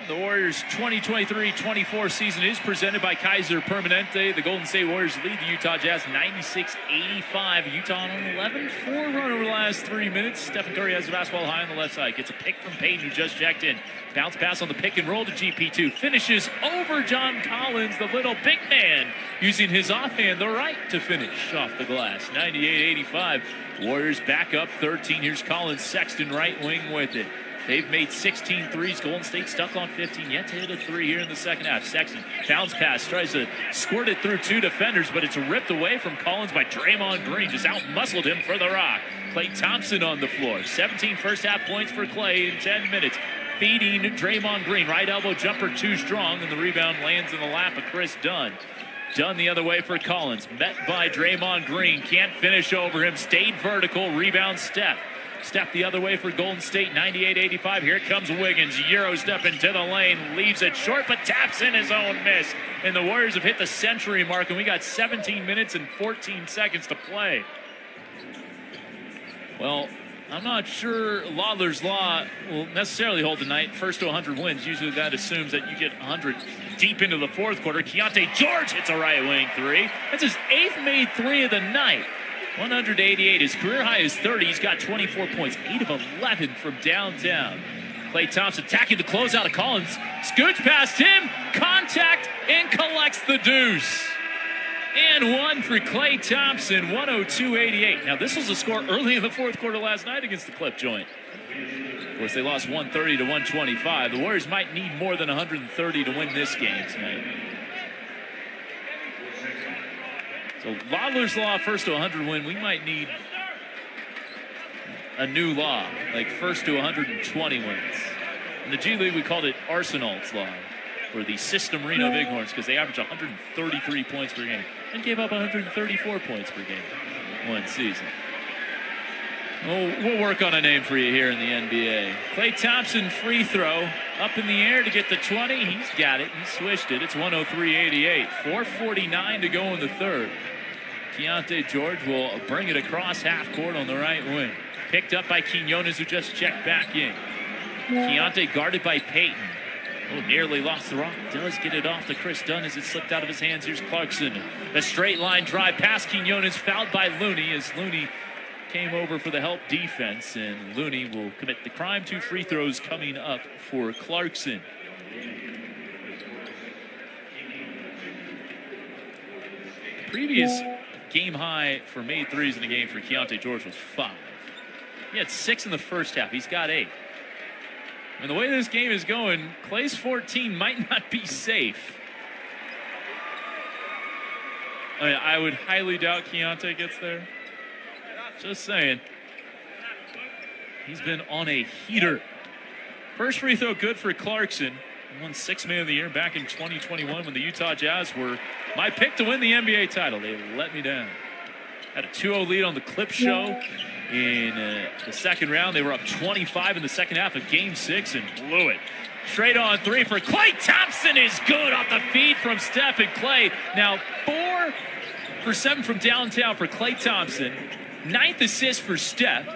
S1: The Warriors' 2023-24 season is presented by Kaiser Permanente. The Golden State Warriors lead the Utah Jazz 96-85. Utah on an 11-4 run over the last 3 minutes. Stephen Curry has the basketball high on the left side. Gets a pick from Payton, who just checked in. Bounce pass on the pick and roll to GP2. Finishes over John Collins, the little big man, using his offhand, the right, to finish off the glass. 98-85. Warriors back up 13. Here's Collins, Sexton right wing with it. They've made 16 threes. Golden State stuck on 15. Yet to hit a three here in the second half. Sexton, bounce pass, tries to squirt it through two defenders, but it's ripped away from Collins by Draymond Green. Just out-muscled him for the rock. Klay Thompson on the floor. 17 first half points for Klay in 10 minutes. Feeding Draymond Green. Right elbow jumper too strong, and the rebound lands in the lap of Chris Dunn. Dunn the other way for Collins. Met by Draymond Green. Can't finish over him. Stayed vertical. Rebound Steph. Step the other way for Golden State, 98-85. Here comes Wiggins, Euro step into the lane, leaves it short, but taps in his own miss. And the Warriors have hit the century mark, and we got 17 minutes and 14 seconds to play. Well, I'm not sure Lawler's Law will necessarily hold tonight. First to 100 wins. Usually that assumes that you get 100 deep into the fourth quarter. Keontae George hits a right wing three. That's his 8th made three of the night. 188. His career high is 30. He's got 24 points, 8 of 11 from downtown. Klay Thompson attacking the closeout of Collins. Scoots past him, contact, and collects the deuce. And one for Klay Thompson, 102-88. Now, this was a score early in the fourth quarter last night against the Clip Joint. Of course, they lost 130 to 125. The Warriors might need more than 130 to win this game tonight. So Lawler's Law, first to 100 win, we might need a new law, like first to 120 wins. In the G League, we called it Arsenal's Law, for the System Reno Bighorns, because they average 133 points per game and gave up 134 points per game one season. We'll work on a name for you here in the NBA. Klay Thompson free throw up in the air to get the 20. He's got it. He swished it. It's 103-88. 4:49 to go in the third. Keontae George will bring it across half court on the right wing. Picked up by Quinones, who just checked back in. Keontae guarded by Payton. Oh, nearly lost the rock. Does get it off to Chris Dunn as it slipped out of his hands. Here's Clarkson. A straight line drive past Quinones, fouled by Looney as Looney came over for the help defense, and Looney will commit the crime. 2 free throws coming up for Clarkson. Previous game high for made threes in the game for Keontae George was 5. He had 6 in the first half. He's got 8. And the way this game is going, Klay's 14 might not be safe. I would highly doubt Keontae gets there. Just saying. He's been on a heater. First free throw good for Clarkson. He won 6th Man of the Year back in 2021 when the Utah Jazz were my pick to win the NBA title. They let me down. Had a 2-0 lead on the Clip Show in the second round. They were up 25 in the second half of Game 6 and blew it. Straight on 3 for Klay Thompson is good off the feed from Steph and Klay. Now 4 for 7 from downtown for Klay Thompson. 9th assist for Steph.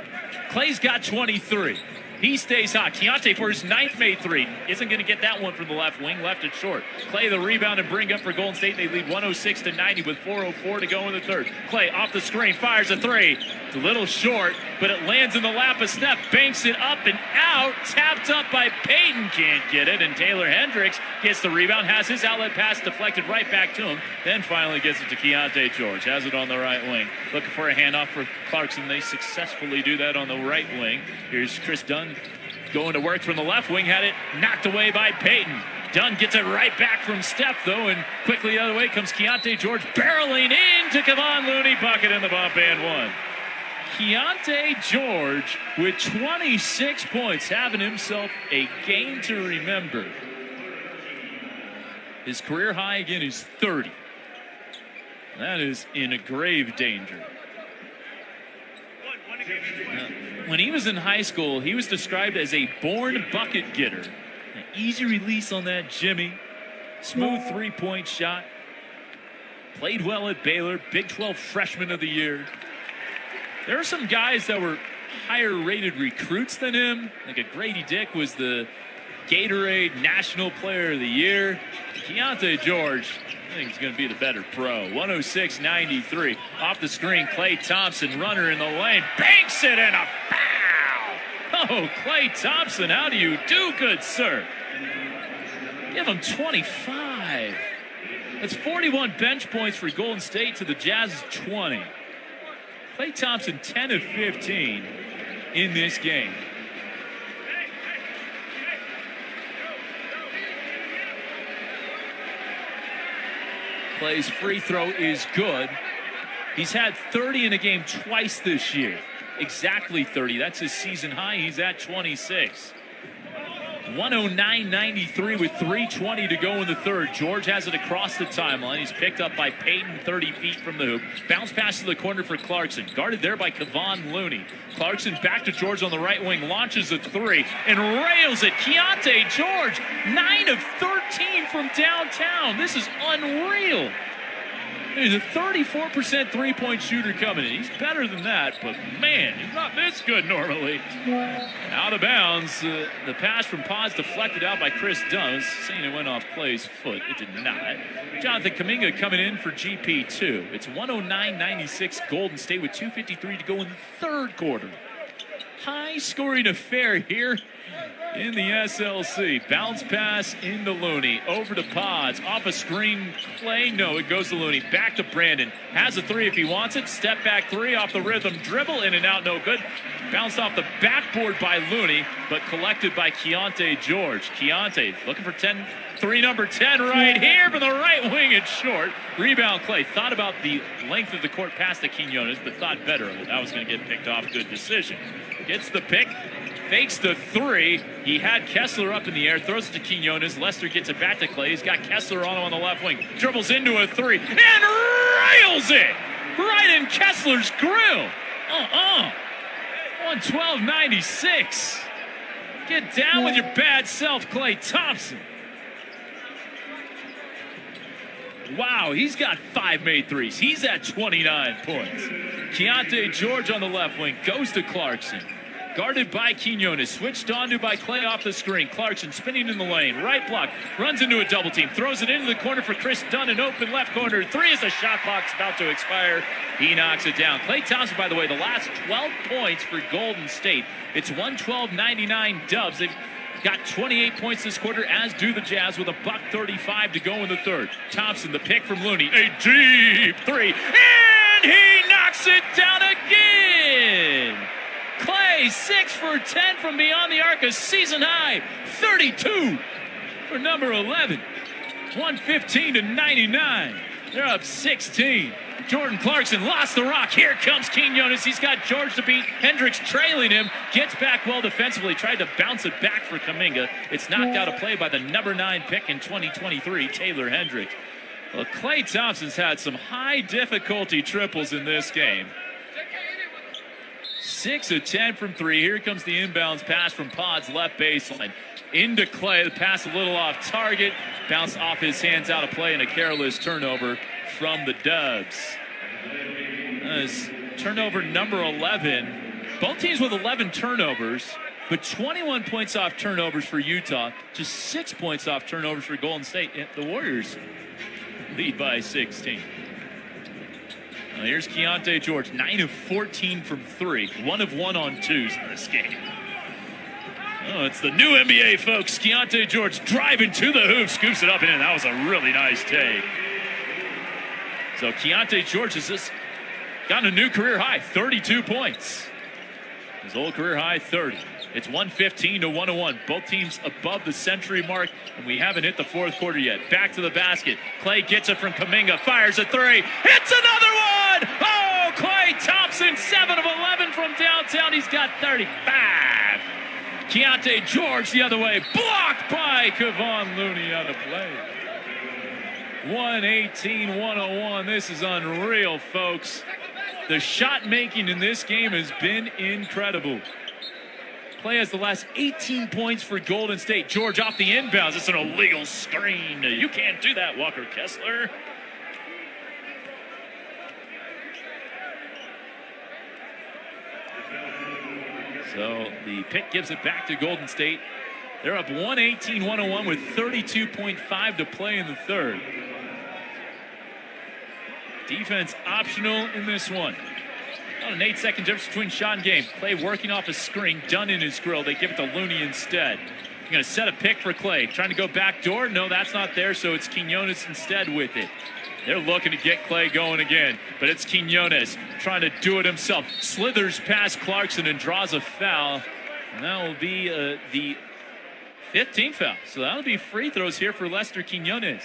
S1: Klay's got 23. He stays hot. Keontae for his 9th made three. Isn't going to get that one from the left wing. Left it short. Klay the rebound and bring up for Golden State. They lead 106-90 with 4:04 to go in the third. Klay off the screen. Fires a 3. It's a little short, but it lands in the lap of Steph. Banks it up and out. Tapped up by Payton. Can't get it. And Taylor Hendricks gets the rebound. Has his outlet pass deflected right back to him. Then finally gets it to Keontae George. Has it on the right wing. Looking for a handoff for Clarkson. They successfully do that on the right wing. Here's Chris Dunn going to work from the left wing. Had it knocked away by Payton. Dunn gets it right back from Steph, though, and quickly the other way comes Keontae George barreling in to Kevon Looney. Bucket in the bump and one. Keontae George with 26 points, having himself a game to remember. His career high again is 30. That is in grave danger. When he was in high school, he was described as a born bucket getter. An easy release on that Jimmy. Smooth three-point shot. Played well at Baylor. Big 12 freshman of the year. There are some guys that were higher-rated recruits than him. Like a Grady Dick was the Gatorade National Player of the Year. Keontae George, I think he's going to be the better pro. 106.93. Off the screen, Klay Thompson, runner in the lane, banks it and a foul! Oh, Klay Thompson, how do you do, good sir? Give him 25. That's 41 bench points for Golden State to the Jazz's 20. Klay Thompson, 10 of 15 in this game. Klay's free throw is good. He's had 30 in a game twice this year. Exactly 30. That's his season high. He's at 26. 109.93 with 3:20 to go in the third. George has it across the timeline. He's picked up by Payton 30 feet from the hoop. Bounce pass to the corner for Clarkson. Guarded there by Kevon Looney. Clarkson back to George on the right wing. Launches a three and rails it. Keontae George, 9 of 13 from downtown. This is unreal. He's a 34% three-point shooter coming in. He's better than that, but man, he's not this good normally. Out of bounds. The pass from Pods deflected out by Chris Dunn. Saying it went off Klay's foot. It did not. Jonathan Kuminga coming in for GP2. It's 109.96 Golden State with 2:53 to go in the third quarter. High-scoring affair here in the SLC. Bounce pass into Looney. Over to Pods. Off a screen play. No, it goes to Looney. Back to Brandon. Has a three if he wants it. Step back three off the rhythm. Dribble in and out. No good. Bounced off the backboard by Looney, but collected by Keontae George. Keontae looking for 10. Three number 10 right here from the right wing. It's short. Rebound Klay. Thought about the length of the court pass to Quinones, but thought better of it. That was going to get picked off. Good decision. Gets the pick. Fakes the three. He had Kessler up in the air. Throws it to Quinones. Lester gets it back to Klay. He's got Kessler on him on the left wing. Dribbles into a three and rails it right in Kessler's grill. 112.96. Get down with your bad self, Klay Thompson. Wow, he's got 5 made threes. He's at 29 points. Keontae George on the left wing goes to Clarkson. Guarded by Quinones. Switched onto by Klay off the screen. Clarkson spinning in the lane. Right block. Runs into a double team. Throws it into the corner for Chris Dunn. An open left corner. Three as the shot clock's about to expire. He knocks it down. Klay Thompson, by the way, the last 12 points for Golden State. It's 112.99 Dubs. They've got 28 points this quarter, as do the Jazz, with a $1:35 to go in the third. Thompson, the pick from Looney. A deep three. And he knocks it down again. Klay, 6 for 10 from beyond the arc, a season high. 32 for number 11. 115-99. They're up 16. Jordan Clarkson lost the rock. Here comes Quinones. He's got George to beat. Hendricks trailing him. Gets back well defensively. Tried to bounce it back for Kuminga. It's knocked out of play by the number 9 pick in 2023, Taylor Hendricks. Well, Klay Thompson's had some high difficulty triples in this game. 6 of 10 from 3. Here comes the inbounds pass from Pods left baseline. Into Klay. The pass a little off target. Bounced off his hands out of play and a careless turnover from the Dubs. Turnover number 11. Both teams with 11 turnovers, but 21 points off turnovers for Utah. Just 6 points off turnovers for Golden State. The Warriors lead by 16. Well, here's Keontae George, 9 of 14 from 3. 1 of 1 on 2s in this game. Oh, it's the new NBA, folks. Keontae George driving to the hoop, scoops it up and in. That was a really nice take. So Keontae George has just gotten a new career high, 32 points. His old career high, 30. It's 115-101. Both teams above the century mark, and we haven't hit the fourth quarter yet. Back to the basket. Klay gets it from Kuminga, fires a three. Hits another one! Oh, Klay Thompson, 7 of 11 from downtown. He's got 35. Keontae George the other way, blocked by Kevon Looney on the play. 118-101. This is unreal, folks. The shot making in this game has been incredible. Klay has the last 18 points for Golden State. George off the inbounds. It's an illegal screen. You can't do that, Walker Kessler. So the pick gives it back to Golden State. They're up 118-101 with 32.5 to play in the third. Defense optional in this one. About an 8-second difference between shot and game. Clay working off a screen, done in his grill. They give it to Looney instead. You're going to set a pick for Clay. Trying to go back door. No, that's not there, so it's Quinones instead with it. They're looking to get Clay going again, but it's Quinones trying to do it himself. Slithers past Clarkson and draws a foul. And that will be the 15th foul. So that'll be free throws here for Lester Quinones.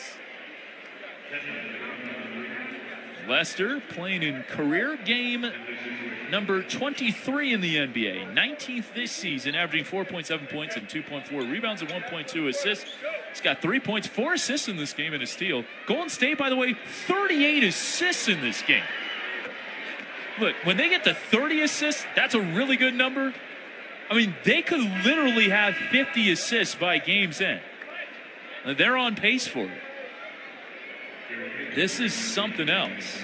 S1: Lester playing in career game number 23 in the NBA. 19th this season, averaging 4.7 points and 2.4 rebounds and 1.2 assists. He's got 3 points, 4 assists in this game and a steal. Golden State, by the way, 38 assists in this game. Look, when they get to 30 assists, that's a really good number. I mean, they could literally have 50 assists by game's end. They're on pace for it. This is something else.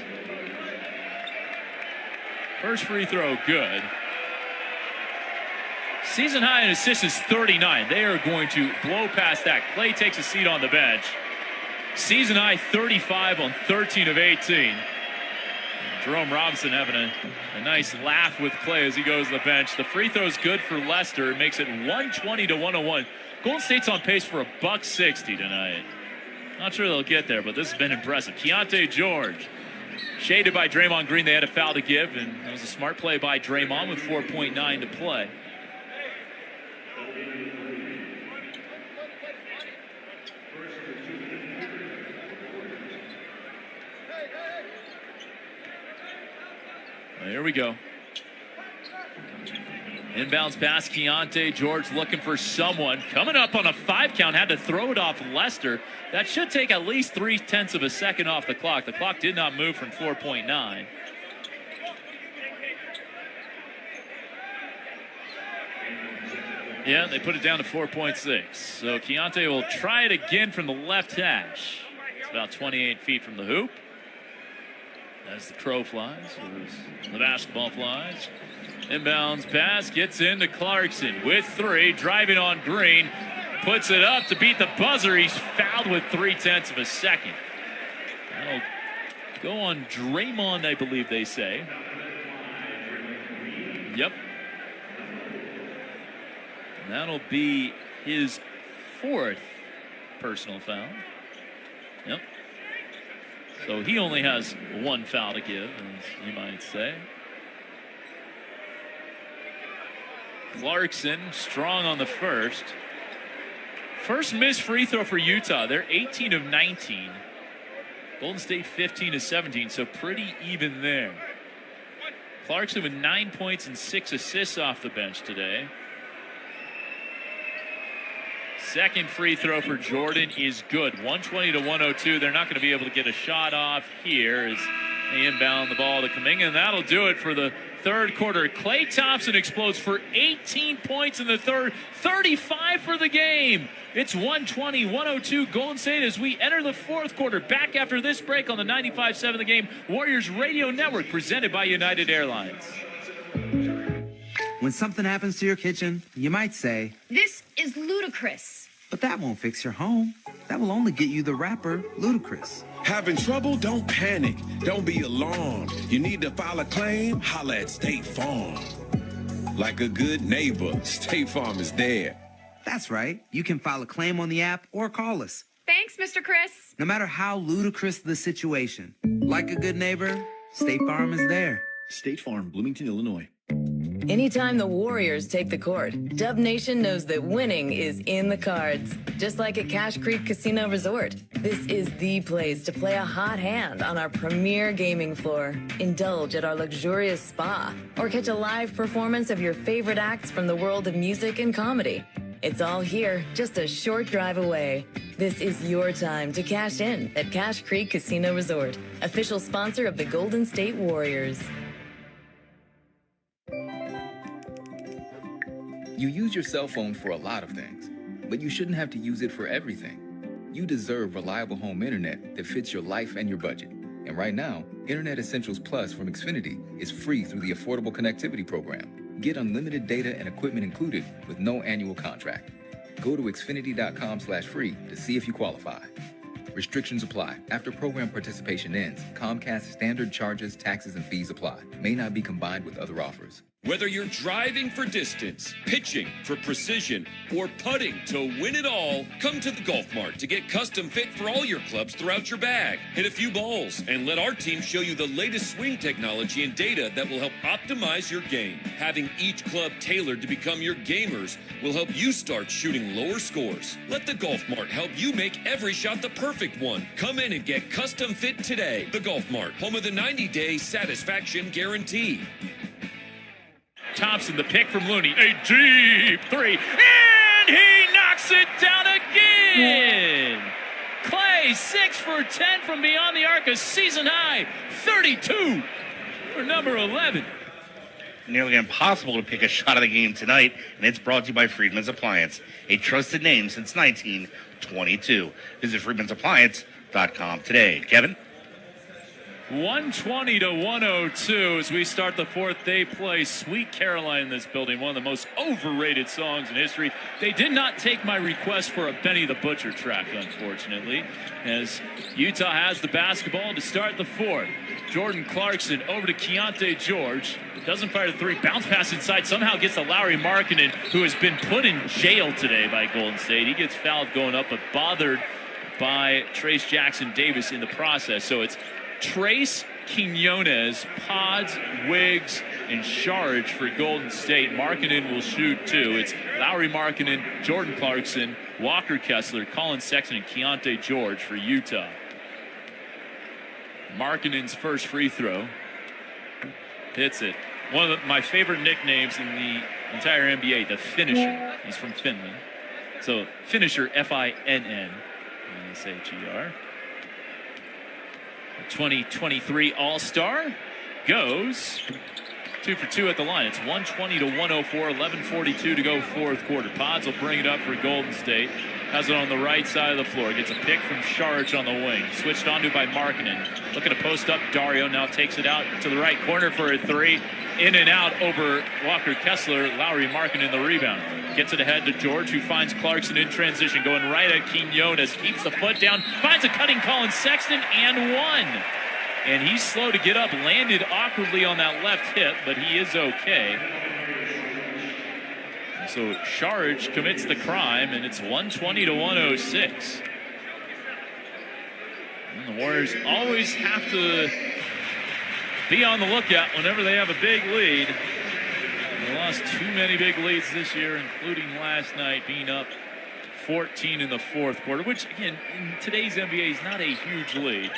S1: First free throw, good. Season high in assists is 39. They are going to blow past that. Clay takes a seat on the bench. Season high 35 on 13 of 18. Jerome Robinson having a nice laugh with Clay as he goes to the bench. The free throw is good for Leicester. It makes it 120-101. Golden State's on pace for $160 tonight. Not sure they'll get there, but this has been impressive. Keontae George, shaded by Draymond Green. They had a foul to give, and it was a smart play by Draymond with 4.9 to play. Well, here we go. Inbounds pass, Keontae George looking for someone. Coming up on a 5 count, had to throw it off Lester. That should take at least 0.3 of a second off the clock. The clock did not move from 4.9. Yeah, they put it down to 4.6. So Keontae will try it again from the left hash. It's about 28 feet from the hoop. As the crow flies, as the basketball flies. Inbounds pass, gets into Clarkson with 3, driving on Green. Puts it up to beat the buzzer. He's fouled with 0.3 of a second. That'll go on Draymond, I believe they say. Yep. And that'll be his 4th personal foul. Yep. So he only has 1 foul to give, as you might say. Clarkson strong on the first. First missed free throw for Utah. They're 18 of 19. Golden State 15 of 17, so pretty even there. Clarkson with 9 points and 6 assists off the bench today. Second free throw for Jordan is good. 120-102. They're not going to be able to get a shot off here as they inbound the ball to Kuminga, and that'll do it for the third quarter. Klay Thompson explodes for 18 points in the third, 35 for the game. It's 120-102 Golden State as we enter the fourth quarter. Back after this break on the 95.7 The Game Warriors Radio Network, presented by United Airlines.
S8: When something happens to your kitchen, you might say,
S10: "This is ludicrous."
S8: But that won't fix your home. That will only get you the rapper, Ludacris.
S14: Having trouble? Don't panic. Don't be alarmed. You need to file a claim? Holla at State Farm. Like a good neighbor, State Farm is there.
S8: That's right. You can file a claim on the app or call us.
S10: Thanks, Mr. Chris.
S8: No matter how ludicrous the situation, like a good neighbor, State Farm is there.
S18: State Farm, Bloomington, Illinois.
S2: Anytime the Warriors take the court, Dub Nation knows that winning is in the cards. Just like at Cache Creek Casino Resort, this is the place to play a hot hand on our premier gaming floor. Indulge at our luxurious spa, or catch a live performance of your favorite acts from the world of music and comedy. It's all here, just a short drive away. This is your time to cash in at Cache Creek Casino Resort, official sponsor of the Golden State Warriors.
S19: You use your cell phone for a lot of things, but you shouldn't have to use it for everything. You deserve reliable home internet that fits your life and your budget. And right now, Internet Essentials Plus from Xfinity is free through the Affordable Connectivity Program. Get unlimited data and equipment included with no annual contract. Go to Xfinity.com/free to see if you qualify. Restrictions apply. After program participation ends, Comcast standard charges, taxes, and fees apply. May not be combined with other offers.
S3: Whether you're driving for distance, pitching for precision, or putting to win it all, come to the Golf Mart to get custom fit for all your clubs throughout your bag. Hit a few balls and let our team show you the latest swing technology and data that will help optimize your game. Having each club tailored to become your gamers will help you start shooting lower scores. Let the Golf Mart help you make every shot the perfect one. Come in and get custom fit today. The Golf Mart, home of the 90-day satisfaction guarantee.
S1: Thompson, the pick from Looney. A deep three. And he knocks it down again. Clay, 6 for 10 from beyond the arc. A season high. 32 for number 11.
S24: Nearly impossible to pick a shot of the game tonight, and it's brought to you by Friedman's Appliance, a trusted name since 1922. Visit friedmansappliance.com today. Kevin?
S1: 120 to 102 as we start the fourth. They play Sweet Caroline in this building, one of the most overrated songs in history. They did not take my request for a Benny the Butcher track, unfortunately, as Utah has the basketball to start the fourth. Jordan Clarkson over to Keontae George. Doesn't fire the three. Bounce pass inside. Somehow gets to Lauri Markkanen, who has been put in jail today by Golden State. He gets fouled going up, but bothered by Trace Jackson Davis in the process. So it's Trace, Quinones, Pods, Wiggs, and Sharge for Golden State. Markkanen will shoot 2. It's Lauri Markkanen, Jordan Clarkson, Walker Kessler, Colin Sexton, and Keontae George for Utah. Markkanen's first free throw. Hits it. One of my favorite nicknames in the entire NBA, the Finisher. He's from Finland. So, Finisher, F-I-N-N. S-H-E-R. 2023 All-Star goes 2 for 2 at the line. It's 120 to 104, 11:42 to go fourth quarter. Pods will bring it up for Golden State. Has it on the right side of the floor. Gets a pick from Sharge on the wing. Switched onto by Markkanen. Looking to post up. Dario now takes it out to the right corner for a 3. In and out over Walker Kessler. Lauri Markkanen the rebound. Gets it ahead to George, who finds Clarkson in transition. Going right at Quinones. Keeps the foot down. Finds a cutting Colin Sexton and 1. And he's slow to get up. Landed awkwardly on that left hip, but he is okay. So Sharge commits the crime, and it's 120 to 106. And the Warriors always have to be on the lookout whenever they have a big lead. They lost too many big leads this year, including last night, being up 14 in the fourth quarter, which, again, in today's NBA is not a huge lead,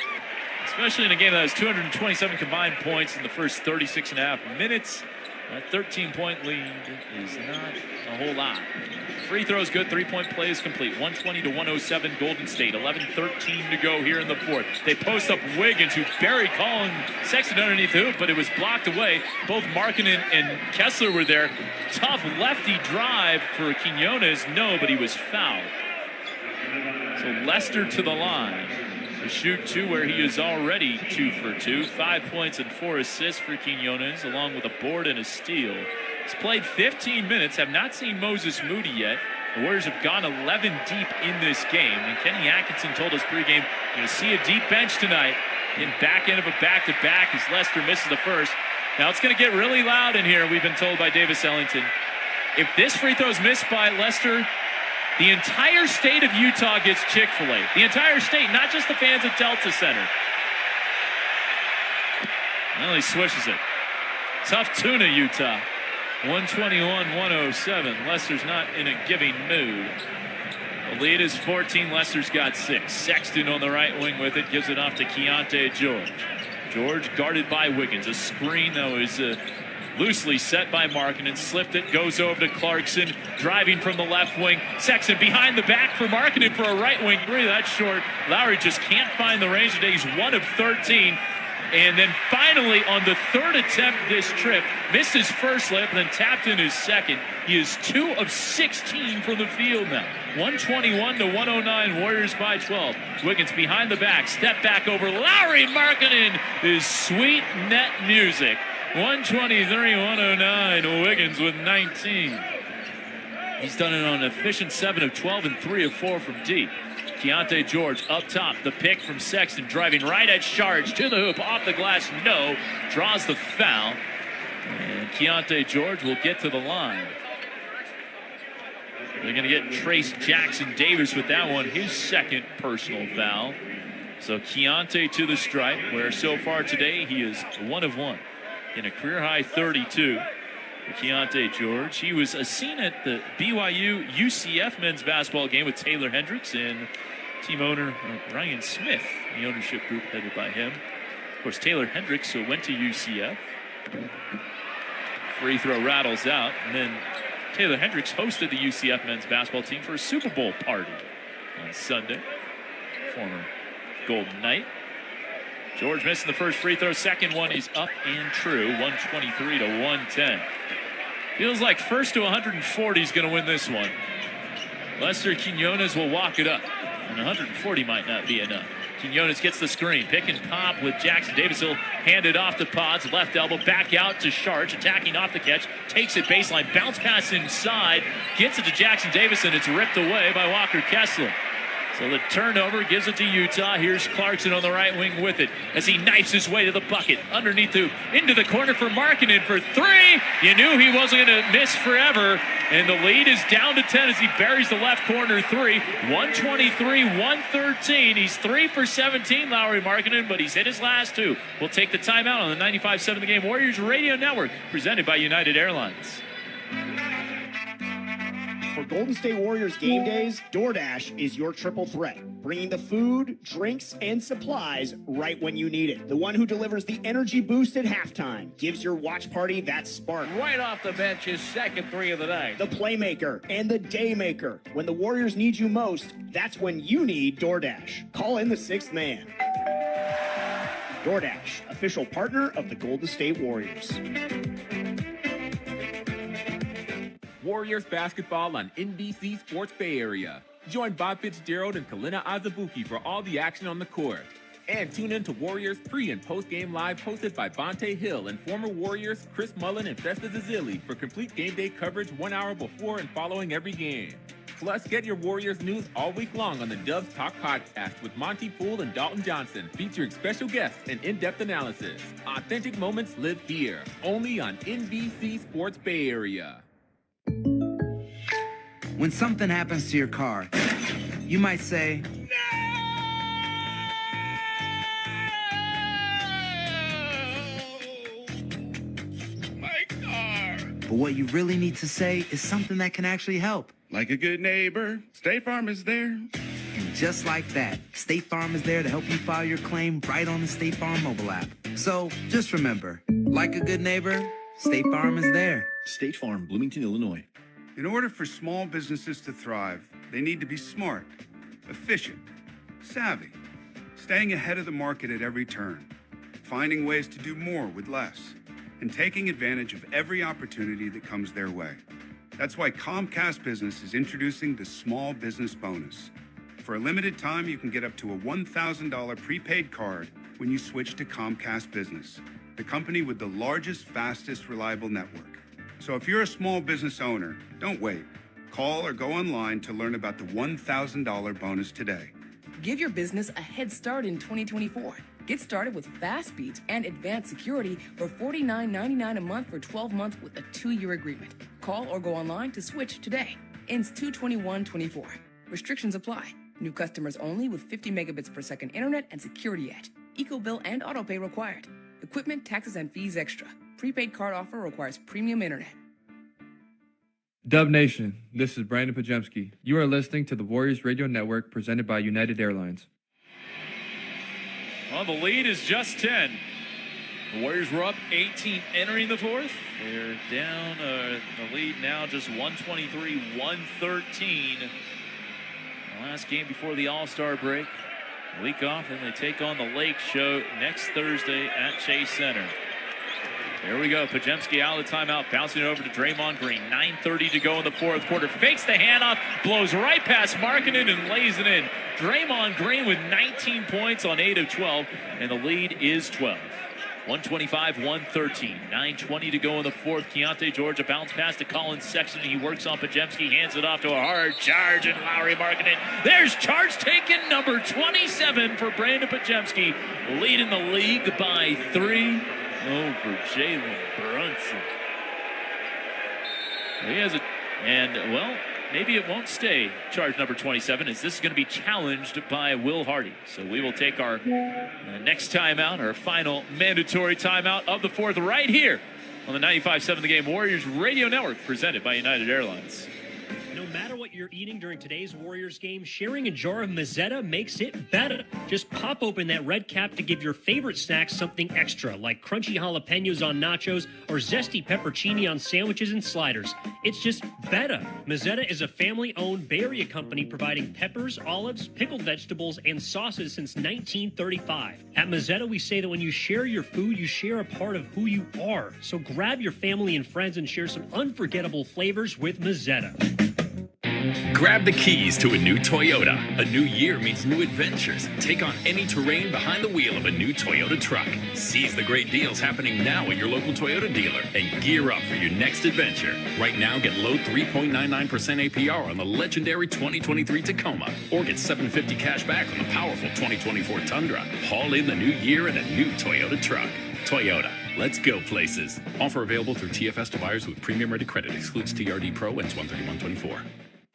S1: especially in a game that has 227 combined points in the first 36 and a half minutes. That 13-point lead is not a whole lot. Free throw is good. 3-point play is complete. 120 to 107 Golden State. 11:13 to go here in the fourth. They post up Wiggins, who buried Colin Sexton underneath the hoop, but it was blocked away. Both Markkanen and Kessler were there. Tough lefty drive for Quinones. No, but he was fouled. So Lester to the line to shoot 2, where he is already 2 for 2. 5 points and 4 assists for Quinones, along with a board and a steal. He's played 15 minutes, have not seen Moses Moody yet. The Warriors have gone 11 deep in this game. And Kenny Atkinson told us pregame, you're going to see a deep bench tonight. In back end of a back-to-back as Lester misses the first. Now it's going to get really loud in here, we've been told by Davis Ellington. If this free throw is missed by Lester, the entire state of Utah gets Chick-fil-A. The entire state, not just the fans at Delta Center. Well, he swishes it. Tough tuna, Utah. 121-107. Lester's not in a giving mood. The lead is 14. Lester's got 6. Sexton on the right wing with it. Gives it off to Keontae George. George guarded by Wiggins. A screen, though, is loosely set by Markkanen. Slipped it. Goes over to Clarkson. Driving from the left wing. Sexton behind the back for Markkanen for a right wing three. That's short. Lowry just can't find the range today. He's 1 of 13. And then finally, on the third attempt this trip, missed his first layup and then tapped in his second. He is 2 of 16 from the field now. 121 to 109, Warriors by 12. Wiggins behind the back, step back over Lauri Markkanen is sweet net music. 123-109. Wiggins with 19. He's done it on an efficient 7 of 12 and 3 of 4 from deep. Keontae George up top. The pick from Sexton, driving right at Sharge to the hoop. Off the glass, no. Draws the foul. And Keontae George will get to the line. They're going to get Trace Jackson Davis with that one, his second personal foul. So Keontae to the stripe, where so far today he is 1 of 1 in a career-high 32. Keontae George. He was seen at the BYU UCF men's basketball game with Taylor Hendricks and team owner Ryan Smith, the ownership group headed by him. Of course, Taylor Hendricks went to UCF. Free throw rattles out, and then Taylor Hendricks hosted the UCF men's basketball team for a Super Bowl party on Sunday. Former Golden Knight. George missing the first free throw. Second one is up and true. 123-110. Feels like first to 140 is going to win this one. Lester Quinones will walk it up, and 140 might not be enough. Quinones gets the screen. Pick and pop with Jackson Davis. He'll hand it off to Pods. Left elbow back out to Sharge. Attacking off the catch. Takes it baseline. Bounce pass inside. Gets it to Jackson Davis, and it's ripped away by Walker Kessler. So the turnover gives it to Utah. Here's Clarkson on the right wing with it as he knifes his way to the bucket. Underneath into the corner for Markkanen for 3. You knew he wasn't going to miss forever. And the lead is down to 10 as he buries the left corner 3. 123-113. He's 3 for 17, Lauri Markkanen, but he's hit his last 2. We'll take the timeout on the 95.7 The Game Warriors Radio Network, presented by United Airlines.
S4: For Golden State Warriors game days, DoorDash is your triple threat, bringing the food, drinks, and supplies right when you need it. The one who delivers the energy boost at halftime, gives your watch party that spark.
S12: Right off the bench, his second 3 of the night.
S4: The playmaker and the daymaker. When the Warriors need you most, that's when you need DoorDash. Call in the 6th man. DoorDash, official partner of the Golden State Warriors.
S29: Warriors basketball on NBC Sports Bay Area. Join Bob Fitzgerald and Kalina Azabuki for all the action on the court. And tune in to Warriors pre- and post-game live hosted by Bonte Hill and former Warriors Chris Mullin and Festus Ezeli for complete game day coverage 1 hour before and following every game. Plus, get your Warriors news all week long on the Dubs Talk podcast with Monty Poole and Dalton Johnson, featuring special guests and in-depth analysis. Authentic moments live here, only on NBC Sports Bay Area.
S8: When something happens to your car, you might say,
S13: My car.
S8: but what you really need to say is something that can actually help.
S20: Like a good neighbor, State Farm is there.
S8: And just like that, State Farm is there to help you file your claim right on the State Farm mobile app. So just remember, like a good neighbor, State Farm is there.
S18: State Farm, Bloomington, Illinois.
S15: In order for small businesses to thrive, they need to be smart, efficient, savvy, staying ahead of the market at every turn, finding ways to do more with less, and taking advantage of every opportunity that comes their way. That's why Comcast Business is introducing the Small Business Bonus. For a limited time, you can get up to a $1,000 prepaid card when you switch to Comcast Business, the company with the largest, fastest, reliable network. So if you're a small business owner, don't wait. Call or go online to learn about the $1,000 bonus today.
S16: Give your business a head start in 2024. Get started with fast speeds and advanced security for $49.99 a month for 12 months with a 2-year agreement. Call or go online to switch today. Ends 2/21/24. Restrictions apply. New customers only with 50 megabits per second internet and security edge. EcoBill and autopay required. Equipment, taxes, and fees extra. Prepaid card offer requires premium internet.
S22: Dub Nation, this is Brandon Pajemski. You are listening to the Warriors Radio Network presented by United Airlines.
S1: Well, the lead is just 10. The Warriors were up 18 entering the fourth. They're down the lead now just 123-113. The last game before the All-Star break. Week off, and they take on the Lake Show next Thursday at Chase Center. There we go. Pajemski out of the timeout, bouncing it over to Draymond Green. 9:30 to go in the fourth quarter. Fakes the handoff, blows right past Markkanen and lays it in. Draymond Green with 19 points on 8 of 12, and the lead is 12. 125-113. 9:20 to go in the fourth. Keontae George, a bounce pass to Colin Sexton. He works on Pajemski, hands it off to a hard charge, and Lowry marking it. There's charge taken, number 27 for Brandon Pajemski, leading the league by 3 over Jalen Brunson. He has a, and well, maybe it won't stay charge number 27, as this is going to be challenged by Will Hardy. So we will take our next timeout, our final mandatory timeout of the fourth, right here on the 95.7 The Game Warriors Radio Network, presented by United Airlines.
S9: No matter what you're eating during today's Warriors game, sharing a jar of Mazzetta makes it better. Just pop open that red cap to give your favorite snack something extra, like crunchy jalapenos on nachos or zesty peppercini on sandwiches and sliders. It's just better. Mazzetta is a family-owned Bay Area company providing peppers, olives, pickled vegetables, and sauces since 1935. At Mazzetta, we say that when you share your food, you share a part of who you are. So grab your family and friends and share some unforgettable flavors with Mazzetta.
S5: Grab the keys to a new Toyota. A new year means new adventures. Take on any terrain behind the wheel of a new Toyota truck. Seize the great deals happening now at your local Toyota dealer and gear up for your next adventure. Right now, get low 3.99% APR on the legendary 2023 Tacoma, or get $750 cash back on the powerful 2024 Tundra. Haul in the new year in a new Toyota truck. Toyota. Let's go places. Offer available through TFS to buyers with premium ready credit. Excludes TRD Pro. Ends 1/31/24.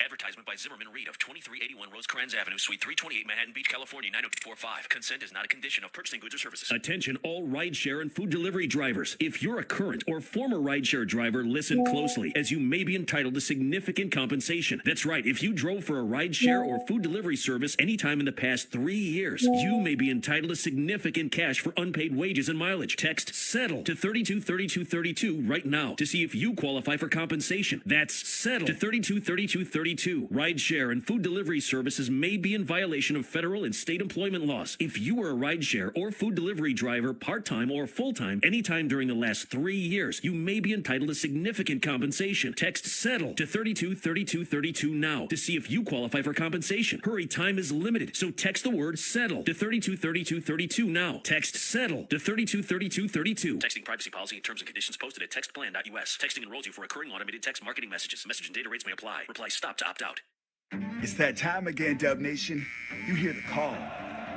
S6: Advertisement by Zimmerman Reed of 2381 Rosecrans Avenue, Suite 328, Manhattan Beach, California, 90245. Consent is not a condition of purchasing goods or services.
S11: Attention all rideshare and food delivery drivers. If you're a current or former rideshare driver, listen closely, as you may be entitled to significant compensation. That's right. If you drove for a rideshare or food delivery service anytime in the past 3 years, you may be entitled to significant cash for unpaid wages and mileage. Text SETTLE to 323232 right now to see if you qualify for compensation. That's SETTLE to 323232. Rideshare and food delivery services may be in violation of federal and state employment laws. If you are a rideshare or food delivery driver, part-time or full-time, anytime during the last 3 years, you may be entitled to significant compensation. Text SETTLE to 323232 now to see if you qualify for compensation. Hurry, time is limited, so text the word SETTLE to 323232 now. Text SETTLE to 323232.
S6: Texting privacy policy and terms and conditions posted at textplan.us. Texting enrolls you for recurring automated text marketing messages. Message and data rates may apply. Reply STOP to opt out.
S17: It's that time again, Dub Nation. You hear the call.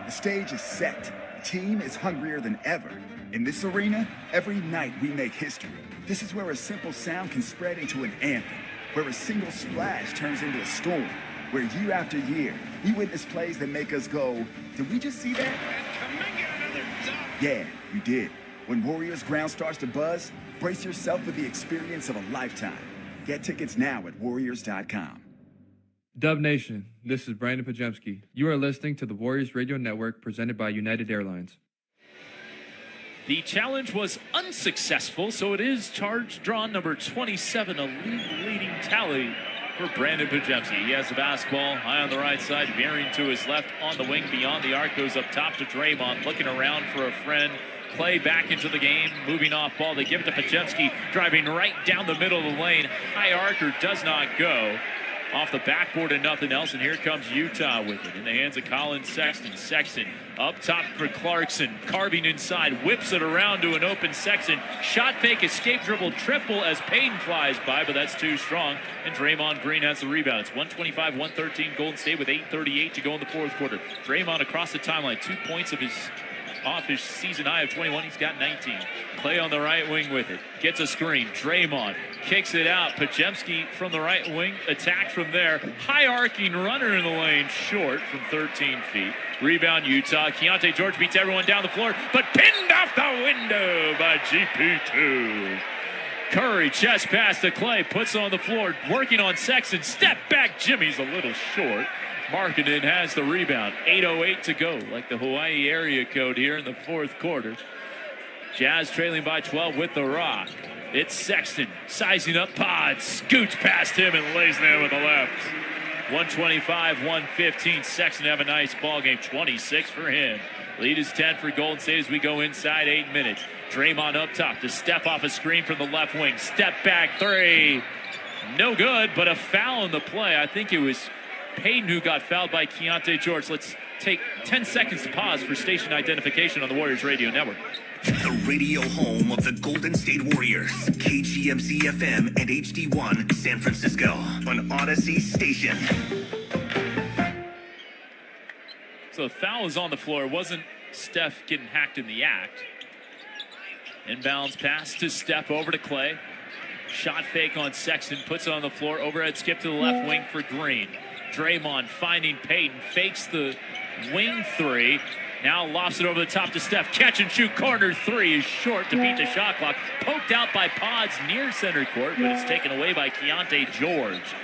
S17: The stage is set. The team is hungrier than ever. In this arena, every night we make history. This is where a simple sound can spread into an anthem, where a single splash turns into a storm, where year after year, we witness plays that make us go, did we just see that? Yeah, you did. When Warriors ground starts to buzz, brace yourself for the experience of a lifetime. Get tickets now at Warriors.com.
S22: Dub Nation, this is Brandon Pajemski. You are listening to the Warriors Radio Network, presented by United Airlines.
S1: The challenge was unsuccessful, so it is charge drawn number 27, a leading tally for Brandon Pajemski. He has the basketball high on the right side, veering to his left on the wing, beyond the arc, goes up top to Draymond, looking around for a friend. Play back into the game, moving off ball. They give it to Pajemski, driving right down the middle of the lane. High archer does not go. Off the backboard and nothing else, and here comes Utah with it in the hands of Colin Sexton. Sexton up top for Clarkson, carving inside, whips it around to an open Sexton. Shot fake, escape dribble, triple as Payton flies by, but that's too strong, and Draymond Green has the rebound. It's 125-113 Golden State with 8:38 to go in the fourth quarter. Draymond across the timeline, 2 points off his season high of 21. He's got 19. Play on the right wing with it. Gets a screen. Draymond kicks it out. Pajemski from the right wing. Attack from there. High arcing runner in the lane. Short from 13 feet. Rebound Utah. Keontae George beats everyone down the floor, but pinned off the window by GP2. Curry chest pass to Clay. Puts on the floor. Working on Sexton. Step back. Jimmy's a little short. Markkanen has the rebound. 8:08 to go, like the Hawaii area code here in the fourth quarter. Jazz trailing by 12 with the rock. It's Sexton sizing up Pod, scoots past him and lays there with the left. 125-115. Sexton have a nice ball game. 26 for him. Lead is 10 for Golden State as we go inside 8 minutes. Draymond up top to step off a screen from the left wing. Step back three. No good, but a foul in the play. I think it was Payton who got fouled by Keontae George. Let's take 10 seconds to pause for station identification on the Warriors Radio Network.
S6: the radio home of the Golden State Warriors. KGMZ FM and HD1 San Francisco on Odyssey Station.
S1: So the foul is on the floor. It wasn't Steph getting hacked in the act. Inbounds pass to Steph over to Clay. Shot fake on Sexton. Puts it on the floor. Overhead skip to the left wing for Green. Draymond finding Payton. Fakes the wing three. Now lofts it over the top to Steph. Catch and shoot. Corner three is short to beat the shot clock. Poked out by Pods near center court, but it's taken away by Keontae George.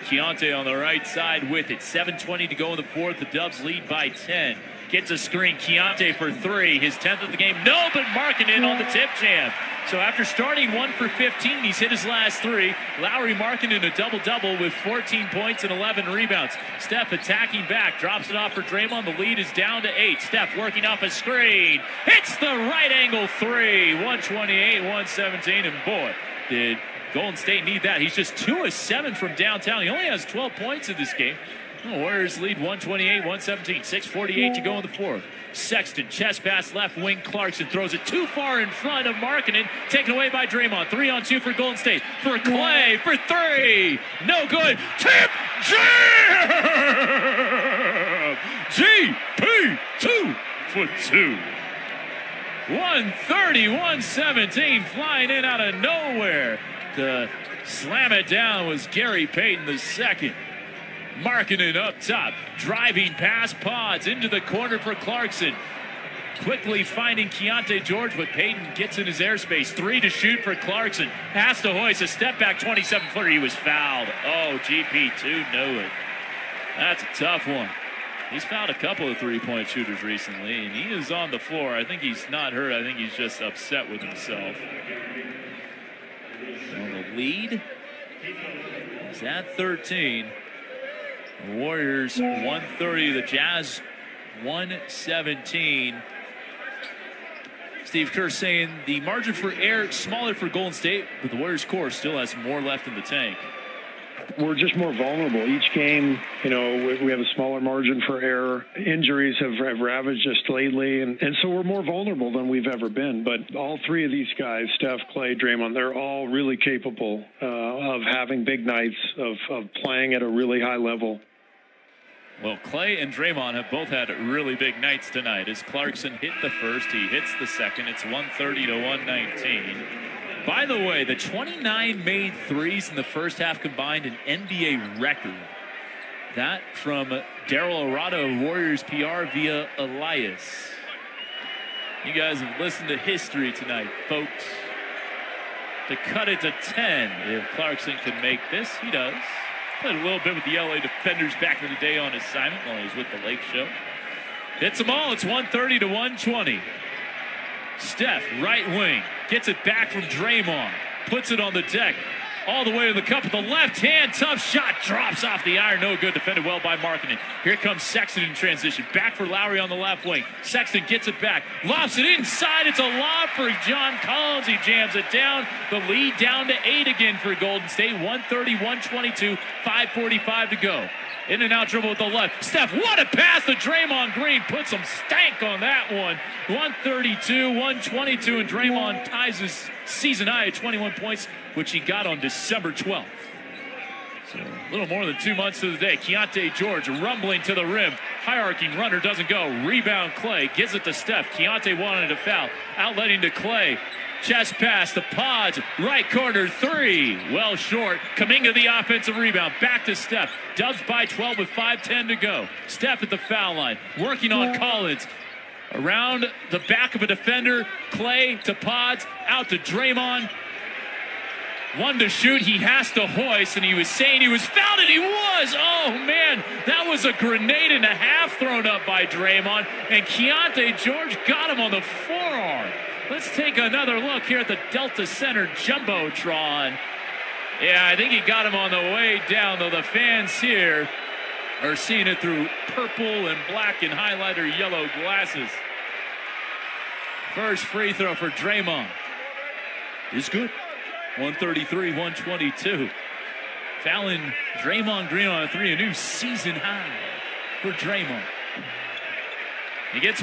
S1: Keontae on the right side with it. 7:20 to go in the fourth. The Dubs lead by 10. Gets a screen. Keontae for three. His 10th of the game. No, but Markkanen on the tip jam. So after starting 1 for 15, he's hit his last three. Lauri Markkanen a double-double with 14 points and 11 rebounds. Steph attacking back. Drops it off for Draymond. The lead is down to 8. Steph working off a screen. Hits the right angle three. 128-117. And boy, did Golden State need that. He's just 2 of 7 from downtown. He only has 12 points in this game. The Warriors lead 128-117. 6:48 to go in the fourth. Sexton, chest pass left wing. Clarkson throws it too far in front of Markkanen. Taken away by Draymond. 3-on-2 for Golden State. For Clay, for three. No good. Tip jam! GP 2 for 2. 130-117. Flying in out of nowhere. To slam it down was Gary Payton the second. Markkanen up top, driving past Pods into the corner for Clarkson. Quickly finding Keontae George, but Payton gets in his airspace. 3 to shoot for Clarkson. Has to hoist a step back 27-footer. He was fouled. Oh, GP2 knew it. That's a tough one. He's fouled a couple of three-point shooters recently, and he is on the floor. I think he's not hurt. I think he's just upset with himself. So the lead is at 13. The Warriors 130, the Jazz 117. Steve Kerr saying the margin for error smaller for Golden State, but the Warriors core still has more left in the tank.
S7: We're just more vulnerable. Each game, we have a smaller margin for error. Injuries have ravaged us lately, and so we're more vulnerable than we've ever been. But all three of these guys, Steph, Clay, Draymond, they're all really capable of having big nights, of playing at a really high level.
S1: Well, Clay and Draymond have both had really big nights tonight. As Clarkson hit the first, he hits the second. It's 130-119. By the way, the 29 made threes in the first half combined, an NBA record. That from Daryl Arado of Warriors PR via Elias. You guys have listened to history tonight, folks. To cut it to 10, if Clarkson can make this, he does. Played a little bit with the LA Defenders back in the day on assignment while he was with the Lake Show. Hits them all. It's 130-120. Steph, right wing, gets it back from Draymond. Puts it on the deck. All the way to the cup with the left hand. Tough shot. Drops off the iron. No good. Defended well by Markkanen. Here comes Sexton in transition. Back for Lowry on the left wing. Sexton gets it back. Lofts it inside. It's a lob for John Collins. He jams it down. The lead down to 8 again for Golden State. 130-122. 5:45 to go. In and out dribble with the left. Steph, what a pass to Draymond Green. Put some stank on that one. 132-122, and Draymond ties his season high at 21 points, which he got on December 12th. So a little more than 2 months to the day. Keontae George rumbling to the rim. Hierarching runner doesn't go. Rebound Clay. Gives it to Steph. Keontae wanted a foul. Outletting to Clay. Chest pass to Pods. Right corner three. Well short. Kuminga the offensive rebound. Back to Steph. Dubs by 12 with 5:10 to go. Steph at the foul line. Working on Collins. Around the back of a defender. Clay to Pods. Out to Draymond. 1 to shoot. He has to hoist, and he was saying he was fouled, and he was. Oh, man. That was a grenade and a half thrown up by Draymond, and Keontae George got him on the forearm. Let's take another look here at the Delta Center Jumbotron. Yeah, I think he got him on the way down, though the fans here are seeing it through purple and black and highlighter yellow glasses. First free throw for Draymond is good. 133-122. Fouling Draymond Green on a three, a new season high for Draymond. He gets